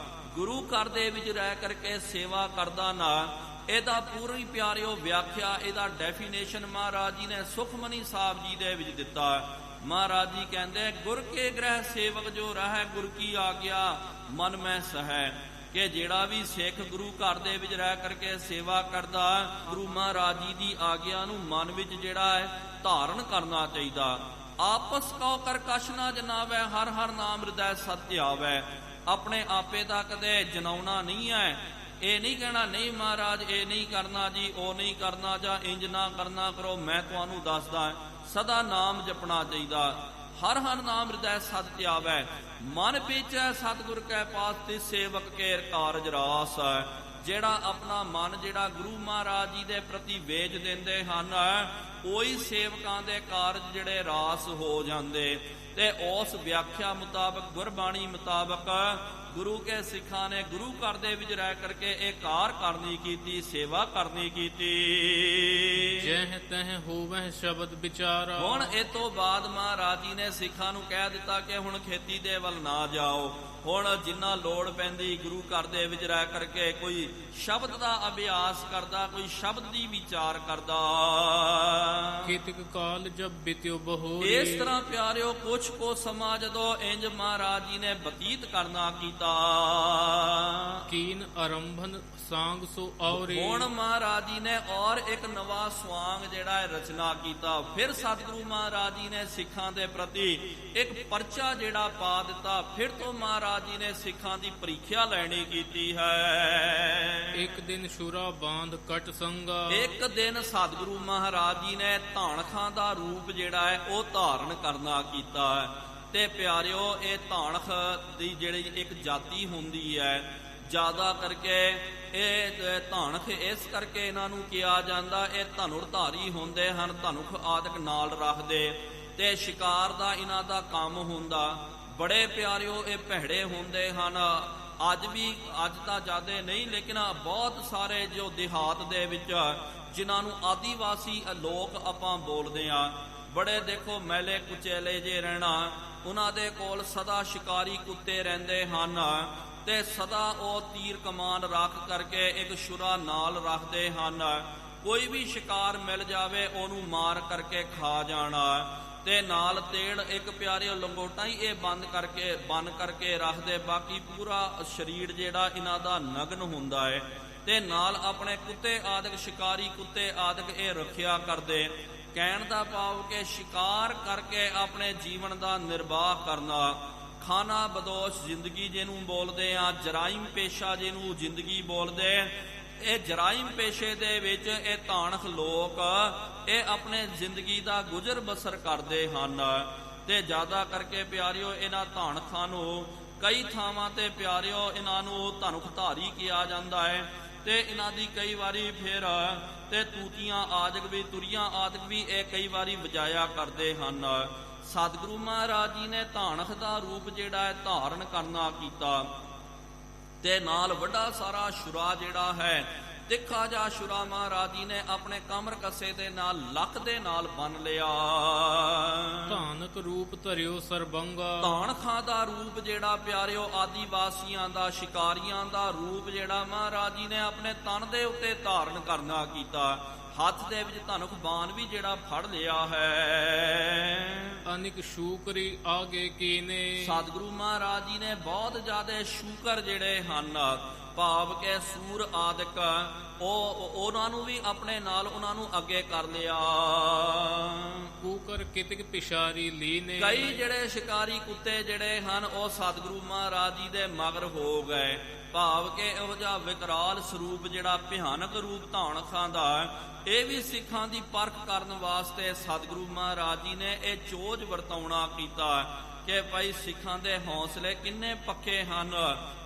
ਗੁਰੂ ਘਰ ਦੇ ਵਿੱਚ ਰਹਿ ਕਰਕੇ ਸੇਵਾ ਕਰਦਾ ਨਾ, ਇਹਦਾ ਪੂਰੀ ਪਿਆਰਿਓ ਵਿਆਖਿਆ, ਇਹਦਾ ਡੈਫੀਨੇਸ਼ਨ ਮਹਾਰਾਜ ਜੀ ਨੇ ਸੁਖਮਨੀ ਸਾਹਿਬ ਜੀ ਦੇ ਵਿੱਚ ਦਿੱਤਾ। ਮਹਾਰਾਜ ਜੀ ਕਹਿੰਦੇ ਗੁਰ ਕੇ ਗ੍ਰਹਿ ਸੇਵਕ ਜੋ ਰਹੈ, ਗੁਰ ਕੀ ਆਗਿਆ ਮਨ ਮੈਂ ਸਹੈ। ਕਿ ਜਿਹੜਾ ਵੀ ਸਿੱਖ ਗੁਰੂ ਘਰ ਦੇ ਵਿੱਚ ਰਹਿ ਕਰਕੇ ਸੇਵਾ ਕਰਦਾ, ਗੁਰੂ ਮਹਾਰਾਜ ਜੀ ਦੀ ਆਗਿਆ ਨੂੰ ਮਨ ਵਿੱਚ ਜਿਹੜਾ ਹੈ ਧਾਰਨ ਕਰਨਾ ਚਾਹੀਦਾ। ਆਪਸ ਕਉ ਕਰ ਕਛ ਨਾ ਜਨਾਵੈ, ਹਰ ਹਰ ਨਾਮ ਹਿਰਦੈ ਸਤਿ ਧਿਆਵੈ। ਆਪਣੇ ਆਪੇ ਦਾ ਕਦੇ ਜਨਾਉਣਾ ਨਹੀਂ ਹੈ। ਇਹ ਨਹੀਂ ਕਹਿਣਾ ਨਹੀਂ ਮਹਾਰਾਜ ਇਹ ਨਹੀਂ ਕਰਨਾ ਜੀ, ਉਹ ਨਹੀਂ ਕਰਨਾ, ਜਾਂ ਇੰਜ ਨਾ ਕਰਨਾ ਕਰੋ। ਮੈਂ ਤੁਹਾਨੂੰ ਦੱਸਦਾ ਸਦਾ ਨਾਮ ਜਪਣਾ ਚਾਹੀਦਾ। ਹਰ ਹਰ ਨਾਮ ਹਿਰਦੈ ਸਤਿ ਧਿਆਵੈ। ਮਨ ਪੀਚੈ ਸਤਿਗੁਰ ਕੈ ਪਾਸ, ਤਿਸ ਸੇਵਕ ਕੇ ਕਾਰਜ ਰਾਸ। ਜਿਹੜਾ ਆਪਣਾ ਮਨ ਜਿਹੜਾ ਗੁਰੂ ਮਹਾਰਾਜ ਜੀ ਦੇ ਪ੍ਰਤੀ ਵੇਚ ਦਿੰਦੇ ਹਨ, ਉਹੀ ਸੇਵਕਾਂ ਦੇ ਕਾਰਜ ਜਿਹੜੇ ਰਾਸ ਹੋ ਜਾਂਦੇ। ਤੇ ਉਸ ਵਿਆਖਿਆ ਮੁਤਾਬਕ, ਗੁਰਬਾਣੀ ਮੁਤਾਬਕ ਗੁਰੂ ਕੇ ਸਿੱਖਾਂ ਨੇ ਗੁਰੂ ਘਰ ਦੇ ਵਿੱਚ ਰਹਿ ਕਰਕੇ ਇਹ ਕਾਰ ਕਰਨੀ ਕੀਤੀ, ਸੇਵਾ ਕਰਨੀ ਕੀਤੀ। ਜਹ ਤਹ ਹੋਵਹਿ ਸ਼ਬਦ ਵਿਚਾਰਾ। ਹੁਣ ਇਹ ਤੋਂ ਬਾਅਦ ਮਹਾਰਾਜ ਜੀ ਨੇ ਸਿੱਖਾਂ ਨੂੰ ਕਹਿ ਦਿੱਤਾ ਕਿ ਹੁਣ ਖੇਤੀ ਦੇ ਵੱਲ ਨਾ ਜਾਓ। ਹੁਣ ਜਿੰਨਾ ਲੋੜ ਪੈਂਦੀ ਗੁਰੂ ਘਰ ਦੇ ਵਿੱਚ ਰਹਿ ਕਰਕੇ ਕੋਈ ਸ਼ਬਦ ਦਾ ਅਭਿਆਸ ਕਰਦਾ, ਕੋਈ ਸ਼ਬਦ ਦੀ ਵਿਚਾਰ ਕਰਦਾ। ਕੀਤਿਕ ਕਾਲ ਜਬ ਬਿਤਿਓ ਬਹੋਰੀ। ਇਸ ਤਰ੍ਹਾਂ ਪਿਆਰਿਓ ਕੁਛ ਕੋ ਸਮਾਂ ਜਦੋਂ ਇੰਜ ਮਹਾਰਾਜ ਜੀ ਨੇ ਬਤੀਤ ਕਰਨਾ ਕੀਤਾ, ਕੀਨ ਆਰੰਭਨ ਸਾਂਗ ਸੋ ਔਰੇ। ਹੁਣ ਮਹਾਰਾਜ ਜੀ ਨੇ ਔਰ ਇੱਕ ਨਵਾਂ ਸਵਾਂਗ ਜਿਹੜਾ ਹੈ ਰਚਨਾ ਕੀਤਾ। ਫਿਰ ਸਤਿਗੁਰੂ ਮਹਾਰਾਜ ਜੀ ਨੇ ਸਿੱਖਾਂ ਦੇ ਪ੍ਰਤੀ ਇੱਕ ਪਰਚਾ ਜਿਹੜਾ ਪਾ ਦਿੱਤਾ। ਫਿਰ ਤੋਂ ਮਹਾਰਾਜ ਜੀ ਨੇ ਸਿੱਖਾਂ ਦੀ ਪ੍ਰੀਖਿਆ ਲੈਣੀ ਕੀਤੀ ਹੈ। ਇੱਕ ਦਿਨ ਸ਼ੁਰਾ ਬਾਂਧ ਕਟ ਸੰਗਾ। ਇੱਕ ਦਿਨ ਸਤਿਗੁਰੂ ਮਹਾਰਾਜ ਜੀ ਨੇ ਧਾਨਖਾਂ ਦਾ ਰੂਪ ਜਿਹੜਾ ਹੈ ਉਹ ਧਾਰਨ ਕਰਨਾ ਕੀਤਾ। ਤੇ ਪਿਆਰਿਓ ਇਹ ਧਾਨਖ ਦੀ ਜਿਹੜੀ ਇੱਕ ਜਾਤੀ ਹੁੰਦੀ ਹੈ, ਜ਼ਿਆਦਾ ਕਰਕੇ ਇਹ ਧਾਨਖ ਇਸ ਕਰਕੇ ਇਹਨਾਂ ਨੂੰ ਕਿਹਾ ਜਾਂਦਾ, ਇਹ ਧਨੁਰਧਾਰੀ ਹੁੰਦੇ ਹਨ, ਧਨੁਖ ਆਦਿਕ ਨਾਲ ਰੱਖਦੇ ਤੇ ਸ਼ਿਕਾਰ ਦਾ ਇਹਨਾਂ ਦਾ ਕੰਮ ਹੁੰਦਾ। ਬੜੇ ਪਿਆਰਿਓ ਇਹ ਭੈੜੇ ਹੁੰਦੇ ਹਨ। ਅੱਜ ਤਾਂ ਜ਼ਿਆਦਾ ਨਹੀਂ, ਲੇਕਿਨ ਬਹੁਤ ਸਾਰੇ ਜੋ ਦਿਹਾਤ ਦੇ ਵਿੱਚ ਜਿਨ੍ਹਾਂ ਨੂੰ ਆਦੀਵਾਸੀ ਲੋਕ ਆਪਾਂ ਬੋਲਦੇ ਆ, ਬੜੇ ਦੇਖੋ ਮੈਲੇ ਕੁਚੇਲੇ ਜੇ ਰਹਿਣਾ, ਉਹਨਾਂ ਦੇ ਕੋਲ ਸਦਾ ਸ਼ਿਕਾਰੀ ਕੁੱਤੇ ਰਹਿੰਦੇ ਹਨ ਤੇ ਸਦਾ ਉਹ ਤੀਰ ਕਮਾਨ ਰੱਖ ਕਰਕੇ ਇੱਕ ਛੁਰਾ ਨਾਲ ਰੱਖਦੇ ਹਨ। ਕੋਈ ਵੀ ਸ਼ਿਕਾਰ ਮਿਲ ਜਾਵੇ ਉਹਨੂੰ ਮਾਰ ਕਰਕੇ ਖਾ ਜਾਣਾ ਤੇ ਨਾਲ ਤੇੜ ਇੱਕ ਪਿਆਰੇ ਲੰਗੋਟਾ ਹੀ ਇਹ ਬੰਨ ਕਰਕੇ ਰੱਖਦੇ। ਬਾਕੀ ਪੂਰਾ ਸਰੀਰ ਜਿਹੜਾ ਇਹਨਾਂ ਦਾ ਨਗਨ ਹੁੰਦਾ ਹੈ ਤੇ ਨਾਲ ਆਪਣੇ ਕੁੱਤੇ ਆਦਿਕ, ਸ਼ਿਕਾਰੀ ਕੁੱਤੇ ਆਦਿਕ ਇਹ ਰੱਖਿਆ ਕਰਦੇ। ਕਹਿਣ ਦਾ ਭਾਵ ਕਿ ਸ਼ਿਕਾਰ ਕਰਕੇ ਆਪਣੇ ਜੀਵਨ ਦਾ ਨਿਰਵਾਹ ਕਰਨਾ, ਖਾਨਾ ਬਦੋਸ਼ ਜ਼ਿੰਦਗੀ ਜਿਹਨੂੰ ਬੋਲਦੇ ਆ, ਜਰਾਇਮ ਪੇਸ਼ਾ ਜਿਹਨੂੰ ਜ਼ਿੰਦਗੀ ਬੋਲਦੇ, ਇਹ ਜਰਾਇਮ ਪੇਸ਼ੇ ਦੇ ਵਿੱਚ ਇਹ ਧਾਨਖ ਲੋਕ ਇਹ ਆਪਣੇ ਜ਼ਿੰਦਗੀ ਦਾ ਗੁਜ਼ਰ ਬਸਰ ਕਰਦੇ ਹਨ। ਤੇ ਜ਼ਿਆਦਾ ਕਰਕੇ ਪਿਆਰਿਓ ਇਹਨਾਂ ਧਾਨਖਾਂ ਨੂੰ ਕਈ ਥਾਵਾਂ ਤੇ ਪਿਆਰਿਓ ਇਹਨਾਂ ਨੂੰ ਧਨੁਖ ਧਾਰੀ ਕਿਹਾ ਜਾਂਦਾ ਹੈ ਤੇ ਇਹਨਾਂ ਦੀ ਕਈ ਵਾਰੀ ਫਿਰ ਤੇ ਤੂਤੀਆਂ ਆਦਿਕ ਵੀ, ਤੁਰੀਆਂ ਆਦਿਕ ਵੀ ਇਹ ਕਈ ਵਾਰੀ ਵਜਾਇਆ ਕਰਦੇ ਹਨ। ਸਤਿਗੁਰੂ ਮਹਾਰਾਜ ਜੀ ਨੇ ਧਾਨਖ ਦਾ ਰੂਪ ਜਿਹੜਾ ਹੈ ਧਾਰਨ ਕਰਨਾ ਕੀਤਾ ਤੇ ਨਾਲ ਵੱਡਾ ਸਾਰਾ ਛੁਰਾ ਜਿਹੜਾ ਹੈ, ਤਿੱਖਾ ਜਿਹਾ ਛੁਰਾ ਮਹਾਰਾਜ ਜੀ ਨੇ ਆਪਣੇ ਕਮਰ ਕੱਸੇ ਦੇ ਨਾਲ ਲੱਕ ਦੇ ਨਾਲ ਬੰਨ ਲਿਆ। ਧਾਨਕ ਰੂਪ ਧਰਿਓ ਸਰਬੰਗਾ, ਧਾਨਖਾਂ ਦਾ ਰੂਪ ਜਿਹੜਾ ਪਿਆਰਿਓ ਆਦੀਵਾਸੀਆਂ ਦਾ, ਸ਼ਿਕਾਰੀਆਂ ਦਾ ਰੂਪ ਜਿਹੜਾ ਮਹਾਰਾਜ ਜੀ ਨੇ ਆਪਣੇ ਤਨ ਦੇ ਉੱਤੇ ਧਾਰਨ ਕਰਨਾ ਕੀਤਾ। ਹੱਥ ਦੇ ਵਿੱਚ ਧਨੁਖ ਬਾਣ ਵੀ ਜਿਹੜਾ ਫੜ ਲਿਆ ਹੈ। ਅਨਿਕ ਸ਼ੂਕਰੀ ਆਗੇ ਕੀਨੇ, ਸਤਿਗੁਰੂ ਮਹਾਰਾਜ ਜੀ ਨੇ ਬਹੁਤ ਜ਼ਿਆਦਾ ਸ਼ੂਕਰ ਜਿਹੜੇ ਹਨ, ਭਾਵ ਕਿ ਸੂਰ ਆਦਿਕ, ਉਹਨਾਂ ਨੂੰ ਵੀ ਆਪਣੇ ਨਾਲ ਉਹਨਾਂ ਨੂੰ ਅੱਗੇ ਕਰ ਲਿਆ। ਕੂਕਰ ਕਿਤਕ ਪਿਸ਼ਾਰੀ ਲੀਨੇ, ਕਈ ਜਿਹੜੇ ਸ਼ਿਕਾਰੀ ਕੁੱਤੇ ਜਿਹੜੇ ਹਨ ਉਹ ਸਤਿਗੁਰੂ ਮਹਾਰਾਜ ਜੀ ਦੇ ਮਗਰ ਹੋ ਗਏ, ਭਾਵ ਕਿ ਇਹੋ ਜਿਹਾ ਵਿਕਰਾਲ ਸਰੂਪ ਜਿਹੜਾ ਭਿਆਨਕ ਰੂਪ ਧਾਨਖਾਂ ਦਾ, ਇਹ ਵੀ ਸਿੱਖਾਂ ਦੀ ਪਰਖ ਕਰਨ ਵਾਸਤੇ ਸਤਿਗੁਰੂ ਮਹਾਰਾਜ ਜੀ ਨੇ ਇਹ ਚੋਜ ਵਰਤਾਉਣਾ ਕੀਤਾ ਕਿ ਭਾਈ ਸਿੱਖਾਂ ਦੇ ਹੌਸਲੇ ਕਿੰਨੇ ਪੱਕੇ ਹਨ,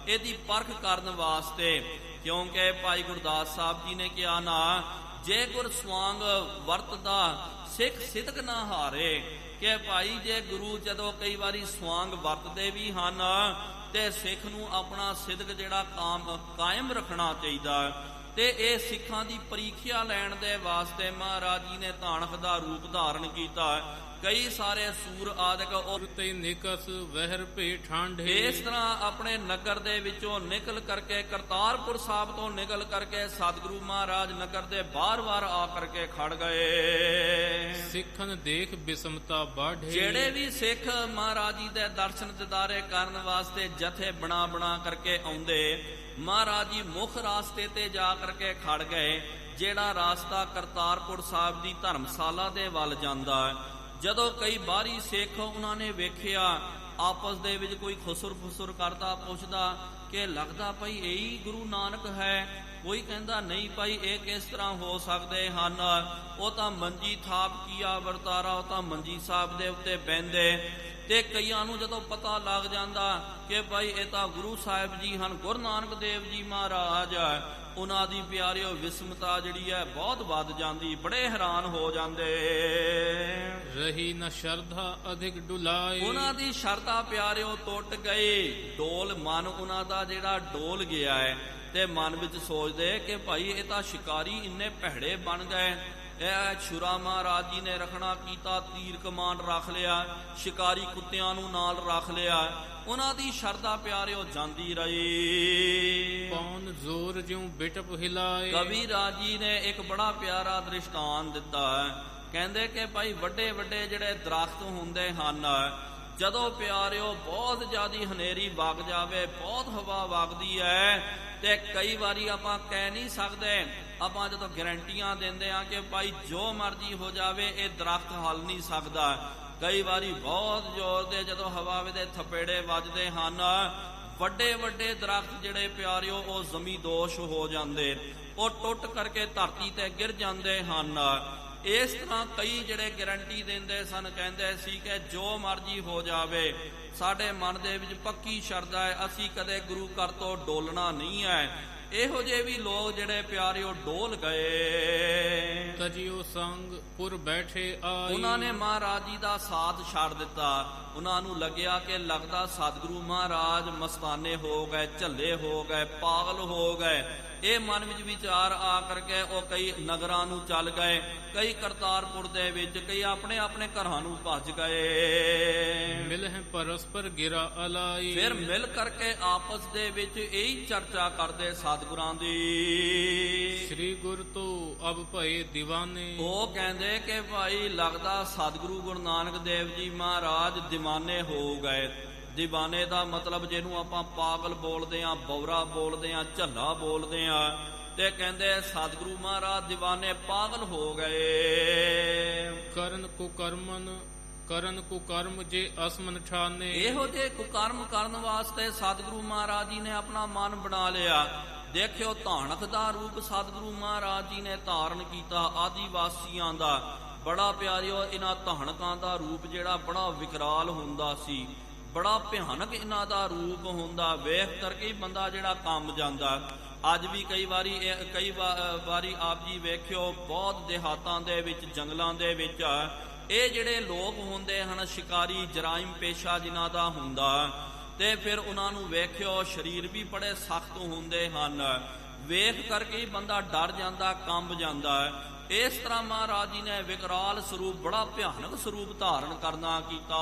ਇਹਦੀ ਪਰਖ ਕਰਨ ਵਾਸਤੇ। ਕਿਉਂਕਿ ਭਾਈ ਗੁਰਦਾਸ ਸਾਹਿਬ ਜੀ ਨੇ ਕਿਹਾ ਨਾ, ਜੇ ਗੁਰ ਸਵਾਂਗ ਵਰਤਦਾ ਸਿੱਖ ਸਿਦਕ ਨਾ ਹਾਰੇ, ਕਿ ਭਾਈ ਜੇ ਗੁਰੂ ਜਦੋਂ ਕਈ ਵਾਰੀ ਸਵਾਂਗ ਵਰਤਦੇ ਵੀ ਹਨ ਤੇ ਸਿੱਖ ਨੂੰ ਆਪਣਾ ਸਿਦਕ ਜਿਹੜਾ ਕਾਇਮ ਰੱਖਣਾ ਚਾਹੀਦਾ। ਤੇ ਇਹ ਸਿੱਖਾਂ ਦੀ ਪ੍ਰੀਖਿਆ ਲੈਣ ਦੇ ਵਾਸਤੇ ਮਹਾਰਾਜ ਜੀ ਨੇ ਧਾਨਖ ਦਾ ਰੂਪ ਧਾਰਨ ਕੀਤਾ। ਕਈ ਸਾਰੇ ਸੂਰ ਆਦਿਕ ਤੇ ਨਿਕਸ ਵਹਿਰ ਭੇ ਠਾਂਢੇ, ਇਸ ਤਰ੍ਹਾਂ ਆਪਣੇ ਨਗਰ ਦੇ ਵਿੱਚੋਂ ਨਿਕਲ ਕਰਕੇ, ਕਰਤਾਰਪੁਰ ਸਾਹਿਬ ਤੋਂ ਨਿਕਲ ਕਰਕੇ ਸਤਿਗੁਰੂ ਮਹਾਰਾਜ ਨਗਰ ਦੇ ਬਾਰ-ਬਾਰ ਆ ਕਰਕੇ ਖੜ ਗਏ। ਸਿੱਖਨ ਦੇਖ ਬਿਸਮਤਾ ਬਾਢੇ, ਜਿਹੜੇ ਵੀ ਸਿੱਖ ਮਹਾਰਾਜ ਜੀ ਦੇ ਦਰਸ਼ਨ ਦਿਦਾਰੇ ਕਰਨ ਵਾਸਤੇ ਜਥੇ ਬਣਾ ਕਰਕੇ ਆਉਂਦੇ, ਮਹਾਰਾਜ ਜੀ ਮੁੱਖ ਰਾਸਤੇ ਤੇ ਜਾ ਕਰਕੇ ਖੜ ਗਏ, ਜਿਹੜਾ ਰਾਸਤਾ ਕਰਤਾਰਪੁਰ ਸਾਹਿਬ ਦੀ ਧਰਮਸ਼ਾਲਾ ਦੇ ਵੱਲ ਜਾਂਦਾ। ਜਦੋਂ ਕਈ ਬਾਹਰੀ ਸਿੱਖ ਉਹਨਾਂ ਨੇ ਵੇਖਿਆ, ਆਪਸ ਦੇ ਵਿੱਚ ਕੋਈ ਖੁਸਰ ਫੁਸਰ ਕਰਦਾ, ਪੁੱਛਦਾ ਕਿ ਲੱਗਦਾ ਭਾਈ ਇਹੀ ਗੁਰੂ ਨਾਨਕ ਹੈ। ਕੋਈ ਕਹਿੰਦਾ ਨਹੀਂ ਭਾਈ ਇਹ ਕਿਸ ਤਰ੍ਹਾਂ ਹੋ ਸਕਦੇ ਹਨ, ਉਹ ਤਾਂ ਮੰਜੀ ਥਾਪ ਕੀਆ ਵਰਤਾਰਾ, ਉਹ ਤਾਂ ਮੰਜੀ ਸਾਹਿਬ ਦੇ ਉੱਤੇ ਬਹਿੰਦੇ। ਤੇ ਕਈਆਂ ਨੂੰ ਜਦੋਂ ਪਤਾ ਲੱਗ ਜਾਂਦਾ ਕਿ ਭਾਈ ਇਹ ਤਾਂ ਗੁਰੂ ਸਾਹਿਬ ਜੀ ਹਨ, ਗੁਰੂ ਨਾਨਕ ਦੇਵ ਜੀ ਮਹਾਰਾਜ, ਉਹਨਾਂ ਦੀ ਪਿਆਰਿਓ ਵਿਸਮਤਾ ਜਿਹੜੀ ਹੈ ਬਹੁਤ ਵੱਧ ਜਾਂਦੀ, ਬੜੇ ਹੈਰਾਨ ਹੋ ਜਾਂਦੇ। ਰਹੀ ਨ ਸ਼ਰਧਾ ਅਧਿਕ ਡੁਲਾਏ, ਉਹਨਾਂ ਦੀ ਸ਼ਰਧਾ ਪਿਆਰਿਓ ਟੁੱਟ ਗਈ, ਡੋਲ ਮਨ ਉਹਨਾਂ ਦਾ ਜਿਹੜਾ ਡੋਲ ਗਿਆ ਹੈ ਤੇ ਮਨ ਵਿੱਚ ਸੋਚਦੇ ਕਿ ਭਾਈ ਇਹ ਤਾਂ ਸ਼ਿਕਾਰੀ ਇੰਨੇ ਭੈੜੇ ਬਣ ਗਏ। ਇਹ ਛੁਰਾ ਮਹਾਰਾਜ ਜੀ ਨੇ ਰੱਖਣਾ ਕੀਤਾ, ਤੀਰ ਕਮਾਨ ਰੱਖ ਲਿਆ, ਸ਼ਿਕਾਰੀ ਕੁੱਤਿਆਂ ਨੂੰ ਨਾਲ ਰੱਖ ਲਿਆ। ਉਹਨਾਂ ਦੀ ਸ਼ਰਧਾ ਪਿਆਰਿਓ ਜਾਂਦੀ ਰਹੀ। ਪੌਣ ਜ਼ੋਰ ਜਿਉ ਬਿਟਪ ਹਿਲਾਏ, ਕਵੀ ਰਾਜ ਜੀ ਨੇ ਇੱਕ ਬੜਾ ਪਿਆਰਾ ਦ੍ਰਿਸ਼ਟਾਂਤ ਦਿੱਤਾ। ਕਹਿੰਦੇ ਕਿ ਭਾਈ ਵੱਡੇ ਵੱਡੇ ਜਿਹੜੇ ਦਰਖਤ ਹੁੰਦੇ ਹਨ, ਜਦੋਂ ਪਿਆਰਿਓ ਬਹੁਤ ਜ਼ਿਆਦੀ ਹਨੇਰੀ ਵਗ ਜਾਵੇ, ਬਹੁਤ ਹਵਾ ਵਗਦੀ ਹੈ ਤੇ ਕਈ ਵਾਰੀ ਆਪਾਂ ਕਹਿ ਨਹੀਂ ਸਕਦੇ, ਆਪਾਂ ਜਦੋਂ ਗਰੰਟੀਆਂ ਦਿੰਦੇ ਆ ਕਿ ਭਾਈ ਜੋ ਮਰਜ਼ੀ ਹੋ ਜਾਵੇ ਇਹ ਦਰਖਤ ਹਲ ਨਹੀਂ ਸਕਦਾ। ਕਈ ਵਾਰੀ ਬਹੁਤ ਜ਼ੋਰ ਦੇ ਜਦੋਂ ਹਵਾ ਦੇ ਥਪੇੜੇ ਵੱਜਦੇ ਹਨ, ਵੱਡੇ ਵੱਡੇ ਦਰਖਤ ਜਿਹੜੇ ਪਿਆਰਿਓ ਉਹ ਜ਼ਮੀਦੋਸ਼ ਹੋ ਜਾਂਦੇ, ਉਹ ਟੁੱਟ ਕਰਕੇ ਧਰਤੀ ਤੇ ਗਿਰ ਜਾਂਦੇ ਹਨ। ਇਸ ਤਰ੍ਹਾਂ ਕਈ ਜਿਹੜੇ ਗਰੰਟੀ ਦਿੰਦੇ ਸਨ, ਕਹਿੰਦੇ ਸੀ ਕਿ ਜੋ ਮਰਜ਼ੀ ਹੋ ਜਾਵੇ, ਸਾਡੇ ਮਨ ਦੇ ਵਿੱਚ ਪੱਕੀ ਸ਼ਰਧਾ ਹੈ, ਅਸੀਂ ਕਦੇ ਗੁਰੂ ਘਰ ਤੋਂ ਡੋਲਣਾ ਨਹੀਂ ਹੈ। ਇਹੋ ਜਿਹੇ ਵੀ ਲੋਕ ਜਿਹੜੇ ਪਿਆਰਿਓ ਡੋਲ ਗਏ। ਤਜਿਓ ਸੰਗ ਪੁਰ ਬੈਠੇ ਆਈ, ਉਹਨਾਂ ਨੇ ਮਹਾਰਾਜ ਜੀ ਦਾ ਸਾਥ ਛੱਡ ਦਿੱਤਾ। ਉਹਨਾਂ ਨੂੰ ਲੱਗਿਆ ਕਿ ਲੱਗਦਾ ਸਤਿਗੁਰੂ ਮਹਾਰਾਜ ਮਸਤਾਨੇ ਹੋ ਗਏ, ਝੱਲੇ ਹੋ ਗਏ, ਪਾਗਲ ਹੋ ਗਏ। ਇਹ ਮਨ ਵਿੱਚ ਵਿਚਾਰ ਆ ਕਰਕੇ ਉਹ ਕਈ ਨਗਰਾਂ ਨੂੰ ਚੱਲ ਗਏ, ਕਈ ਕਰਤਾਰਪੁਰ ਦੇ ਵਿੱਚ, ਕਈ ਆਪਣੇ ਆਪਣੇ ਘਰਾਂ ਨੂੰ ਭੱਜ ਗਏ। ਮਿਲਹਿ ਪਰਸਪਰ ਗਿਰਾ ਅਲਾਈ, ਫਿਰ ਮਿਲ ਕਰਕੇ ਆਪਸ ਦੇ ਵਿੱਚ ਇਹੀ ਚਰਚਾ ਕਰਦੇ ਸਤਿਗੁਰਾਂ ਦੀ। ਸ੍ਰੀ ਗੁਰ ਤੋ ਅਬ ਭਏ ਦੀਵਾਨੇ, ਉਹ ਕਹਿੰਦੇ ਕਿ ਭਾਈ ਲੱਗਦਾ ਸਤਿਗੁਰੂ ਗੁਰੂ ਨਾਨਕ ਦੇਵ ਜੀ ਮਹਾਰਾਜ ਦੀਵਾਨੇ ਹੋ ਗਏ। ਦੀਵਾਨੇ ਦਾ ਮਤਲਬ ਜਿਹਨੂੰ ਆਪਾਂ ਪਾਗਲ ਬੋਲਦੇ ਆਂ, ਬੌਰਾ ਬੋਲਦੇ ਆਂ, ਝੱਲਾ ਬੋਲਦੇ ਆਂ, ਤੇ ਕਹਿੰਦੇ ਸਤਿਗੁਰੂ ਮਹਾਰਾਜ ਦੀਵਾਨੇ ਪਾਗਲ ਹੋ ਗਏ। ਕਰਨ ਕੁਕਰਮ ਜੇ ਅਸਮਨ ਠਾਨੇ, ਇਹੋ ਜਿਹੇ ਕੁਕਰਮ ਕਰਨ ਵਾਸਤੇ ਸਤਿਗੁਰੂ ਮਹਾਰਾਜ ਜੀ ਨੇ ਆਪਣਾ ਮਨ ਬਣਾ ਲਿਆ। ਦੇਖਿਓ ਧਾਨਕ ਦਾ ਰੂਪ ਸਤਿਗੁਰੂ ਮਹਾਰਾਜ ਜੀ ਨੇ ਧਾਰਨ ਕੀਤਾ, ਆਦੀਵਾਸੀਆਂ ਦਾ। ਬੜਾ ਪਿਆਰਿਓ ਇਹਨਾਂ ਧਾਨਕਾਂ ਦਾ ਰੂਪ ਜਿਹੜਾ ਬੜਾ ਵਿਕਰਾਲ ਹੁੰਦਾ ਸੀ, ਬੜਾ ਭਿਆਨਕ ਇਹਨਾਂ ਦਾ ਰੂਪ ਹੁੰਦਾ। ਵੇਖ ਕਰਕੇ ਹੀ ਬੰਦਾ ਜਿਹੜਾ ਕੰਬ ਜਾਂਦਾ। ਅੱਜ ਵੀ ਕਈ ਵਾਰੀ ਆਪ ਜੀ ਵੇਖਿਓ ਬਹੁਤ ਦੇਹਾਤਾਂ ਦੇ ਵਿੱਚ, ਜੰਗਲਾਂ ਦੇ ਵਿੱਚ ਇਹ ਜਿਹੜੇ ਲੋਕ ਹੁੰਦੇ ਹਨ ਸ਼ਿਕਾਰੀ, ਜਰਾਇਮ ਪੇਸ਼ਾ ਜਿਨ੍ਹਾਂ ਦਾ ਹੁੰਦਾ, ਤੇ ਫਿਰ ਉਹਨਾਂ ਨੂੰ ਵੇਖਿਓ ਸਰੀਰ ਵੀ ਬੜੇ ਸਖਤ ਹੁੰਦੇ ਹਨ। ਵੇਖ ਕਰਕੇ ਹੀ ਬੰਦਾ ਡਰ ਜਾਂਦਾ, ਕੰਬ ਜਾਂਦਾ। ਇਸ ਤਰ੍ਹਾਂ ਮਹਾਰਾਜ ਜੀ ਨੇ ਵਿਕਰਾਲ ਸਰੂਪ, ਬੜਾ ਭਿਆਨਕ ਸਰੂਪ ਧਾਰਨ ਕਰਨਾ ਕੀਤਾ।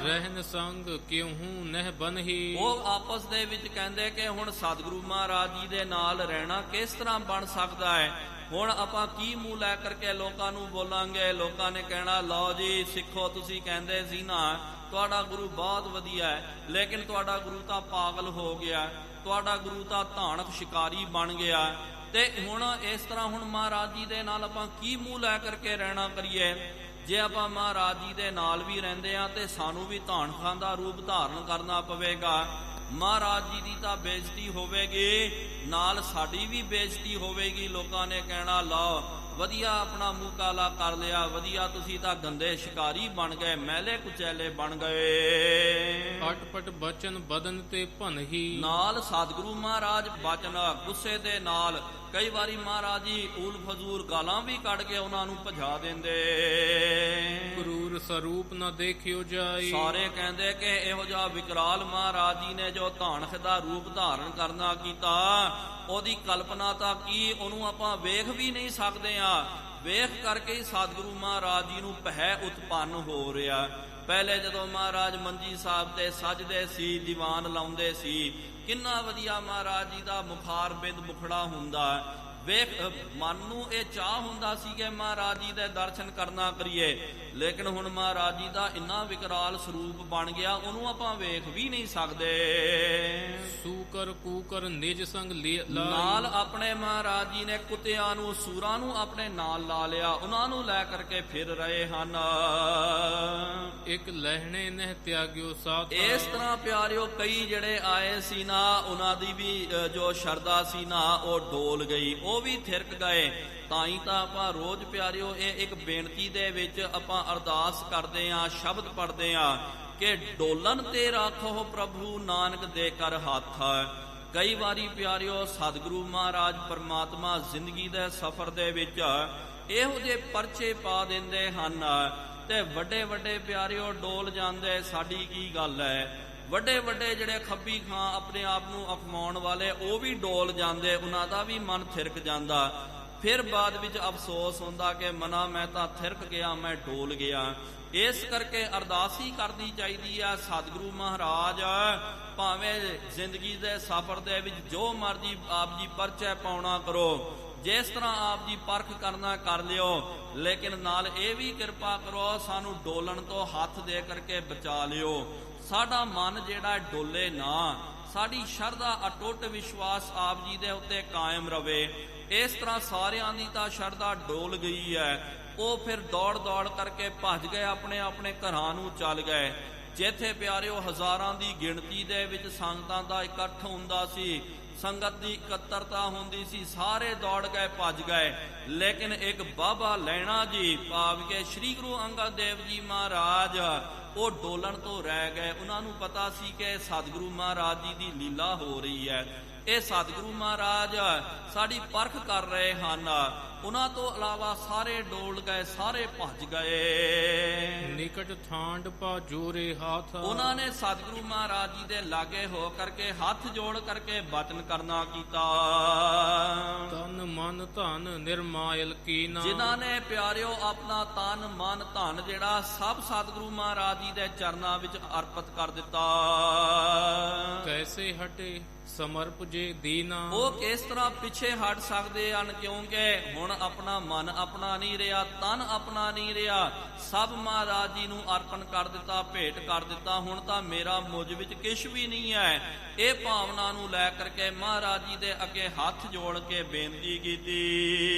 ਰਹਿਨ ਸੰਗ ਕਿਉਹੂ ਨਹਿ ਬਨਹੀ, ਉਹ ਆਪਸ ਦੇ ਵਿੱਚ ਕਹਿੰਦੇ ਕਿ ਹੁਣ ਸਤਿਗੁਰੂ ਮਹਾਰਾਜ ਜੀ ਦੇ ਨਾਲ ਰਹਿਣਾ ਕਿਸ ਤਰ੍ਹਾਂ ਬਣ ਸਕਦਾ ਹੈ। ਹੁਣ ਆਪਾਂ ਕੀ ਮੂੰਹ ਲੈ ਕਰਕੇ ਲੋਕਾਂ ਨੂੰ ਬੋਲਾਂਗੇ? ਲੋਕਾਂ ਨੇ ਕਹਿਣਾ ਲਓ ਜੀ ਸਿੱਖੋ, ਤੁਸੀਂ ਕਹਿੰਦੇ ਸੀ ਨਾ ਤੁਹਾਡਾ ਗੁਰੂ ਬਹੁਤ ਵਧੀਆ ਹੈ, ਲੇਕਿਨ ਤੁਹਾਡਾ ਗੁਰੂ ਤਾਂ ਪਾਗਲ ਹੋ ਗਿਆ, ਤੁਹਾਡਾ ਗੁਰੂ ਤਾਂ ਧਾਨਕ ਸ਼ਿਕਾਰੀ ਬਣ ਗਿਆ। ਤੇ ਹੁਣ ਇਸ ਤਰ੍ਹਾਂ ਹੁਣ ਮਹਾਰਾਜ ਜੀ ਦੇ ਨਾਲ ਆਪਾਂ ਕੀ ਮੂੰਹ ਲੈ ਕਰਕੇ ਰਹਿਣਾ ਕਰੀਏ? ਜੇ ਆਪਾਂ ਮਹਾਰਾਜ ਜੀ ਦੇ ਨਾਲ ਵੀ ਰਹਿੰਦੇ ਆ ਤੇ ਸਾਨੂੰ ਵੀ ਧਾਨਕਾਂ ਦਾ ਰੂਪ ਧਾਰਨ ਕਰਨਾ ਪਵੇਗਾ। ਮਹਾਰਾਜ ਜੀ ਦੀ ਤਾਂ ਬੇਇੱਜ਼ਤੀ ਹੋਵੇਗੀ, ਨਾਲ ਸਾਡੀ ਵੀ ਬੇਇੱਜ਼ਤੀ ਹੋਵੇਗੀ। ਲੋਕਾਂ ਨੇ ਕਹਿਣਾ ਲਓ ਵਧੀਆ ਆਪਣਾ ਮੂੰਹ ਕਾਲਾ ਕਰ ਲਿਆ, ਵਧੀਆ ਤੁਸੀਂ ਤਾਂ ਗੰਦੇ ਸ਼ਿਕਾਰੀ ਬਣ ਗਏ, ਮੈਲੇ ਕੁਚੈਲੇ ਬਣ ਗਏ। ਅਟਪਟ ਬਚਨ ਬਦਨ ਤੇ ਭਨਹੀ, ਨਾਲ ਸਤਿਗੁਰੂ ਮਹਾਰਾਜ ਬਚਨ ਗੁੱਸੇ ਦੇ ਨਾਲ ਕਈ ਵਾਰੀ ਮਹਾਰਾਜ ਜੀ ਊਲ ਫਜ਼ੂਲ ਗਾਲਾਂ ਵੀ ਕੱਢ ਕੇ ਉਹਨਾਂ ਨੂੰ ਭਜਾ ਦਿੰਦੇ। ਕਰੂਰ ਸਰੂਪ ਨਾ ਦੇਖਿਓ ਜਾਈ, ਸਾਰੇ ਕਹਿੰਦੇ ਕਿ ਇਹੋ ਜਿਹਾ ਵਿਕਰਾਲ ਮਹਾਰਾਜ ਜੀ ਨੇ ਜੋ ਧਾਨਕ ਦਾ ਰੂਪ ਧਾਰਨ ਕਰਨਾ ਕੀਤਾ, ਉਹਦੀ ਕਲਪਨਾ ਤਾਂ ਕੀ, ਉਹਨੂੰ ਆਪਾਂ ਵੇਖ ਵੀ ਨਹੀਂ ਸਕਦੇ ਆ। ਵੇਖ ਕਰਕੇ ਹੀ ਸਤਿਗੁਰੂ ਮਹਾਰਾਜ ਜੀ ਨੂੰ ਭੈ ਉਤਪੰਨ ਹੋ ਰਿਹਾ। ਪਹਿਲੇ ਜਦੋਂ ਮਹਾਰਾਜ ਮੰਜੀ ਸਾਹਿਬ ਤੇ ਸਜਦੇ ਸੀ, ਦੀਵਾਨ ਲਾਉਂਦੇ ਸੀ, ਕਿੰਨਾ ਵਧੀਆ ਮਹਾਰਾਜ ਜੀ ਦਾ ਮੁਖਾਰ ਬਿੰਦ ਮੁਖੜਾ ਹੁੰਦਾ। ਵੇਖ ਮਨ ਨੂੰ ਇਹ ਚਾਹ ਹੁੰਦਾ ਸੀ ਕਿ ਮਹਾਰਾਜ ਜੀ ਦੇ ਦਰਸ਼ਨ ਕਰਨਾ ਕਰੀਏ, ਲੇਕਿਨ ਹੁਣ ਮਹਾਰਾਜ ਜੀ ਦਾ ਇੰਨਾ ਵਿਕਰਾਲ ਸਰੂਪ ਬਣ ਗਿਆ, ਉਹਨੂੰ ਆਪਾਂ ਵੇਖ ਵੀ ਨਹੀਂ ਸਕਦੇ। ਸੂਕਰ ਕੂਕਰ ਨਿਜ ਸੰਗ ਨਾਲ ਆਪਣੇ ਮਹਾਰਾਜ ਜੀ ਨੇ ਕੁੱਤਿਆਂ ਨੂੰ, ਸੂਰਾਂ ਨੂੰ ਆਪਣੇ ਨਾਲ ਲਾ ਲਿਆ, ਉਹਨਾਂ ਨੂੰ ਲੈ ਕਰਕੇ ਫਿਰ ਰਹੇ ਹਨ। ਇੱਕ ਲਹਿਣੇ ਨਹਿ ਤਿਆਗਿਓ ਸਾਥ, ਇਸ ਤਰ੍ਹਾਂ ਪਿਆਰਿਓ ਕਈ ਜਿਹੜੇ ਆਏ ਸੀ ਨਾ, ਉਹਨਾਂ ਦੀ ਵੀ ਜੋ ਸ਼ਰਧਾ ਸੀ ਨਾ ਉਹ ਡੋਲ ਗਈ, ਉਹ ਵੀ ਥਿਰਕ ਗਏ। ਤਾਂ ਹੀ ਤਾਂ ਆਪਾਂ ਰੋਜ਼ ਪਿਆਰਿਓ ਇਹ ਇੱਕ ਬੇਨਤੀ ਦੇ ਵਿੱਚ ਆਪਾਂ ਅਰਦਾਸ ਕਰਦੇ ਆਂ, ਸ਼ਬਦ ਪੜ੍ਹਦੇ ਆਂ ਕਿ ਡੋਲਨ ਤੇ ਰੱਖੋ ਪ੍ਰਭੂ ਨਾਨਕ ਦੇ ਕਰ ਹੱਥ। ਕਈ ਵਾਰੀ ਪਿਆਰਿਓ ਸਤਿਗੁਰੂ ਮਹਾਰਾਜ ਪਰਮਾਤਮਾ ਜ਼ਿੰਦਗੀ ਦੇ ਸਫ਼ਰ ਦੇ ਵਿੱਚ ਇਹੋ ਜਿਹੇ ਪਰਚੇ ਪਾ ਦਿੰਦੇ ਹਨ ਤੇ ਵੱਡੇ ਵੱਡੇ ਪਿਆਰਿਓ ਡੋਲ ਜਾਂਦੇ। ਸਾਡੀ ਕੀ ਗੱਲ ਹੈ? ਵੱਡੇ ਵੱਡੇ ਜਿਹੜੇ ਖੱਬੀ ਖਾਂ ਆਪਣੇ ਆਪ ਨੂੰ ਅਪਮਾਉਣ ਵਾਲੇ, ਉਹ ਵੀ ਡੋਲ ਜਾਂਦੇ, ਉਹਨਾਂ ਦਾ ਵੀ ਮਨ ਥਿਰਕ ਜਾਂਦਾ। ਫਿਰ ਬਾਅਦ ਵਿੱਚ ਅਫਸੋਸ ਹੁੰਦਾ ਕਿ ਮਨਾ ਮੈਂ ਤਾਂ ਥਿਰਕ ਗਿਆ, ਮੈਂ ਡੋਲ ਗਿਆ। ਇਸ ਕਰਕੇ ਅਰਦਾਸ ਹੀ ਕਰਨੀ ਚਾਹੀਦੀ ਆ ਸਤਿਗੁਰੂ ਮਹਾਰਾਜ ਭਾਵੇਂ ਜ਼ਿੰਦਗੀ ਦੇ ਸਫ਼ਰ ਦੇ ਵਿੱਚ ਜੋ ਮਰਜ਼ੀ ਆਪ ਜੀ ਪਰਚੇ ਪਾਉਣਾ ਕਰੋ, ਜਿਸ ਤਰ੍ਹਾਂ ਆਪ ਜੀ ਪਰਖ ਕਰਨਾ ਕਰ ਲਿਓ, ਲੇਕਿਨ ਨਾਲ ਇਹ ਵੀ ਕਿਰਪਾ ਕਰੋ ਸਾਨੂੰ ਡੋਲਣ ਤੋਂ ਹੱਥ ਦੇ ਕਰਕੇ ਬਚਾ ਲਿਓ। ਸਾਡਾ ਮਨ ਜਿਹੜਾ ਡੋਲੇ ਨਾ, ਸਾਡੀ ਸ਼ਰਧਾ ਅਟੁੱਟ ਵਿਸ਼ਵਾਸ ਆਪ ਜੀ ਦੇ ਉੱਤੇ ਕਾਇਮ ਰਵੇ। ਇਸ ਤਰ੍ਹਾਂ ਸਾਰਿਆਂ ਦੀ ਤਾਂ ਸ਼ਰਧਾ ਡੋਲ ਗਈ ਹੈ, ਉਹ ਫਿਰ ਦੌੜ ਦੌੜ ਕਰਕੇ ਭੱਜ ਗਏ, ਆਪਣੇ ਆਪਣੇ ਘਰਾਂ ਨੂੰ ਚੱਲ ਗਏ। ਜਿੱਥੇ ਪਿਆਰਿਓ ਹਜ਼ਾਰਾਂ ਦੀ ਗਿਣਤੀ ਦੇ ਵਿੱਚ ਸੰਗਤਾਂ ਦਾ ਇਕੱਠ ਹੁੰਦਾ ਸੀ, ਸੰਗਤ ਦੀ ਇਕੱਤਰਤਾ ਹੁੰਦੀ ਸੀ, ਸਾਰੇ ਦੌੜ ਗਏ, ਭੱਜ ਗਏ। ਲੇਕਿਨ ਇੱਕ ਬਾਬਾ ਲੈਣਾ ਜੀ ਭਾਵ ਕੇ ਸ੍ਰੀ ਗੁਰੂ ਅੰਗਦ ਦੇਵ ਜੀ ਮਹਾਰਾਜ ਉਹ ਡੋਲਣ ਤੋਂ ਰਹਿ ਗਏ। ਉਹਨਾਂ ਨੂੰ ਪਤਾ ਸੀ ਕਿ ਸਤਿਗੁਰੂ ਮਹਾਰਾਜ ਜੀ ਦੀ ਲੀਲਾ ਹੋ ਰਹੀ ਹੈ। ਇਹ ਸਤਿਗੁਰੂ ਮਹਾਰਾਜ ਸਾਡੀ ਪਰਖ ਕਰ ਰਹੇ ਹਨ। ਉਹਨਾਂ ਤੋਂ ਇਲਾਵਾ ਸਾਰੇ ਡੋਲ ਗਏ, ਸਾਰੇ ਭੱਜ ਗਏ। ਨਿਕਟ ਠਾਂਡ ਭਾਜੋ ਰੇ ਹਾਥ, ਉਹਨਾਂ ਨੇ ਸਤਿਗੁਰੂ ਮਹਾਰਾਜ ਜੀ ਦੇ ਲਾਗੇ ਹੋ ਕਰਕੇ ਹੱਥ ਜੋੜ ਕਰਕੇ ਬਚਨ ਕਰਨਾ ਕੀਤਾ। ਤਨ ਮਨ ਧਨ ਨਿਰਮਾਇਲ ਕੀਨਾ, ਜਿਨ੍ਹਾਂ ਨੇ ਪਿਆਰਿਓ ਆਪਣਾ ਤਨ ਮਨ ਧਨ ਜਿਹੜਾ ਸਭ ਸਤਿਗੁਰੂ ਮਹਾਰਾਜ ਜੀ ਦੇ ਚਰਨਾਂ ਵਿੱਚ ਅਰਪਿਤ ਕਰ ਦਿੱਤਾ। ਕੈਸੇ ਹਟੇ ਸਮਰਪ ਜੇ ਦੀਨਾ, ਉਹ ਕਿਸ ਤਰ੍ਹਾਂ ਪਿੱਛੇ ਹਟ ਸਕਦੇ ਹਨ, ਕਿਉਂਕਿ ਹੁਣ ਆਪਣਾ ਮਨ ਆਪਣਾ ਨਹੀਂ ਰਿਹਾ, ਤਨ ਆਪਣਾ ਨਹੀਂ ਰਿਹਾ, ਸਭ ਮਹਾਰਾਜ ਜੀ ਨੂੰ ਅਰਪਣ ਕਰ ਦਿੱਤਾ, ਭੇਟ ਕਰ ਦਿੱਤਾ। ਹੁਣ ਤਾਂ ਮੇਰਾ ਮੁਝ ਵਿੱਚ ਕੁਛ ਵੀ ਨਹੀਂ ਹੈ। ਇਹ ਭਾਵਨਾ ਨੂੰ ਲੈ ਕਰਕੇ ਮਹਾਰਾਜ ਜੀ ਦੇ ਅੱਗੇ ਹੱਥ ਜੋੜ ਕੇ ਬੇਨਤੀ ਕੀਤੀ।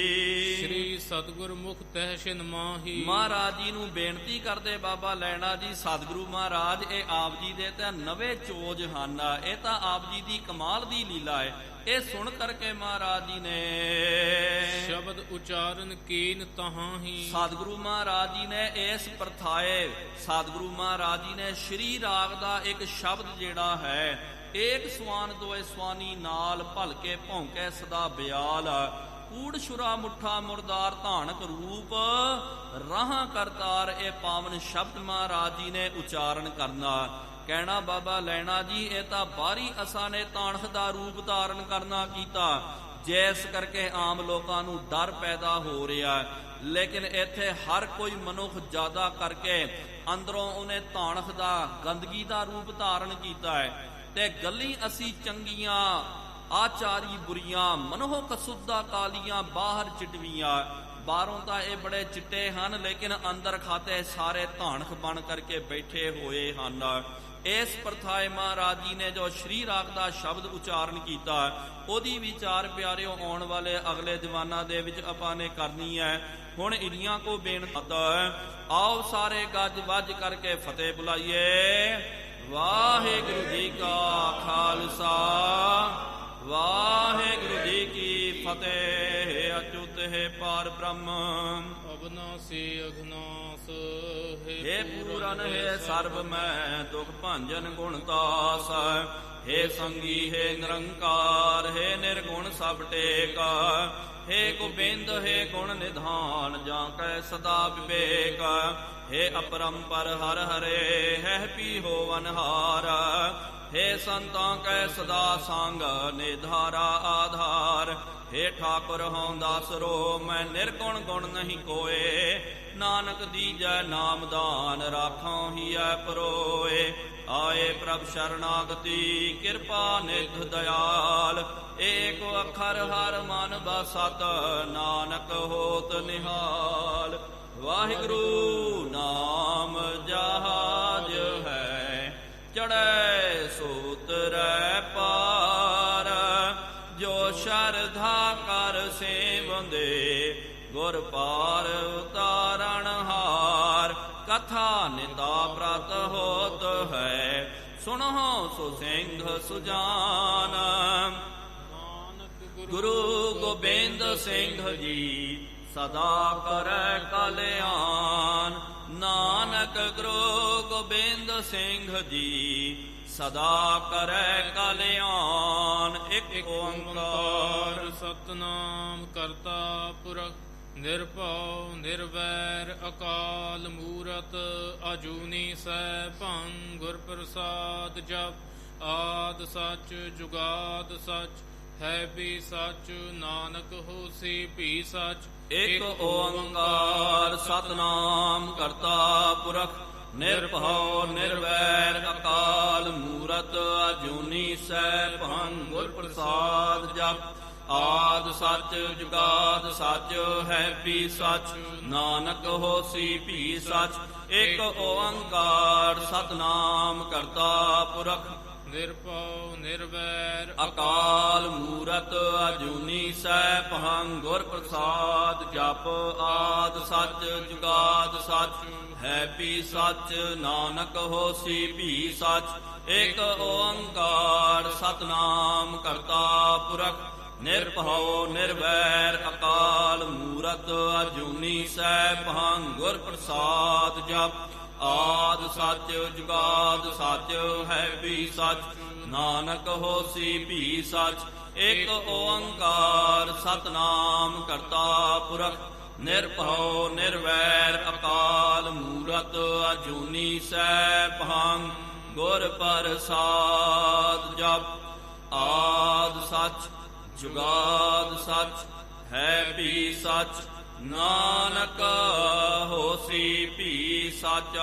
ਸ੍ਰੀ ਸਤਿਗੁਰ ਮੁਖ ਤਹਿ ਮਾਹੀ, ਮਹਾਰਾਜ ਜੀ ਨੂੰ ਬੇਨਤੀ ਕਰਦੇ ਬਾਬਾ ਲੈਣਾ ਜੀ, ਸਤਿਗੁਰੂ ਮਹਾਰਾਜ ਇਹ ਆਪ ਜੀ ਦੇ ਤਾਂ ਨਵੇਂ ਚੋਜ ਹਨ, ਇਹ ਤਾਂ ਆਪ ਜੀ ਦੀ ਕਮਾਲ ਦੀ ਲੀਲਾ ਹੈ। ਇਹ ਸੁਣ ਕਰਕੇ ਮਹਾਰਾਜ ਜੀ ਨੇ ਸ਼ਬਦ ਉਚਾਰਨ ਕੀਨ ਤਹਾਂ ਹੀ, ਸਤਿਗੁਰੂ ਮਹਾਰਾਜ ਜੀ ਨੇ ਇਸ ਪ੍ਰਥਾਏ ਸਤਿਗੁਰੂ ਮਹਾਰਾਜ ਜੀ ਨੇ ਸ਼੍ਰੀ ਰਾਗ ਦਾ ਇੱਕ ਸ਼ਬਦ ਜਿਹੜਾ ਹੈ, ਏਕ ਸਵਾਨ ਦੋਏ ਸਵਾਨੀ ਨਾਲ ਭਲਕੇ ਭੌਂਕੇ ਸਦਾ ਬਿਆਲ, ਕੂੜ ਛੁਰਾ ਮੁੱਠਾ ਮੁਰਦਾਰ ਧਾਨਕ ਰੂਪ ਰਾਹਾਂ ਕਰਤਾਰ, ਇਹ ਪਾਵਨ ਸ਼ਬਦ ਮਹਾਰਾਜ ਜੀ ਨੇ ਉਚਾਰਨ ਕਰਨਾ। ਕਹਿਣਾ ਬਾਬਾ ਲੈਣਾ ਜੀ, ਇਹ ਤਾਂ ਬਾਹਰੀ ਅਸਾਂ ਨੇ ਤਾਣਖ ਦਾ ਰੂਪ ਧਾਰਨ ਕਰਨਾ ਕੀਤਾ, ਜਿਸ ਕਰਕੇ ਆਮ ਲੋਕਾਂ ਨੂੰ ਡਰ ਪੈਦਾ ਹੋ ਰਿਹਾ। ਲੇਕਿਨ ਇੱਥੇ ਹਰ ਕੋਈ ਮਨੁੱਖ ਜ਼ਿਆਦਾ ਕਰਕੇ ਅੰਦਰੋਂ ਉਹਨੇ ਤਾਣਖ ਦਾ ਗੰਦਗੀ ਦਾ ਰੂਪ ਧਾਰਨ ਕੀਤਾ ਹੈ। ਤੇ ਗੱਲੀ ਅਸੀਂ ਚੰਗੀਆਂ, ਆਚਾਰੀ ਬੁਰੀਆਂ, ਮਨੋਹਕ ਸੁੱਧਾ ਕਾਲੀਆਂ, ਬਾਹਰ ਚਿਟਵੀਆਂ। ਬਾਹਰੋਂ ਤਾਂ ਇਹ ਬੜੇ ਚਿੱਟੇ ਹਨ, ਲੇਕਿਨ ਅੰਦਰ ਖਾਤੇ ਸਾਰੇ ਧਾਨਖ ਬਣ ਕਰਕੇ ਬੈਠੇ ਹੋਏ ਹਨ। ਇਸ ਪ੍ਰਥਾਏ ਮਹਾਰਾਜ ਜੀ ਨੇ ਜੋ ਸ਼੍ਰੀ ਰਾਗ ਦਾ ਸ਼ਬਦ ਉਚਾਰਨ ਕੀਤਾ, ਉਹਦੀ ਵਿਚਾਰ ਪਿਆਰਿਓ ਆਉਣ ਵਾਲੇ ਅਗਲੇ ਦੀਵਾਨਾਂ ਦੇ ਵਿੱਚ ਆਪਾਂ ਨੇ ਕਰਨੀ ਹੈ। ਹੁਣ ਇਨੀਆਂ ਕੋ ਬੇਨਤੀ, ਆਓ ਸਾਰੇ ਗੱਜ ਵੱਜ ਕਰਕੇ ਫਤਿਹ ਬੁਲਾਈਏ। ਵਾਹਿਗੁਰੂ ਜੀ ਕਾ ਖਾਲਸਾ, ਵਾਹਿਗੁਰੂ ਜੀ ਕੀ ਫਤਿਹ। ਅਚੁੱਤ ਹੈ ਪਾਰ ਬ੍ਰਹਮ, ਅਬਨਾਸੀ ਅਘਨਾਸ, ਹੇ ਪੂਰਨ ਹੈ ਸਰਬ ਮੈਂ ਦੁਖ ਭੰਜਨ ਗੁਣਤਾਸ। ਹੇ ਸੰਗੀ ਹੈ ਨਿਰੰਕਾਰ, ਹੈ ਨਿਰਗੁਣ ਸਭ ਟੇਕਾ। ਹੇ ਗੋਬਿੰਦ ਹੈ ਗੁਣ ਨਿਧਾਨ, ਜਾਂ ਕੈ ਸਦਾ ਵਿਵੇਕ। ਹੇ ਅਪਰੰਪਰ ਹਰ ਹਰੇ, ਹੈ ਪੀ ਹੋਵਨਹਾਰ। ਹੇ ਸੰਤਾਂ ਕੈ ਸਦਾ ਸੰਗ, ਨਿਧਾਰਾ ਆਧਾਰ। ਹੇ ਠਾਕੁਰ ਹਉ ਦਾਸਰੋ, ਮੈਂ ਨਿਰਗੁਣ ਗੁਣ ਨਹੀਂ ਕੋਏ। ਨਾਨਕ ਦੀਜੈ ਨਾਮਦਾਨ, ਰਾਖਾਂ ਹੀਐ ਪਰੋਏ। ਆਏ ਪ੍ਰਭ ਸ਼ਰਨਾਗਤੀ, ਕਿਰਪਾ ਨਿਧ ਦਇਆਲ। ਏਕ ਅੱਖਰ ਹਰ ਮਨ ਬਸਤ, ਨਾਨਕ ਹੋਤ ਨਿਹਾਲ। ਵਾਹਿਗੁਰੂ ਨਾਮ ਜਹਾਜ ਹੈ, ਚੜ੍ਹੈ ਸੋ ਉਤਰੈ ਪਾਰ। ਜੋ ਸ਼ਰਧਾ ਕਰ ਸੇਵੰਦੇ, ਗੁਰ ਪਾਰ ਉਤਾਰਨ ਹਾਰ। ਕਥਾ ਨਿੰਦਾ ਪ੍ਰਤ ਹੋਤ ਹੈ, ਸੁਣਹੁ ਸੋ ਸਿੰਘ ਸੁਜਾਨ। ਗੁਰੂ ਗੋਬਿੰਦ ਸਿੰਘ ਜੀ ਸਦਾ ਕਰੈ ਕਲਿਆਣ। ਨਾਨਕ ਗੁਰੂ ਗੋਬਿੰਦ ਸਿੰਘ ਜੀ ਸਦਾ ਕਰੈ ਕਲਿਆਣ। ਇੱਕ ਓੰਕਾਰ ਸਤਨਾਮ ਕਰਤਾ ਪੁਰਖ, ਨਿਰਭਉ ਨਿਰਵੈਰ ਅਕਾਲ ਮੂਰਤ। ਅਜੂਨੀ ਸੈਭੰ ਗੁਰ ਪ੍ਰਸਾਦ ਜਪ। ਆਦ ਸੱਚ ਜੁਗਾਦ ਸੱਚ, ਹੈ ਵੀ ਸੱਚ। ਨਾਨਕ ਹੋਸੀ ਵੀ ਸੱਚ। ਇੱਕ ਓੰਕਾਰ ਸਤਨਾਮ ਕਰਤਾ ਪੁਰਖ, ਨਿਰਭਉ ਨਿਰਵੈਰ ਅਕਾਲ ਮੂਰਤ। ਅਜੂਨੀ ਸੈਭੰ ਗੁਰ ਪ੍ਰਸਾਦ ਜਪ। ਆਦ ਸੱਚ ਜੁਗਾਦ ਸੱਚ, ਹੈ ਵੀ ਸੱਚ। ਨਾਨਕ ਹੋਸੀ ਵੀ ਸੱਚ। ਇੱਕ ਓੰਕਾਰ ਸਤਨਾਮ ਕਰਤਾ ਪੁਰਖ, ਨਿਰਭਉ ਨਿਰਵੈਰ ਅਕਾਲ ਮੂਰਤ। ਅਜੂਨੀ ਸੈਭੰ ਗੁਰ ਪ੍ਰਸਾਦ ਜਪ। ਆਦ ਸੱਚ ਜੁਗਾਦ ਸੱਚ, ਹੈ ਵੀ ਸੱਚ। ਨਾਨਕ ਹੋਸੀ ਵੀ ਸੱਚ। ਇੱਕ ਓੰਕਾਰ ਸਤਨਾਮ ਕਰਤਾ ਪੁਰਖ, ਨਿਰਭਉ ਨਿਰਵੈਰ ਅਕਾਲ ਮੂਰਤ। ਅਜੂਨੀ ਸੈਭੰ ਗੁਰ ਪ੍ਰਸਾਦ ਜਪ। ਆਦ ਸੱਚ ਜੁਗਾਦ ਸੱਚ ਹੈ ਵੀ ਸੱਚ, ਨਾਨਕ ਹੋਸੀ ਵੀ ਸੱਚ। ਇਕ ਓੰਕਾਰ ਸਤਨਾਮ ਕਰਤਾ ਪੁਰਖ, ਨਿਰਭਉ ਨਿਰਵੈਰ ਅਕਾਲ ਮੂਰਤ, ਅਜੂਨੀ ਸੈਭੰ ਗੁਰ ਪ੍ਰਸਾਦ। ਜਪ ਆਦ ਸੱਚ ਜੁਗਾਦ ਸੱਚ ਹੈ ਵੀ ਸੱਚ, ਨਾਨਕ ਹੋਸੀ ਵੀ ਸੱਚ।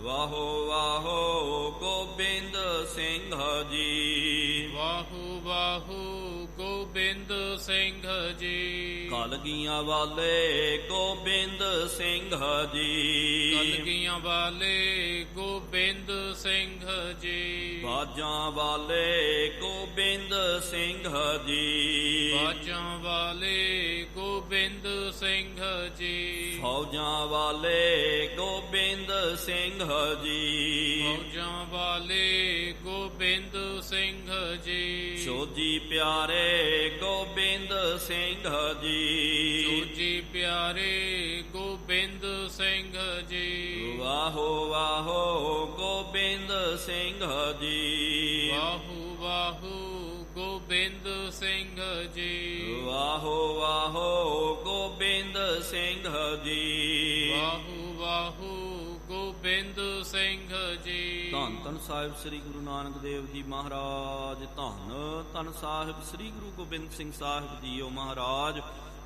ਵਾਹੋ ਵਾਹੋ ਗੋਬਿੰਦ ਸਿੰਘ ਜੀ, ਵਾਹੂ ਵਾਹੂ ਗੋਬਿੰਦ ਸਿੰਘ ਜੀ। ਕਲਗੀਆਂ ਵਾਲੇ ਗੋਬਿੰਦ ਸਿੰਘ ਜੀ, ਕਲਗੀਆਂ ਵਾਲੇ ਗੋਬਿੰਦ ਸਿੰਘ ਜੀ। ਬਾਜਾਂ ਵਾਲੇ ਗੋਬਿੰਦ ਸਿੰਘ ਜੀ, ਬਾਜਾਂ ਵਾਲੇ ਗੋਬਿੰਦ ਸਿੰਘ ਜੀ। ਫੌਜਾਂ ਵਾਲੇ ਗੋਬਿੰਦ ਸਿੰਘ ਜੀ, ਫੌਜਾਂ ਵਾਲੇ ਗੋਬਿੰਦ ਸਿੰਘ ਜੀ। ਸੋਜੀ ਪਿਆਰੇ ਗੋਬਿੰਦ ਸਿੰਘ ਜੀ, ਸੋਜੀ ਪਿਆਰੇ ਗੋਬਿੰਦ ਸਿੰਘ ਜੀ। ਵਾਹੋ ਵਾਹੋ ਗੋਬਿੰਦ ਸਿੰਘ ਜੀ, ਵਾਹੂ ਵਾਹੂ ਗੋਬਿੰਦ ਸਿੰਘ ਜੀ। ਵਾਹੋ ਵਾਹੋ ਗੋਬਿੰਦ ਸਿੰਘ ਜੀ। ਵਾਹੂ ਵਾਹੂ ਗੋਬਿੰਦ ਸਿੰਘ ਜੀ। ਧੰਨ ਧੰਨ ਸਾਹਿਬ ਸ੍ਰੀ ਗੁਰੂ ਨਾਨਕ ਦੇਵ ਜੀ ਮਹਾਰਾਜ, ਧੰਨ ਧੰਨ ਸਾਹਿਬ ਸ੍ਰੀ ਗੁਰੂ ਗੋਬਿੰਦ ਸਿੰਘ ਸਾਹਿਬ ਜੀਓ ਮਹਾਰਾਜ,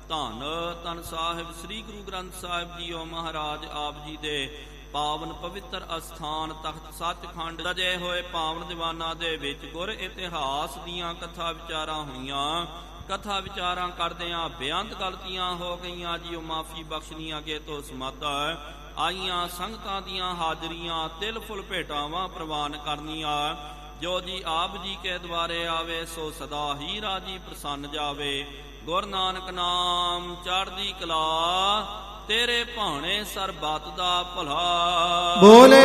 ਧੰਨ ਧੰਨ ਸਾਹਿਬ ਸ੍ਰੀ ਗੁਰੂ ਗ੍ਰੰਥ ਸਾਹਿਬ ਜੀਓ ਮਹਾਰਾਜ। ਆਪ ਜੀ ਦੇ ਪਾਵਨ ਪਵਿੱਤਰ ਅਸਥਾਨ ਤਖਤ ਸੱਚਖੰਡ ਸਜੇ ਹੋਏ ਪਾਵਨ ਦੀਵਾਨਾਂ ਦੇ ਵਿੱਚ ਗੁਰ ਇਤਿਹਾਸ ਦੀਆਂ ਕਥਾ ਵਿਚਾਰਾਂ ਹੋਈਆਂ। ਕਥਾ ਵਿਚਾਰਾਂ ਕਰਦਿਆਂ ਬੇਅੰਤ ਗਲਤੀਆਂ ਹੋ ਗਈਆਂ ਜੀਓ, ਮਾਫੀ ਬਖਸ਼ਣੀ ਅੱਗੇ ਤੋਂ ਸਮਰੱਥਾ ਹੈ। ਆਈਆਂ ਸੰਗਤਾਂ ਦੀਆਂ ਹਾਜ਼ਰੀਆਂ ਤਿਲ ਫੁੱਲ ਭੇਟਾਵਾਂ ਪ੍ਰਵਾਨ ਕਰਨੀਆਂ। ਜੋ ਜੀ ਆਪ ਜੀ ਕੇ ਦੁਆਰੇ ਆਵੇ ਸੋ ਸਦਾ ਹੀ ਰਾਜੀ ਪ੍ਰਸੰਨ ਜਾਵੇ। ਗੁਰ ਨਾਨਕ ਨਾਮ ਚੜ੍ਹਦੀ ਕਲਾ, ਤੇਰੇ ਭਾਣੇ ਸਰਬੱਤ ਦਾ ਭਲਾ। ਬੋਲੇ